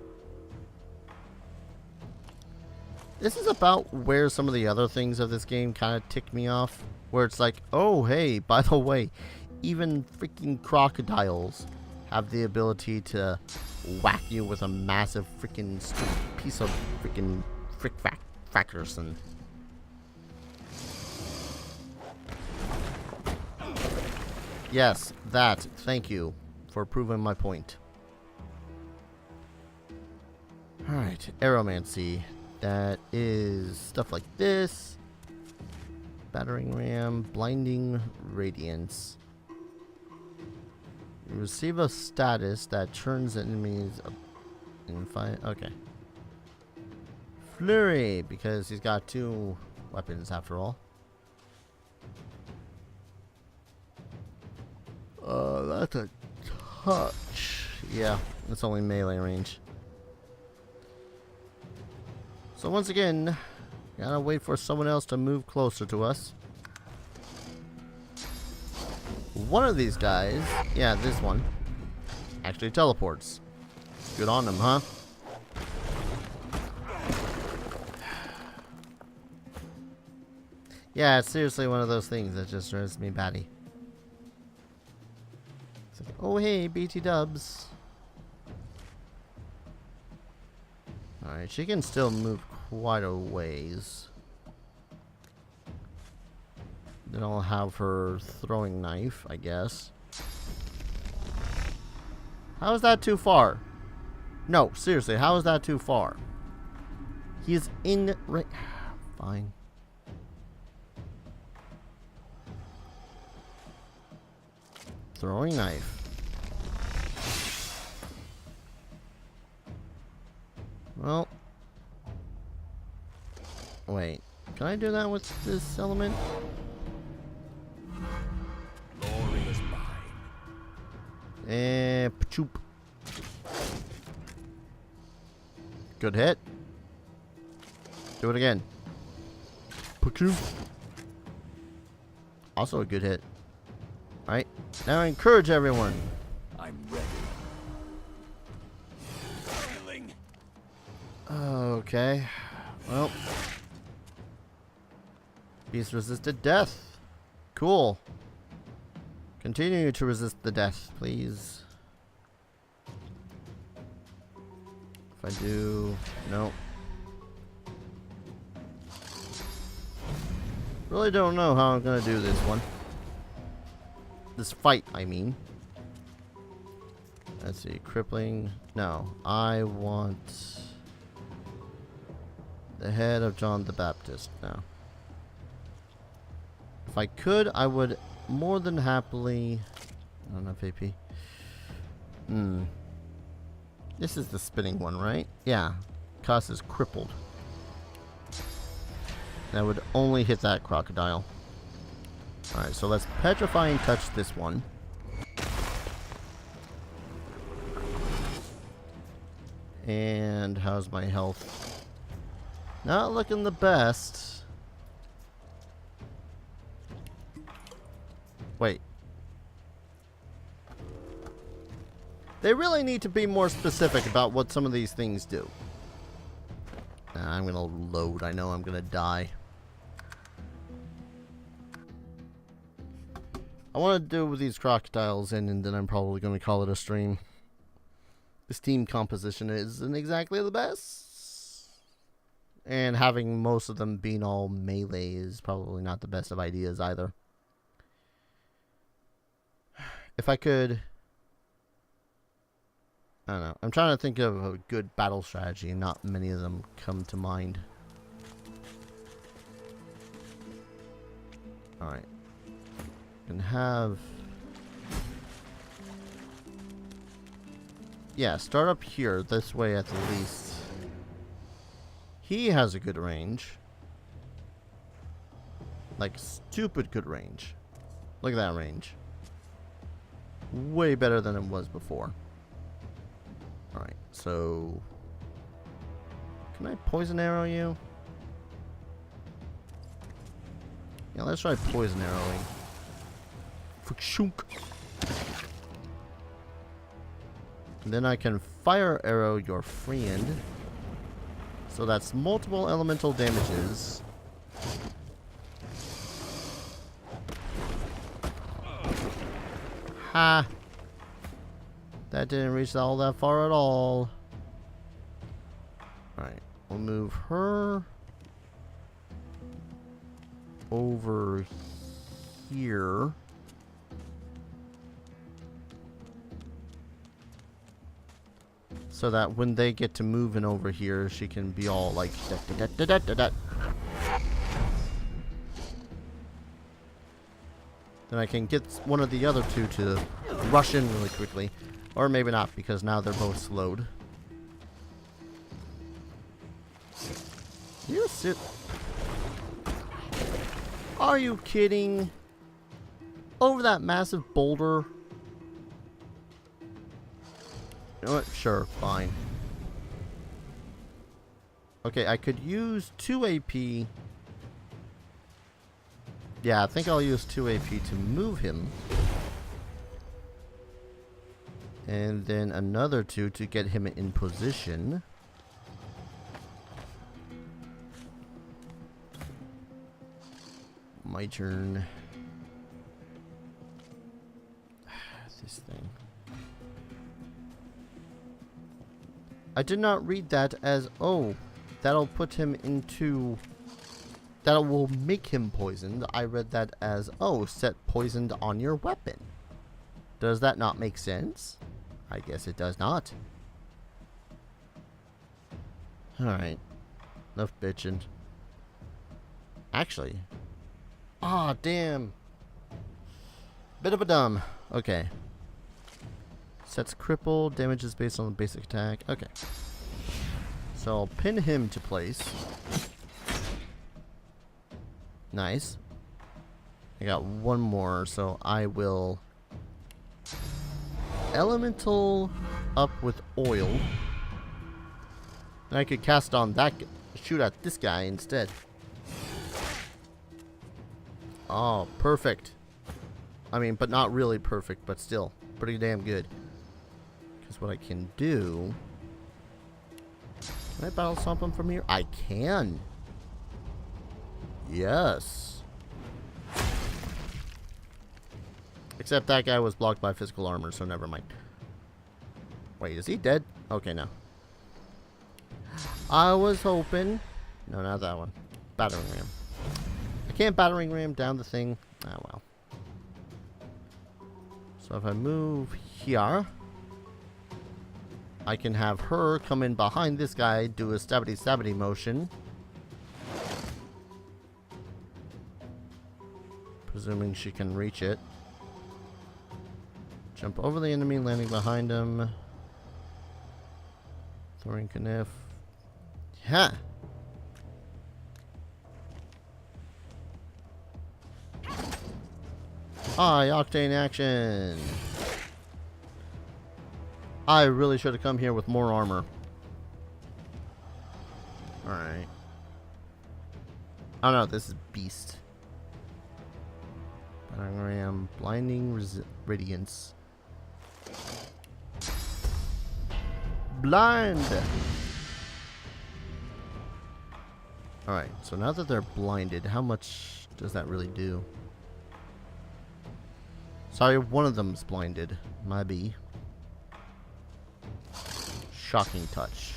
This is about where some of the other things of this game kind of tick me off. Where it's like, oh hey, by the way, even freaking crocodiles have the ability to whack you with a massive freaking piece of freaking Frackerson. Yes, that. Thank you for proving my point. Alright, aeromancy. That is stuff like this. Battering ram, blinding radiance. You receive a status that turns enemies up in fire. Okay. Flurry, because he's got 2 weapons after all. That's a touch. Yeah, that's only melee range. So once again, gotta wait for someone else to move closer to us. One of these guys, yeah, this one, actually teleports. Good on them, huh? Yeah, it's seriously one of those things that just drives me batty. It's like, oh hey, BT dubs. Alright, she can still move quite a ways. Then I'll have her throwing knife, I guess. How is that too far? No, seriously, how is that too far? He is in right. Fine. Throwing knife. Well. Wait. Can I do that with this element? Glory is mine. Pachoop. Good hit. Do it again. Pachoop. Also a good hit. Alright. Now I encourage everyone. I'm ready. Okay. Well. Beast resisted death. Cool. Continue to resist the death, please. If I do... No. Really don't know how I'm gonna do this one. This fight, I mean. Let's see, crippling. No, I want the head of John the Baptist now. If I could, I would more than happily. I don't know if AP. This is the spinning one, right? Yeah. Cost is crippled. That would only hit that crocodile. Alright, so let's petrify and touch this one. And how's my health? Not looking the best. Wait. They really need to be more specific about what some of these things do. I'm gonna load. I know I'm gonna die. I want to do with these crocodiles in, and then I'm probably going to call it a stream. This team composition isn't exactly the best. And having most of them being all melee is probably not the best of ideas either. If I could... I don't know. I'm trying to think of a good battle strategy, and not many of them come to mind. Alright. Can have... Yeah, start up here, this way at the least. He has a good range. Like, stupid good range. Look at that range. Way better than it was before. Alright, so... Can I poison arrow you? Yeah, let's try poison arrowing. Then I can fire arrow your friend. So that's multiple elemental damages. Ha! That didn't reach all that far at all. Alright, we'll move her over here. So that when they get to moving over here, she can be all like da, da, da, da, da, da. Then I can get one of the other two to rush in really quickly. Or maybe not, because now they're both slowed. You sit. Are you kidding? Over that massive boulder? You know what? Sure, fine. Okay, I could use 2 AP. Yeah, I think I'll use 2 AP to move him. And then another 2 to get him in position. My turn. This thing. I did not read that as, oh, that'll put him into... That will make him poisoned. I read that as, oh, set poisoned on your weapon. Does that not make sense? I guess it does not. Alright. Enough bitching. Actually. Ah, damn. Bit of a dumb. Okay. Sets cripple. Damage is based on the basic attack. Okay. So I'll pin him to place. Nice. I got one more, so I will... Elemental up with oil. And I could cast on that... Shoot at this guy instead. Oh, perfect. I mean, but not really perfect, but still pretty damn good. Because what I can do... Can I battle stomp him from here? I can. Yes. Except that guy was blocked by physical armor, so never mind. Wait, is he dead? Okay, no. I was hoping... No, not that one. Battering ram. I can't battering ram down the thing. Ah, well. So if I move here, I can have her come in behind this guy, do a stabity motion. Presuming she can reach it. Jump over the enemy, landing behind him. Thorin Kniff. Yeah. High octane action. I really should have come here with more armor. Alright. Oh no, this is Beast. Battering ram, blinding radiance. Blind! Alright, so now that they're blinded, how much does that really do? Sorry, one of them's blinded. Maybe. Shocking touch.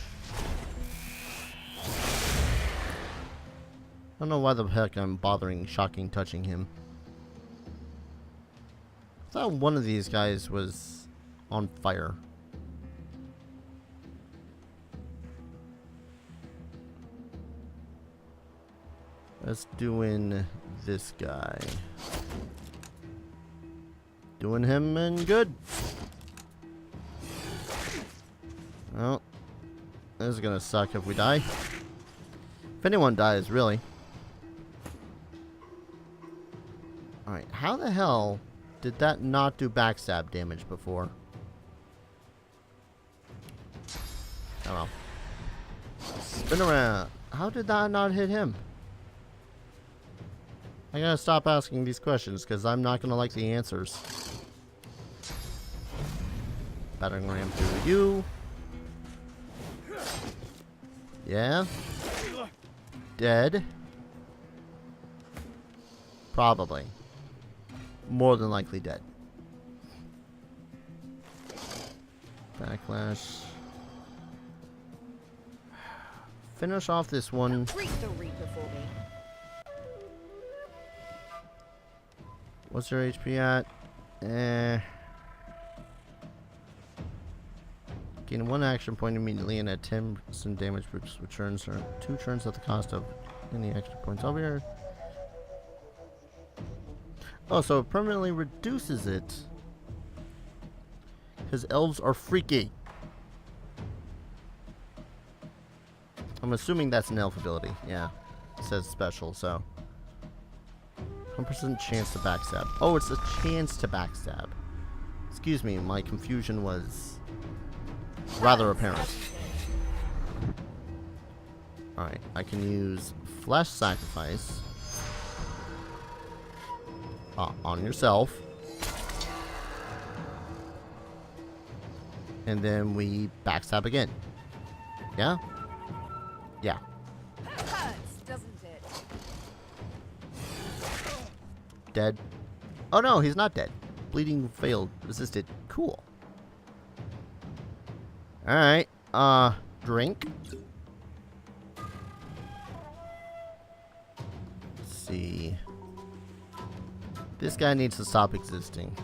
I don't know why the heck I'm bothering shocking touching him. I thought one of these guys was on fire. Let's doing this guy. Doing him in good. Well, this is gonna suck if we die. If anyone dies, really. Alright, how the hell did that not do backstab damage before? Oh well. Spin around. How did that not hit him? I gotta stop asking these questions because I'm not gonna like the answers. Battering ram through you. Yeah. Dead. Probably. More than likely dead. Backlash. Finish off this one. Greet the Reaper for me. What's her HP at? Gain 1 action point immediately and at 10% damage, which returns her 2 turns at the cost of any extra points over here. Oh, so it permanently reduces it. Because elves are freaky. I'm assuming that's an elf ability. Yeah. It says special, so. 1% chance to backstab. Oh, it's a chance to backstab. Excuse me, my confusion was rather apparent. Alright, I can use Flesh Sacrifice on yourself. And then we backstab again. Yeah? Yeah. Hurts, doesn't it? Dead. Oh no, he's not dead. Bleeding failed. Resisted. Cool. Alright. Drink. Let's see. This guy needs to stop existing.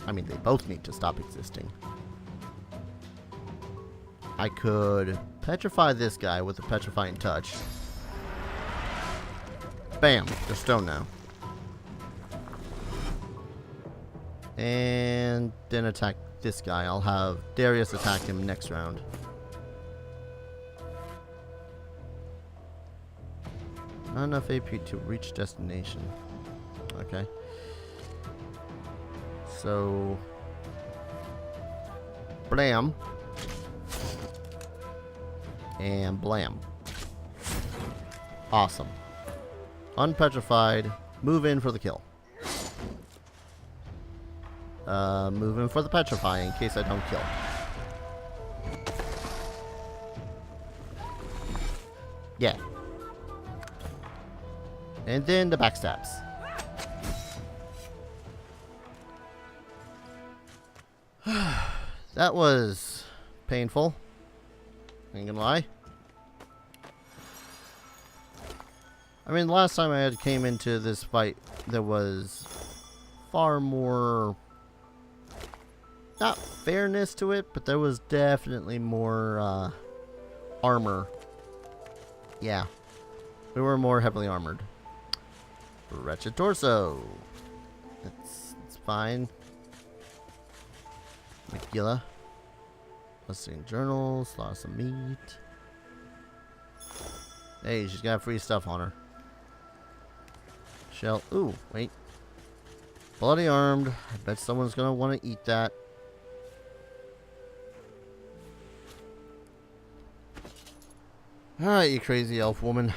I mean, they both need to stop existing. I could petrify this guy with a petrifying touch. Bam! They're stone now. And then attack this guy. I'll have Darius attack him next round. Not enough AP to reach destination. Okay. So... Blam. And blam. Awesome. Unpetrified. Move in for the kill. Move in for the petrify in case I don't kill. Yeah. And then the backstabs. That was painful. Ain't gonna lie. I mean, last time I had came into this fight, there was far more, not fairness to it, but there was definitely more armor. Yeah, we were more heavily armored. Wretched torso. It's fine. Megillah. Listing journals. Lots of meat. Hey, she's got free stuff on her. Shell. Ooh, wait. Bloody armed. I bet someone's gonna want to eat that. Alright, you crazy elf woman.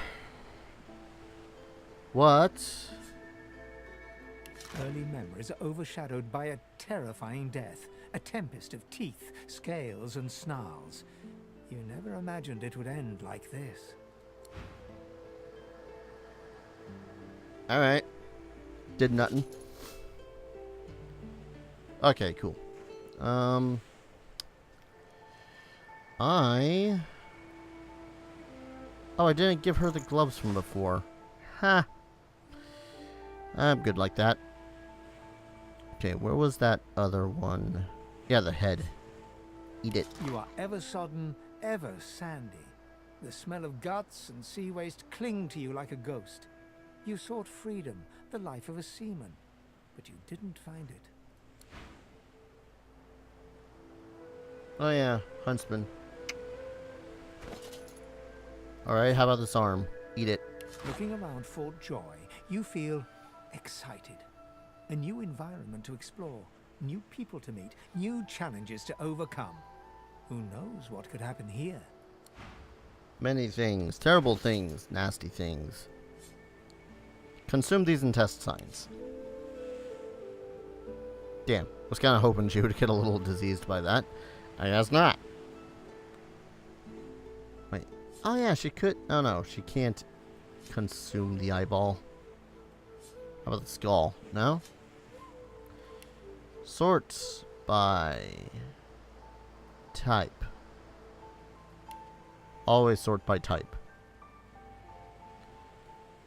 What? Early memories are overshadowed by a terrifying death. A tempest of teeth, scales, and snarls. You never imagined it would end like this. Alright. Did nothing. Okay, cool. Oh, I didn't give her the gloves from before. Ha. I'm good like that. Okay, where was that other one? Yeah, the head. Eat it. You are ever sodden, ever sandy. The smell of guts and sea waste cling to you like a ghost. You sought freedom, the life of a seaman, but you didn't find it. Oh yeah, huntsman. Alright, how about this arm? Eat it. Looking around Fort Joy, you feel excited. A new environment to explore, new people to meet, new challenges to overcome. Who knows what could happen here? Many things. Terrible things. Nasty things. Consume these intestines. Damn. Was kind of hoping she would get a little diseased by that. I guess not. Wait. Oh yeah, she could. Oh no, she can't consume the eyeball. How about the skull? No? Sorts by type. Always sort by type.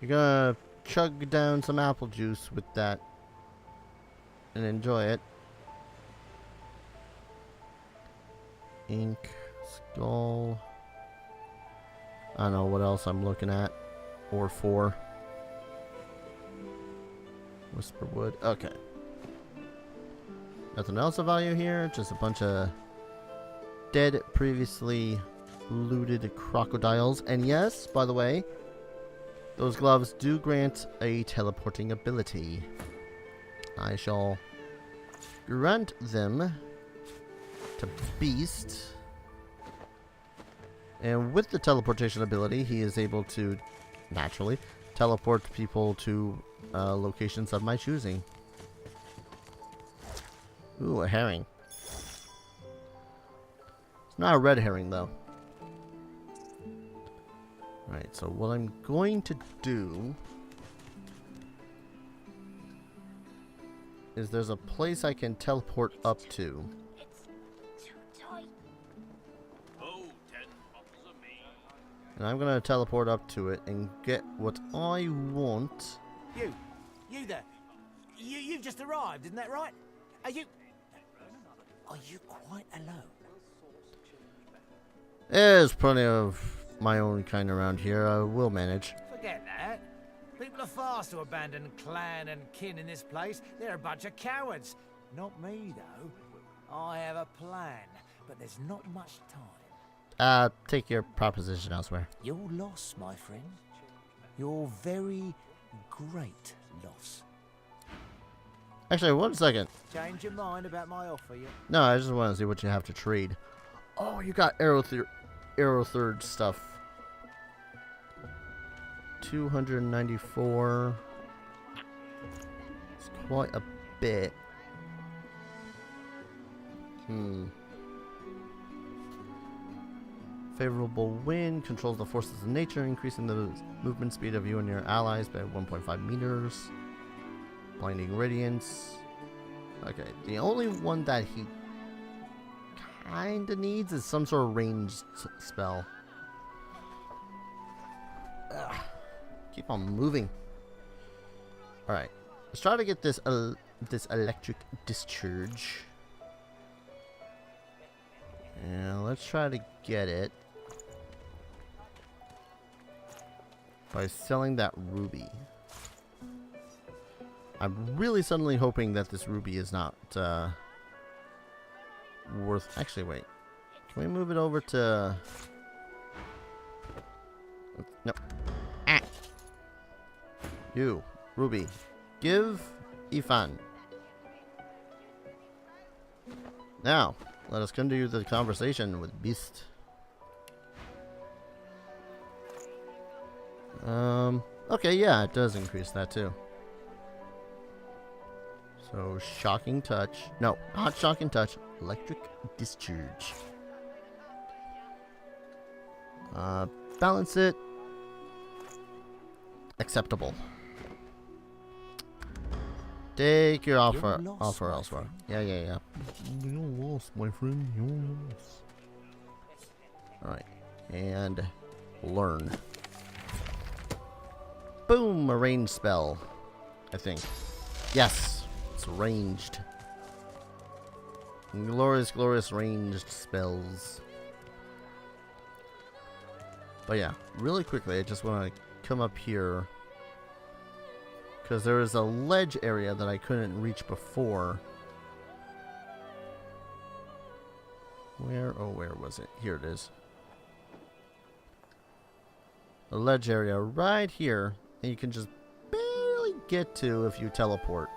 You're gonna chug down some apple juice with that and enjoy it. Ink, skull. I don't know what else I'm looking at or for. Whisperwood. Okay. Nothing else of value here. Just a bunch of dead, previously looted crocodiles. And yes, by the way, those gloves do grant a teleporting ability. I shall grant them to Beast. And with the teleportation ability, he is able to, naturally, teleport people to locations of my choosing. Ooh, a herring. It's not a red herring, though. Right, so what I'm going to do is there's a place I can teleport up to. And I'm gonna teleport up to it and get what I want. You there. You've just arrived, isn't that right? Are you quite alone? There's plenty of my own kind around here. I will manage. Forget that. People are fast to abandon clan and kin in this place. They're a bunch of cowards. Not me, though. I have a plan, but there's not much time. Take your proposition elsewhere. Your loss, my friend. Your very great loss. Actually, 1 second. Change your mind about my offer, yet? No, I just want to see what you have to trade. Oh, you got arrow third stuff. 294. It's quite a bit. Favorable wind controls the forces of nature, increasing the movement speed of you and your allies by 1.5 meters. Blinding radiance. Okay, the only one that he kinda needs is some sort of ranged spell. Ugh. Keep Keep on moving. Alright. Let's try to get this this electric discharge. And let's try to get it by selling that ruby. I'm really suddenly hoping that this ruby is not worth... Actually, wait. Can we move it over to... No. Ah. You, ruby. Give Ifan. Now, let us continue the conversation with Beast. Okay, yeah, it does increase that too. So, shocking touch. No, not shocking touch. Electric discharge. Balance it. Acceptable. Take your offer elsewhere. Yeah. You're lost, my friend. You're lost. Alright. And learn. Boom! A ranged spell. I think. Yes! It's ranged. Glorious, glorious ranged spells. But yeah, really quickly, I just want to come up here. Because there is a ledge area that I couldn't reach before. Where was it? Here it is. A ledge area right here. And you can just barely get to if you teleport.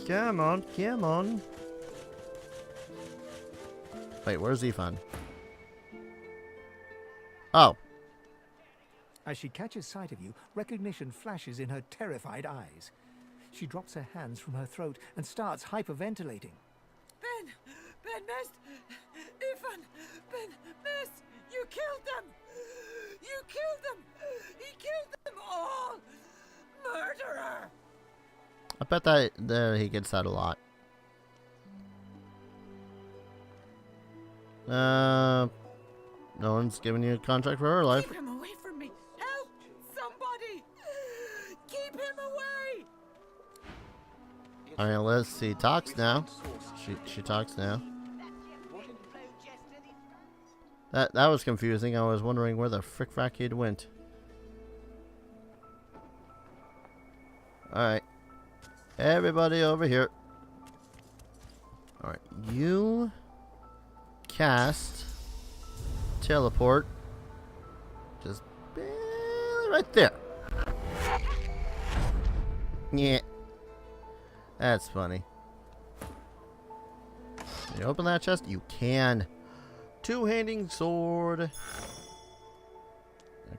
Come on, come on. Wait, where's Ifan? Oh. As she catches sight of you, recognition flashes in her terrified eyes. She drops her hands from her throat and starts hyperventilating. Ben, miss! Ifan! Ben, miss! You killed them! You killed them! He killed them all! Murderer! I bet that he gets that a lot. No one's giving you a contract for her life. Keep him away from me! Help! Somebody! Keep him away! Alright, let's see. Talks now. She talks now. That was confusing. I was wondering where the frick frack he'd went. Alright. Everybody over here. Alright. You cast teleport. Just barely right there. Yeah. That's funny. Can you open that chest? You can. Two-handing sword.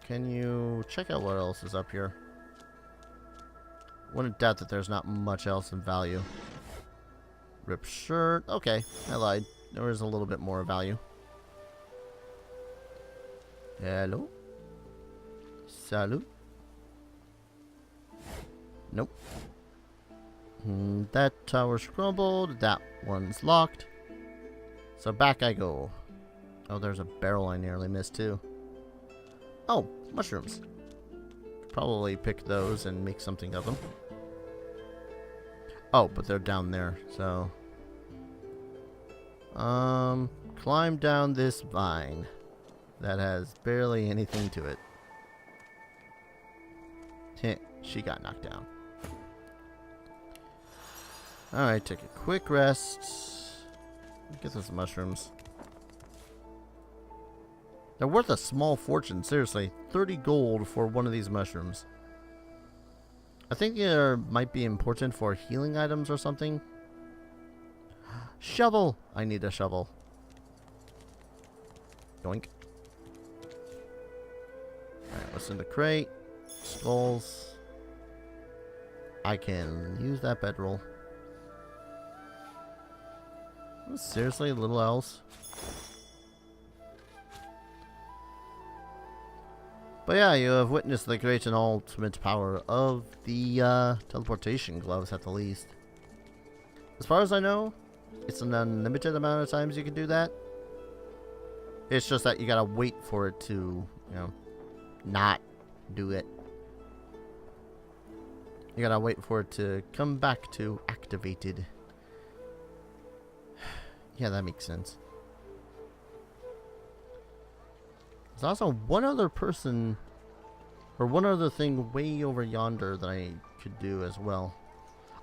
Can you check out what else is up here? Wouldn't doubt that there's not much else in value. Ripped shirt. Okay, I lied. There is a little bit more value. Hello? Salut? Nope. That tower's crumbled. That one's locked. So back I go. Oh, there's a barrel I nearly missed too. Oh, mushrooms. Probably pick those and make something of them. Oh, but they're down there, so... climb down this vine that has barely anything to it. Heh, she got knocked down. Alright, take a quick rest. Get those mushrooms. They're worth a small fortune, seriously. 30 gold for one of these mushrooms. I think they might be important for healing items or something. Shovel! I need a shovel. Yoink. Alright, what's in the crate? Skulls. I can use that bedroll. Seriously, little else? But yeah, you have witnessed the great and ultimate power of the teleportation gloves at the least. As far as I know, it's an unlimited amount of times you can do that. It's just that you gotta wait for it to, you know, not do it. You gotta wait for it to come back to activated. Yeah, that makes sense. There's also one other person, or one other thing way over yonder that I could do as well.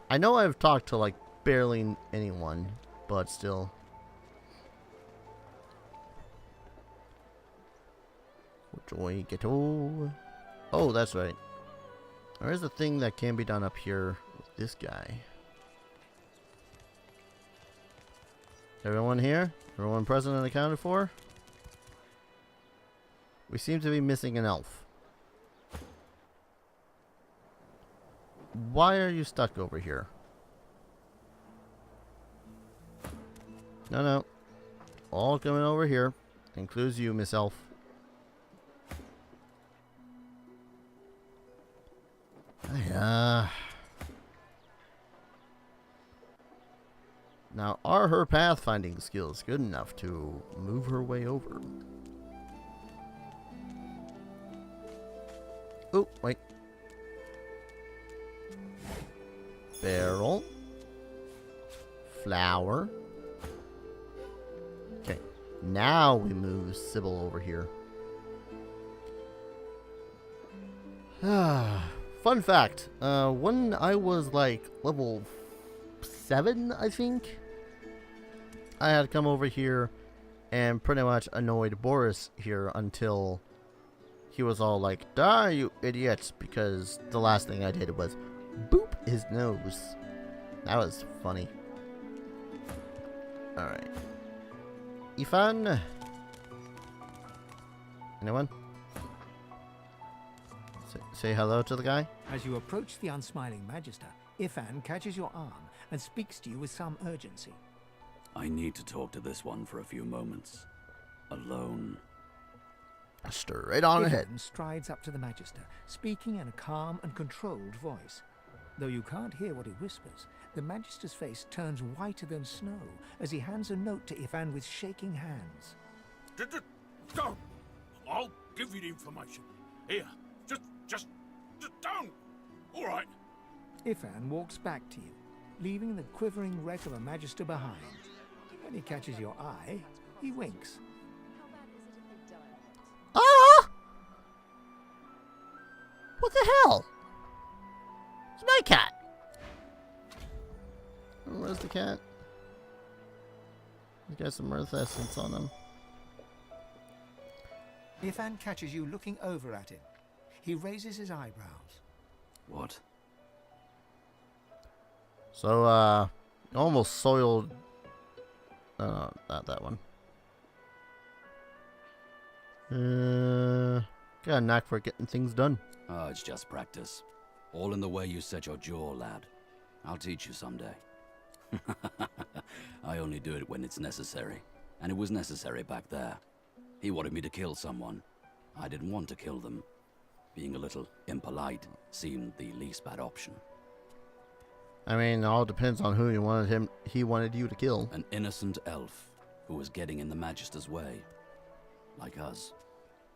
I know I've talked to like barely anyone, but still. Joy ghetto. Oh, that's right. There is a thing that can be done up here with this guy. Everyone here? Everyone present and accounted for? We seem to be missing an elf. Why are you stuck over here? No, no. All coming over here. Includes you, Miss Elf. Now, are her pathfinding skills good enough to move her way over? Oh, wait. Barrel. Flower. Okay. Now we move Sybil over here. Fun fact. When I was like level 7, I think, I had come over here and pretty much annoyed Boris here until he was all like, "Die, you idiots," because the last thing I did was boop his nose. That was funny. Alright. Ifan? Anyone? Say hello to the guy? As you approach the unsmiling Magister, Ifan catches your arm and speaks to you with some urgency. I need to talk to this one for a few moments. Alone. Straight on ahead. Ifan strides up to the Magister, speaking in a calm and controlled voice. Though you can't hear what he whispers, the Magister's face turns whiter than snow as he hands a note to Ifan with shaking hands. Don't! I'll give you the information. Here, just don't! All right. Ifan walks back to you, leaving the quivering wreck of a Magister behind. When he catches your eye, he winks. Ah! What the hell? It's my cat. Where's the cat? He's got some earth essence on him. Ifan catches you looking over at him. He raises his eyebrows. What? So, almost soiled. Not that one. Got a knack for getting things done. Oh, it's just practice. All in the way you set your jaw, lad. I'll teach you someday. I only do it when it's necessary. And it was necessary back there. He wanted me to kill someone. I didn't want to kill them. Being a little impolite seemed the least bad option. I mean, it all depends on who he wanted you to kill. An innocent elf who was getting in the Magister's way. Like us.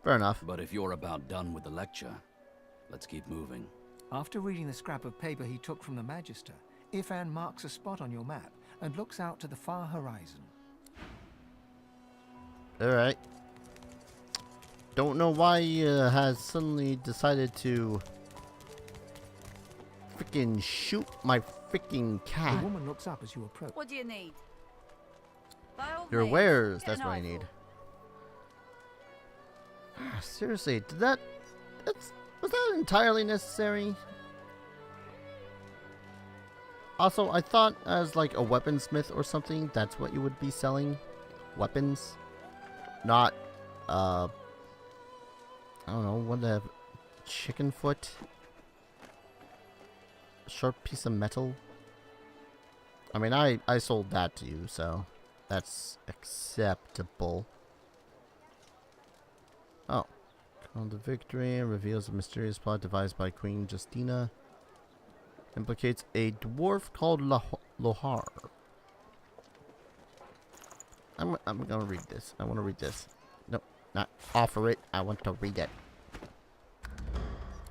Fair enough. But if you're about done with the lecture, let's keep moving. After reading the scrap of paper he took from the Magister, Ifan marks a spot on your map and looks out to the far horizon. Alright. Don't know why he has suddenly decided to freaking shoot my freaking cat. The woman looks up as you approach. What do you need? Your wares, that's what I need. Seriously, was that entirely necessary? Also, I thought as like a weaponsmith or something, that's what you would be selling. Weapons. Not, I don't know, what the chicken foot? A sharp piece of metal? I mean, I sold that to you, so that's acceptable. Oh. Call to victory reveals a mysterious plot devised by Queen Justina. Implicates a dwarf called Lohar. I'm gonna read this. I want to read this. Not offer it. I want to read it.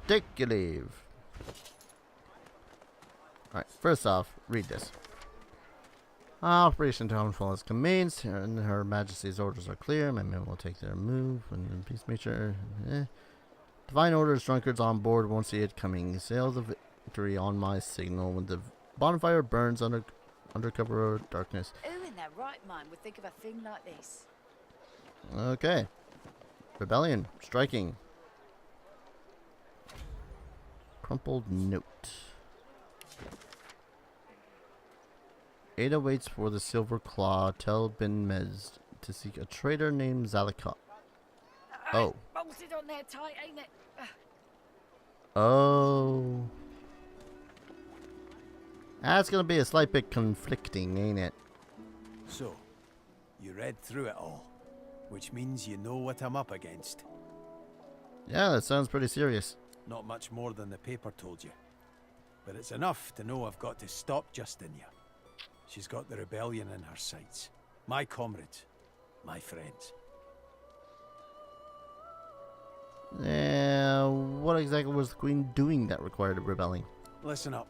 Take your leave. Alright, first off, read this. Operation Townfall has commenced, and Her Majesty's orders are clear. My men will take their move, and please make sure. Divine orders, drunkards on board won't see it coming. Sail the victory on my signal when the bonfire burns under cover of darkness. Who in their right mind would think of a thing like this? Okay. Rebellion. Striking. Crumpled note. Ada waits for the Silver Claw. Tell Ben Mez to seek a traitor named Zalakot. Oh. Bolted on there tight, ain't it? Oh. That's gonna be a slight bit conflicting, ain't it? So, you read through it all, which means you know what I'm up against. Yeah, that sounds pretty serious. Not much more than the paper told you. But it's enough to know I've got to stop Justinia. She's got the rebellion in her sights. My comrades. My friends. What exactly was the Queen doing that required a rebelling? Listen up.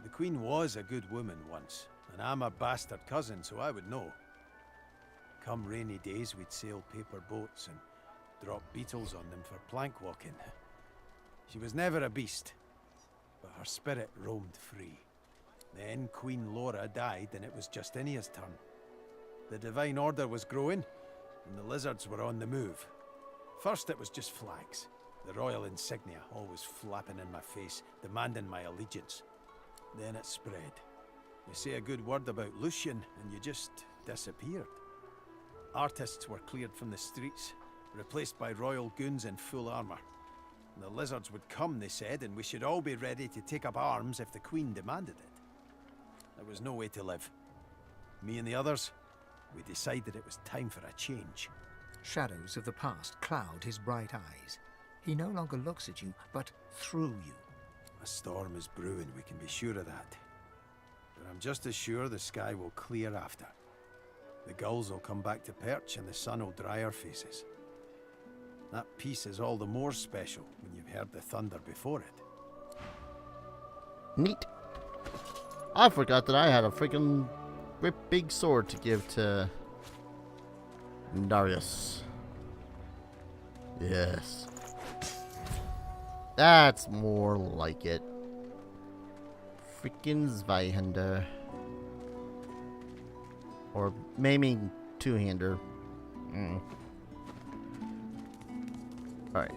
The Queen was a good woman once, and I'm a bastard cousin, so I would know. Come rainy days, we'd sail paper boats and drop beetles on them for plank walking. She was never a beast, but her spirit roamed free. Then Queen Laura died, and it was Justinia's turn. The Divine Order was growing, and the lizards were on the move. First it was just flags, the royal insignia always flapping in my face, demanding my allegiance. Then it spread. You say a good word about Lucian, and you just disappeared. Artists were cleared from the streets, replaced by royal goons in full armor. And the lizards would come, they said, and we should all be ready to take up arms if the Queen demanded it. There was no way to live. Me and the others, we decided it was time for a change. Shadows of the past cloud his bright eyes. He no longer looks at you, but through you. A storm is brewing, we can be sure of that. But I'm just as sure the sky will clear after. The gulls will come back to perch and the sun will dry our faces. That peace is all the more special when you've heard the thunder before it. Neat. I forgot that I had a freaking great big sword to give to Darius. Yes. That's more like it. Freaking Zweihander. Or maybe two-hander. Alright.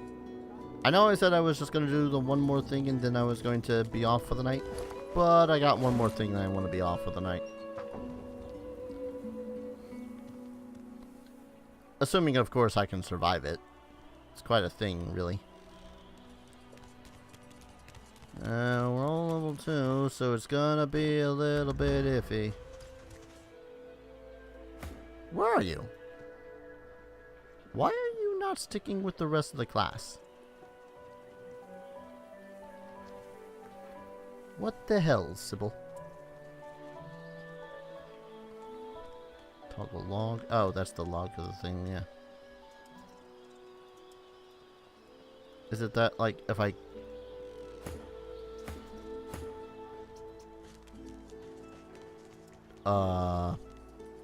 I know I said I was just going to do the one more thing and then I was going to be off for the night. But I got one more thing that I want to be off for the night. Assuming, of course, I can survive it. It's quite a thing, really. We're all level 2, so it's gonna be a little bit iffy. Where are you? Why are you not sticking with the rest of the class? What the hell, Sybil? Toggle log. Oh, that's the log of the thing, yeah. Is it that, like, if I...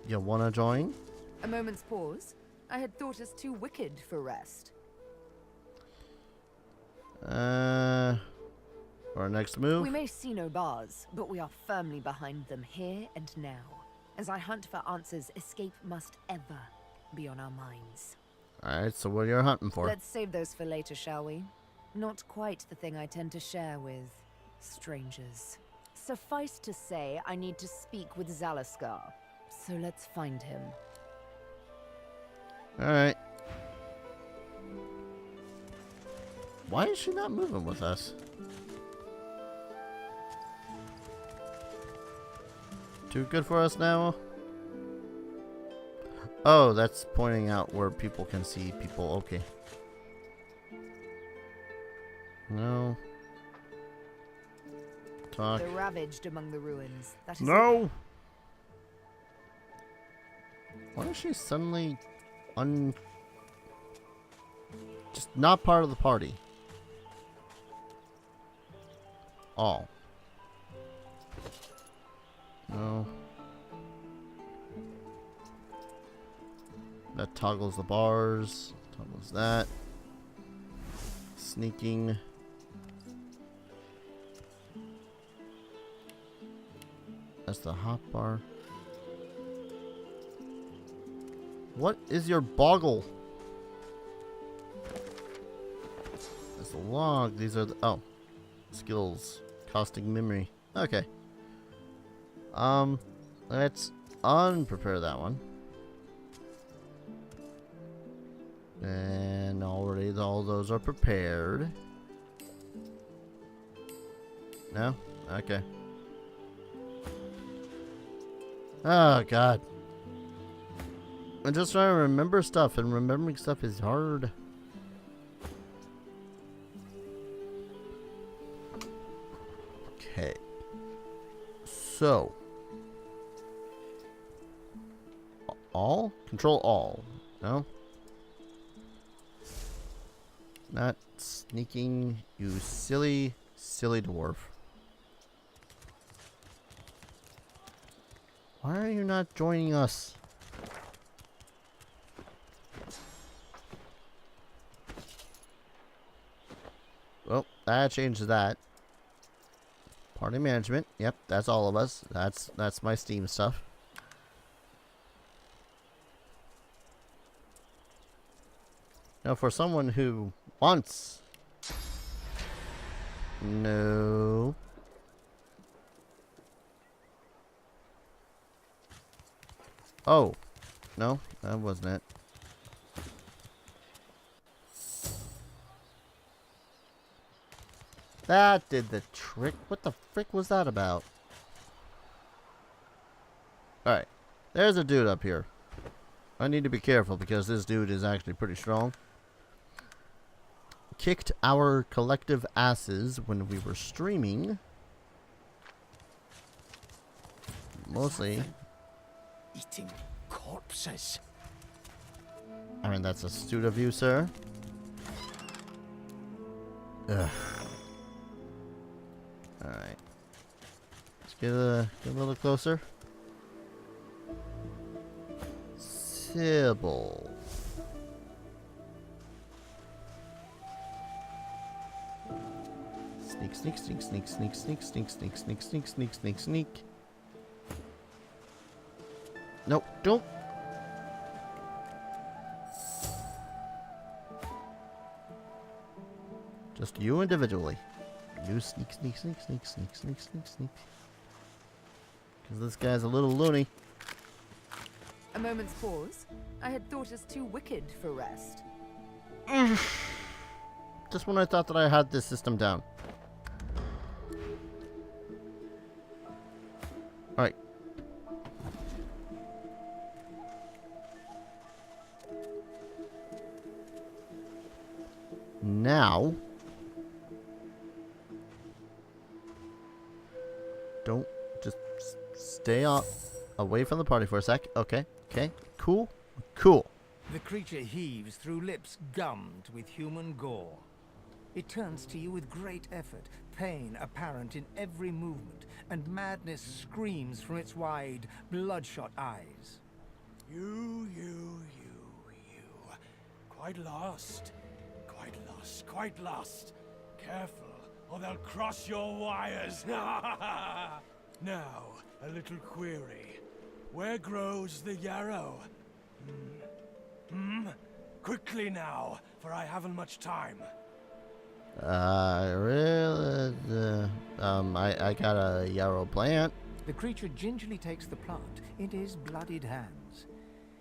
You wanna join? A moment's pause. I had thought us too wicked for rest. Our next move? We may see no bars, but we are firmly behind them here and now. As I hunt for answers, escape must ever be on our minds. Alright, so what are you hunting for? Let's save those for later, shall we? Not quite the thing I tend to share with strangers. Suffice to say, I need to speak with Zalaskar. So let's find him. Alright. Why is she not moving with us? Too good for us now? Oh, that's pointing out where people can see people. Okay. No. Talk. They're ravaged among the ruins. That is No! Why is she suddenly Just not part of the party. All. No. That toggles the bars. Toggles that. Sneaking. That's the hot bar. What is your boggle? That's the log. These are the skills. Costing memory. Okay. Let's unprepare that one. And already all those are prepared. No? Okay. Oh, God. I'm just trying to remember stuff, and remembering stuff is hard. Okay. So. All? Control all. No? Not sneaking, you silly, silly dwarf. Why are you not joining us? Well, that changes that. Party management. Yep, that's all of us. That's my Steam stuff. Now, for someone who wants... No. Oh. No, that wasn't it. That did the trick. What the frick was that about? Alright. There's a dude up here. I need to be careful because this dude is actually pretty strong. Kicked our collective asses when we were streaming. Mostly. Eating corpses. I mean, that's astute of you, sir. Ugh. Alright. Let's get a little closer. Sybil. Sneak, sneak, sneak, sneak, sneak, sneak, sneak, sneak, sneak, sneak, sneak, sneak, sneak. Nope, don't. Just you individually. You sneak, sneak, sneak, sneak, sneak, sneak, sneak, sneak. Because this guy's a little loony. A moment's pause. I had thought us too wicked for rest. Just when I thought that I had this system down. Alright. Now. Don't just stay away from the party for a sec. Okay. Okay. Cool. Cool. The creature heaves through lips gummed with human gore. It turns to you with great effort, pain apparent in every movement, and madness screams from its wide, bloodshot eyes. You. Quite lost. Quite lost. Careful, or they'll cross your wires. Now, a little query. Where grows the yarrow? Quickly now, for I haven't much time. Really? I got a yarrow plant. The creature gingerly takes the plant in his bloodied hands.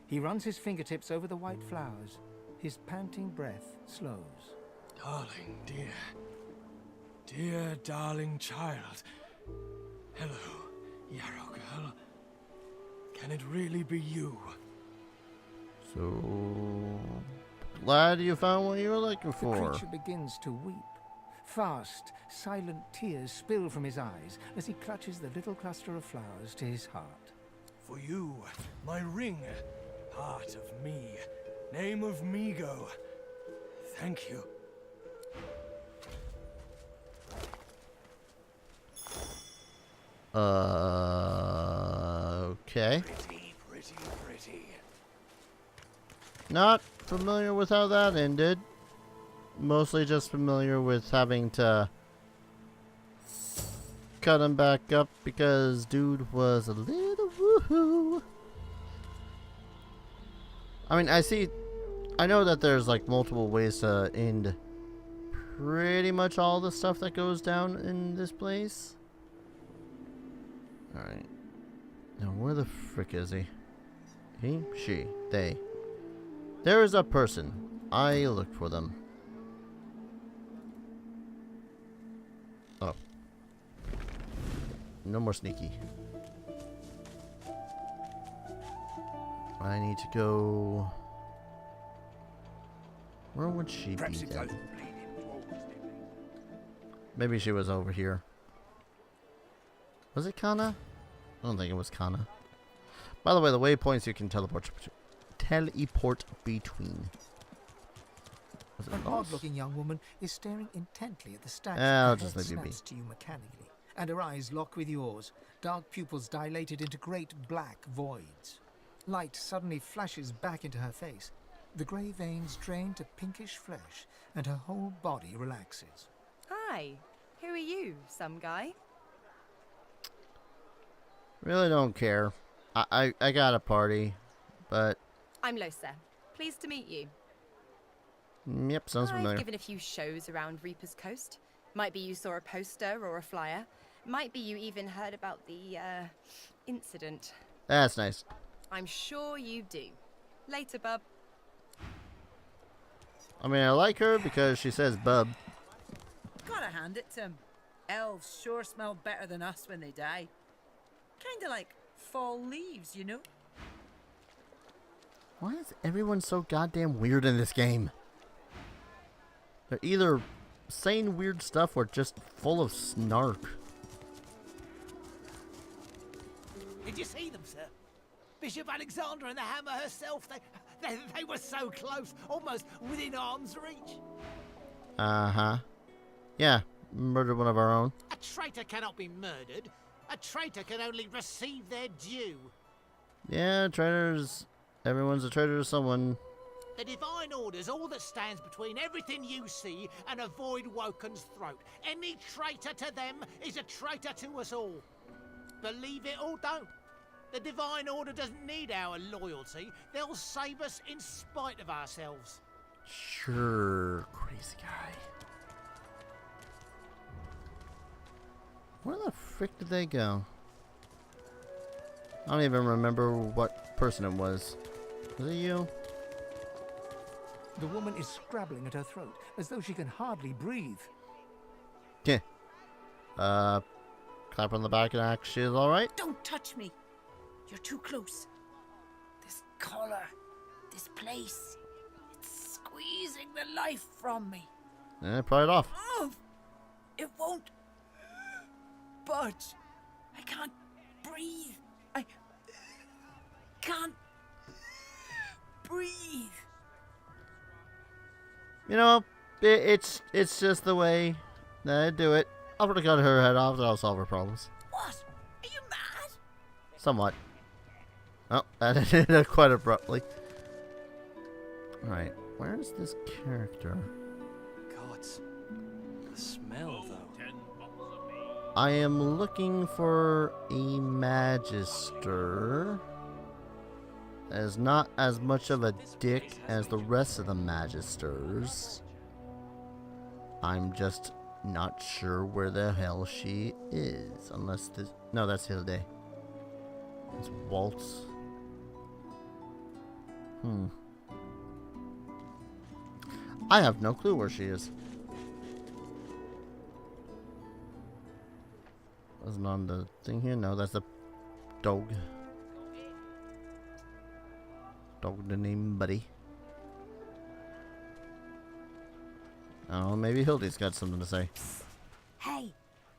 He runs his fingertips over the white flowers. His panting breath slows. Darling, dear darling child. Hello, yarrow girl. Can it really be you? So glad you found what you were looking for. The creature begins to weep. Fast, silent tears spill from his eyes as he clutches the little cluster of flowers to his heart. For you, my ring, heart of me, name of Migo. Thank you. Okay. Pretty. Not familiar with how that ended. Mostly just familiar with having to cut him back up because dude was a little woohoo. I mean, I know that there's like multiple ways to end pretty much all the stuff that goes down in this place. Alright. Now where the frick is he? He? She? They. There is a person. I looked for them. Oh. No more sneaky. I need to go... Where would she be then? Maybe she was over here. Was it Kana? I don't think it was Kana. By the way, the waypoints you can teleport between. An odd-looking young woman is staring intently at the statue. I'll just leave you be. To you mechanically, and her eyes lock with yours. Dark pupils dilated into great black voids. Light suddenly flashes back into her face. The grey veins drain to pinkish flesh, and her whole body relaxes. Hi, who are you, some guy? Really don't care. I got a party, but... I'm Losa. Pleased to meet you. Yep, sounds familiar. I've given a few shows around Reaper's Coast. Might be you saw a poster or a flyer. Might be you even heard about the, incident. That's nice. I'm sure you do. Later, bub. I mean, I like her because she says bub. Gotta hand it to 'em. Elves sure smell better than us when they die. Kinda like fall leaves, you know? Why is everyone so goddamn weird in this game? They're either saying weird stuff or just full of snark. Did you see them, sir? Bishop Alexander and the Hammer herself, they were so close, almost within arm's reach. Uh-huh. Yeah, murdered one of our own. A traitor cannot be murdered. A traitor can only receive their due. Yeah, traitors. Everyone's a traitor to someone. The Divine Order's all that stands between everything you see and a void Woken's throat. Any traitor to them is a traitor to us all. Believe it or don't. The Divine Order doesn't need our loyalty. They'll save us in spite of ourselves. Sure, crazy guy. Where the frick did they go? I don't even remember what person it was. Was it you? The woman is scrabbling at her throat, as though she can hardly breathe. Yeah. Clap on the back and act she's alright. Don't touch me. You're too close. This collar, this place, it's squeezing the life from me. Pry it off. Oh, it won't budge. I can't breathe. I can't breathe. You know, it's just the way that I do it. I'll probably cut her head off, that'll solve her problems. What? Are you mad? Somewhat. Oh, that ended quite abruptly. Alright, where's this character? Gods. The smell, though. I am looking for a Magister. That is not as much of a dick as the rest of the Magisters. I'm just not sure where the hell she is. Unless this... No, that's Hilde. It's Waltz. I have no clue where she is. Wasn't on the thing here? No, that's a dog. Dog the name Buddy. Oh, maybe Hildy's got something to say. Hey,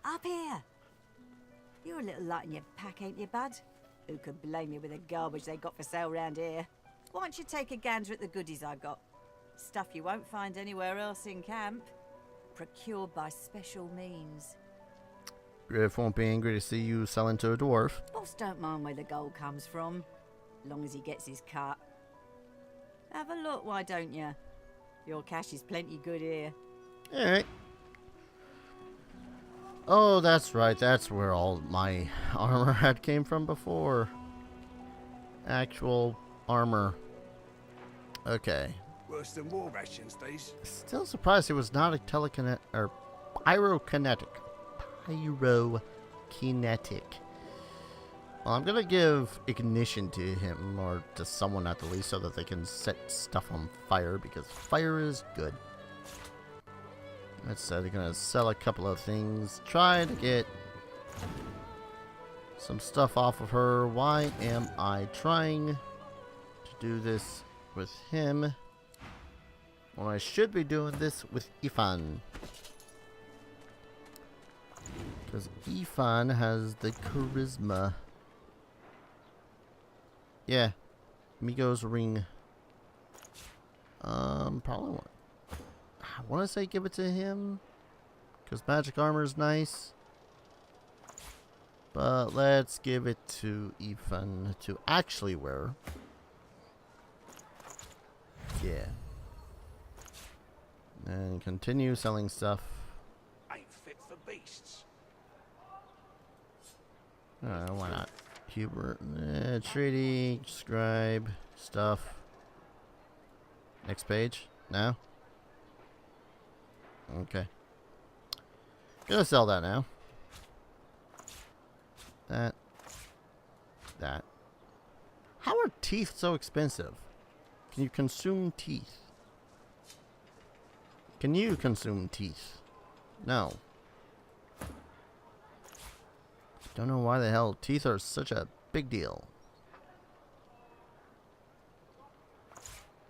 up here. You're a little light in your pack, ain't you, bud? Who could blame you with the garbage they got for sale round here? Why don't you take a gander at the goodies I got? Stuff you won't find anywhere else in camp. Procured by special means. Griff won't be angry to see you selling to a dwarf. Boss don't mind where the gold comes from, long as he gets his cut. Have a look, why don't you? Your cash is plenty good here. Alright. Oh, that's right. That's where all my armor had came from before. Actual armor. Okay. Worse than war rations, these. Still surprised it was not a telekinetic or pyrokinetic. Pyrokinetic. Well, I'm gonna give ignition to him or to someone at the least so that they can set stuff on fire because fire is good. Let's say they're gonna sell a couple of things. Try to get some stuff off of her. Why am I trying to do this with him when I should be doing this with Ifan? Because Ifan has the charisma. Yeah. Migo's ring. Probably want. I want to say give it to him. Because magic armor is nice. But let's give it to Ifan to actually wear. Yeah. And continue selling stuff. Ain't fit for beasts. Why not? Hubert, treaty, scribe, stuff. Next page? No? Okay. Gonna sell that now. That. How are teeth so expensive? Can you consume teeth? Can you consume teeth? No. Don't know why the hell teeth are such a big deal.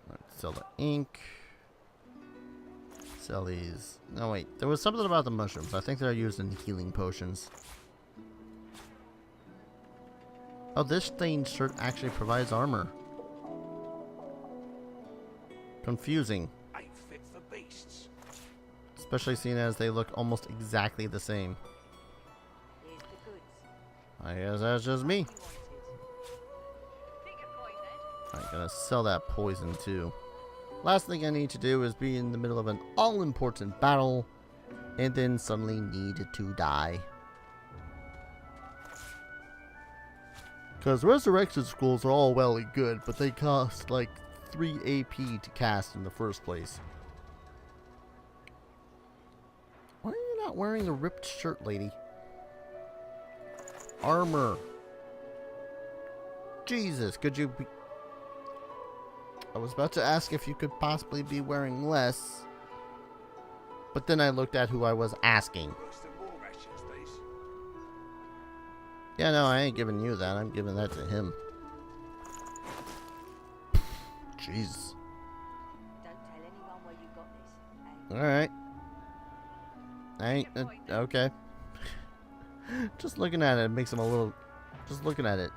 Let's sell the ink. Sell these. No, wait. There was something about the mushrooms. I think they're used in healing potions. Oh, this stained shirt actually provides armor. Confusing. Ain't fit for beasts. Especially seeing as they look almost exactly the same. I guess that's just me. I'm gonna sell that poison too. Last thing I need to do is be in the middle of an all-important battle and then suddenly need to die. Because resurrection scrolls are all well and good, but they cost like 3 AP to cast in the first place. Why are you not wearing a ripped shirt, lady? Armor. Jesus, could you be... I was about to ask if you could possibly be wearing less. But then I looked at who I was asking. Yeah, no, I ain't giving you that. I'm giving that to him. Jeez. Alright. I ain't... okay. Just looking at it makes him a little... Just looking at it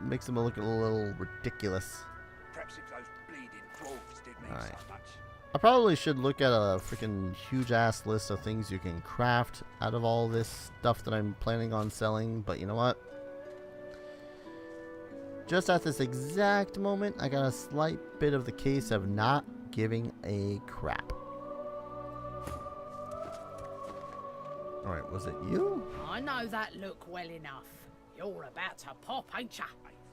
makes him look a little ridiculous. Perhaps if those bleeding dwarves did mean so much. I probably should look at a freaking huge-ass list of things you can craft out of all this stuff that I'm planning on selling, but you know what? Just at this exact moment, I got a slight bit of the case of not giving a crap. Alright, was it you? I know that look well enough. You're about to pop, ain't ya?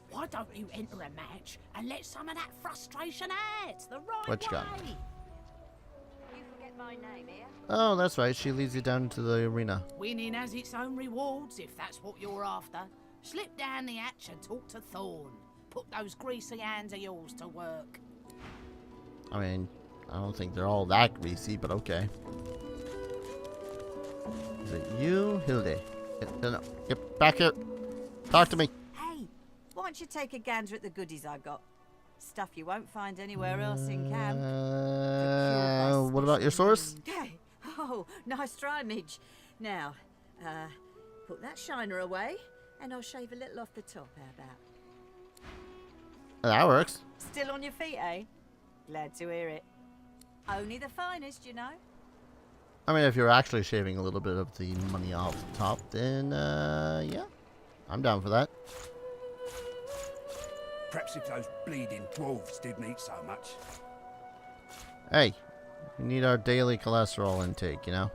Why don't you enter a match and let some of that frustration out the right What you got? way? You forget my name here? Oh, that's right. She leads you down into the arena. Winning has its own rewards, if that's what you're after. Slip down the hatch and talk to Thorn. Put those greasy hands of yours to work. I mean, I don't think they're all that greasy, but okay. Is it you, Hilde? No, get back here. Talk to me. Hey, why don't you take a gander at the goodies I got? Stuff you won't find anywhere else in camp. What about your source? Hey, oh, nice try, Midge. Now, put that shiner away, and I'll shave a little off the top. How about? That works. Still on your feet, eh? Glad to hear it. Only the finest, you know. I mean, if you're actually shaving a little bit of the money off the top, then, yeah. I'm down for that. Perhaps if those bleeding dwarves didn't eat so much. Hey, we need our daily cholesterol intake, you know?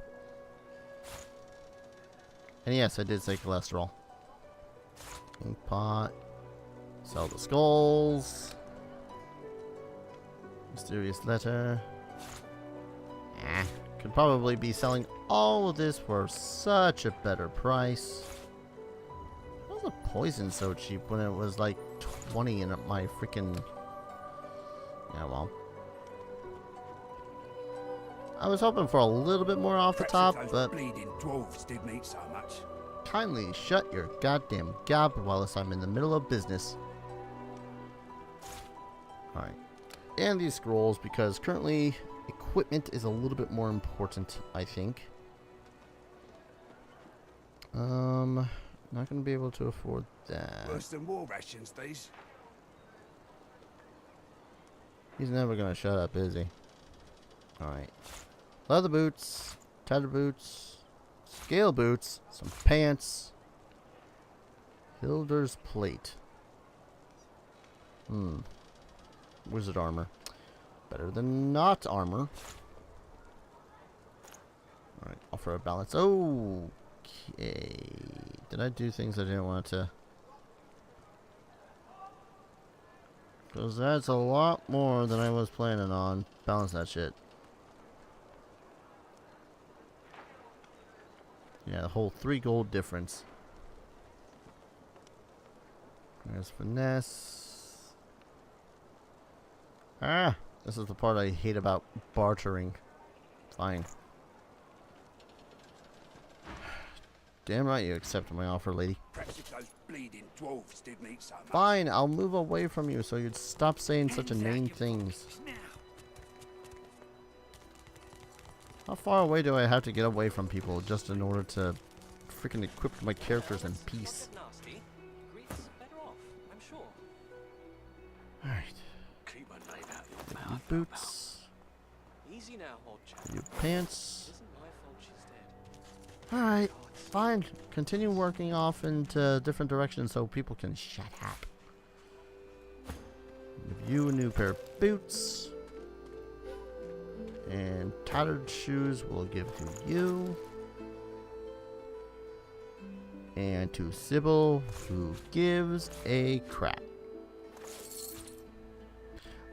And yes, I did say cholesterol. Ink pot. Sell the skulls. Mysterious letter. Could probably be selling all of this for such a better price. How was the poison so cheap when it was like 20 in my freaking... Yeah, well. I was hoping for a little bit more off the top, but... bleeding dwarves didn't eat so much. Kindly shut your goddamn gob whilst I'm in the middle of business. Alright. And these scrolls, because currently equipment is a little bit more important, I think. Not gonna be able to afford that. Worse than war rations, these. He's never gonna shut up, is he? Alright. Leather boots, tattered boots, scale boots, some pants, Hilder's plate. Wizard armor. Better than not armor. Alright, offer a balance. Okay. Did I do things I didn't want to? Because that's a lot more than I was planning on. Balance that shit. Yeah, the whole 3 gold difference. There's finesse. Ah! This is the part I hate about bartering. Fine. Damn right you accepted my offer, lady. Perhaps if those bleeding dwarves didn't eat so much. Fine, I'll move away from you so you'd stop saying such inane things. How far away do I have to get away from people just in order to freaking equip my characters in peace? Alright. Keep my name out of your mouth. Boots. Easy now, old chap. New pants. It isn't my fault she's dead. Alright, fine. Continue working off into different directions so people can shut up. Give you a new pair of boots. And tattered shoes we'll give to you. And to Sybil, who gives a crap.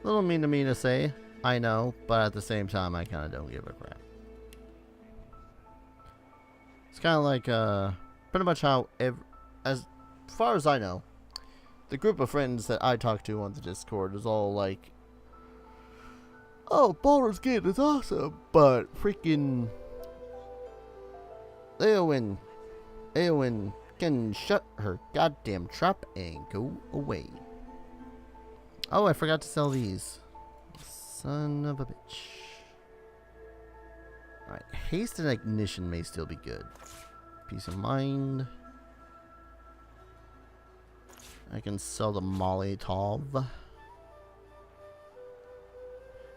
Little mean to me to say, I know, but at the same time I kind of don't give a crap. It's kind of like pretty much how, as far as I know, the group of friends that I talk to on the Discord is all like, oh, Baldur's Gate is awesome, but freaking Eowyn can shut her goddamn trap and go away. Oh, I forgot to sell these. Son of a bitch. Alright, haste and ignition may still be good. Peace of mind. I can sell the Molotov.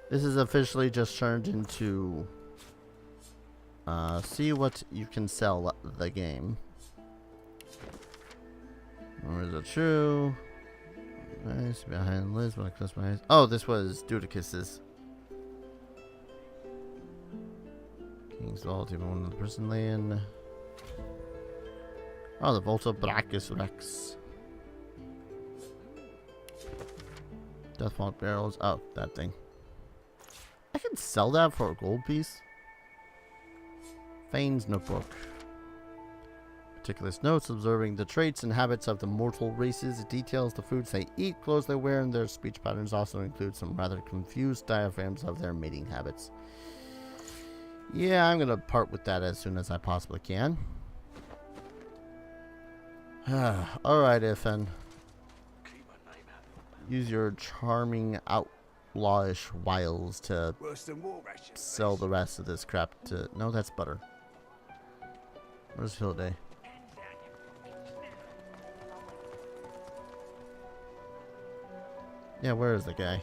This is officially just turned into see what you can sell the game. Or is it true? Nice, behind Liz when I close my eyes. Oh, this was Dudicus's. King's Vault, even one of the prison land. Oh, the Volta Brachus Rex. Deathfont barrels. Oh, that thing. I can sell that for a gold piece. Fane's notebook. Meticulous notes observing the traits and habits of the mortal races. It details the foods they eat, clothes they wear, and their speech patterns. Also include some rather confused diagrams of their mating habits. Yeah, I'm gonna part with that as soon as I possibly can. Alright, Ifan. Use your charming outlawish wiles to sell the rest of this crap to... No, that's butter. Where's Hilde? Yeah, where is the guy?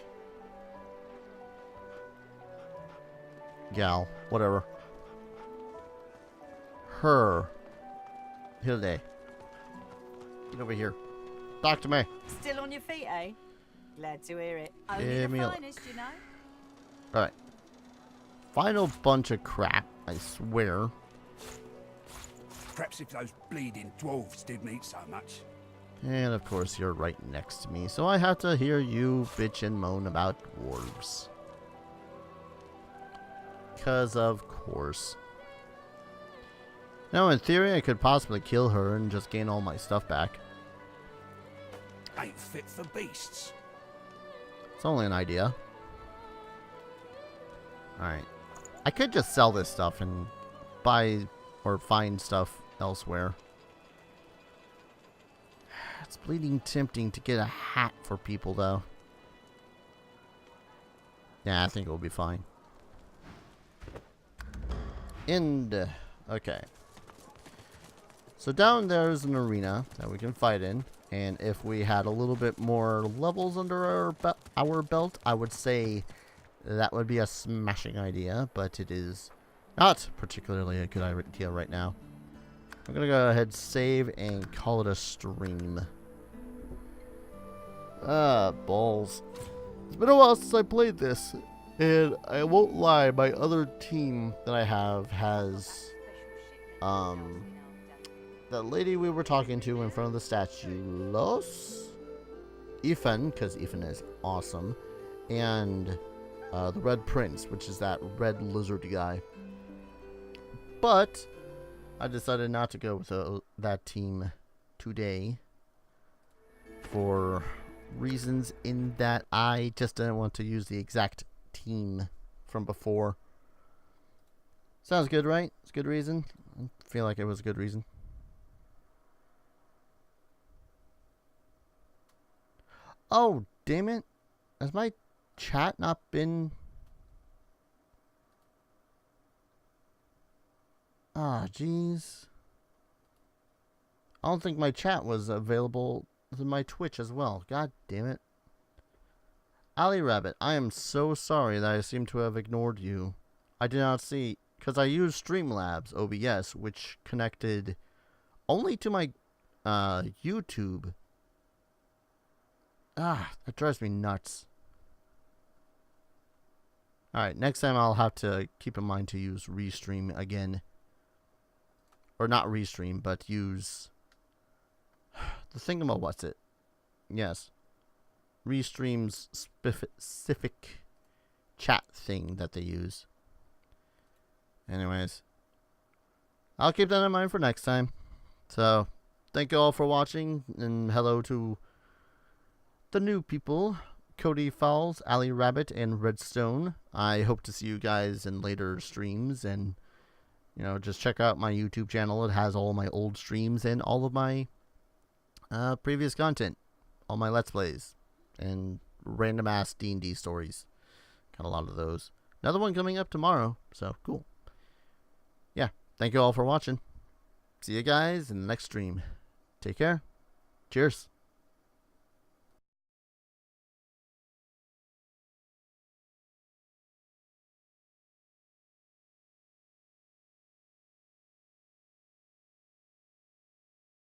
gal, whatever. Her. Hilde. Get over here. Talk to me. Still on your feet, eh? Glad to hear it. Only Give me the a look. finest, you know. Alright. Final bunch of crap, I swear. Perhaps if those bleeding dwarves didn't eat so much. And of course, you're right next to me, so I have to hear you bitch and moan about dwarves. Because of course. Now, in theory, I could possibly kill her and just gain all my stuff back. Ain't fit for beasts. It's only an idea. Alright. I could just sell this stuff and buy or find stuff elsewhere. It's bleeding tempting to get a hat for people, though. Yeah, I think it will be fine. Okay. So down there is an arena that we can fight in. And if we had a little bit more levels under our belt, I would say that would be a smashing idea. But it is not particularly a good idea right now. I'm going to go ahead, save, and call it a stream. Balls. It's been a while since I played this. And I won't lie, my other team that I have has, that lady we were talking to in front of the statue, Ethan, because Ethan is awesome, and the Red Prince, which is that red lizard guy. But I decided not to go with that team today for reasons in that I just didn't want to use the exact team from before. Sounds good, right? It's a good reason. I feel like it was a good reason. Oh, damn it. Has my chat not been... Ah, jeez. I don't think my chat was available to my Twitch as well. God damn it. Ali Rabbit, I am so sorry that I seem to have ignored you. I did not see... Because I used Streamlabs OBS, which connected only to my YouTube. Ah, that drives me nuts. Alright, next time I'll have to keep in mind to use Restream again. Or not Restream, but use the thingamawhat's it. Yes. Restream's specific chat thing that they use. Anyways, I'll keep that in mind for next time. So, thank you all for watching, and hello to the new people, Cody Fowles, Ali Rabbit, and Redstone. I hope to see you guys in later streams, and, you know, just check out my YouTube channel. It has all my old streams and all of my previous content, all my Let's Plays, and random ass D&D stories. Got a lot of those. Another one coming up tomorrow, so cool. Yeah, thank you all for watching. See you guys in the next stream. Take care. Cheers.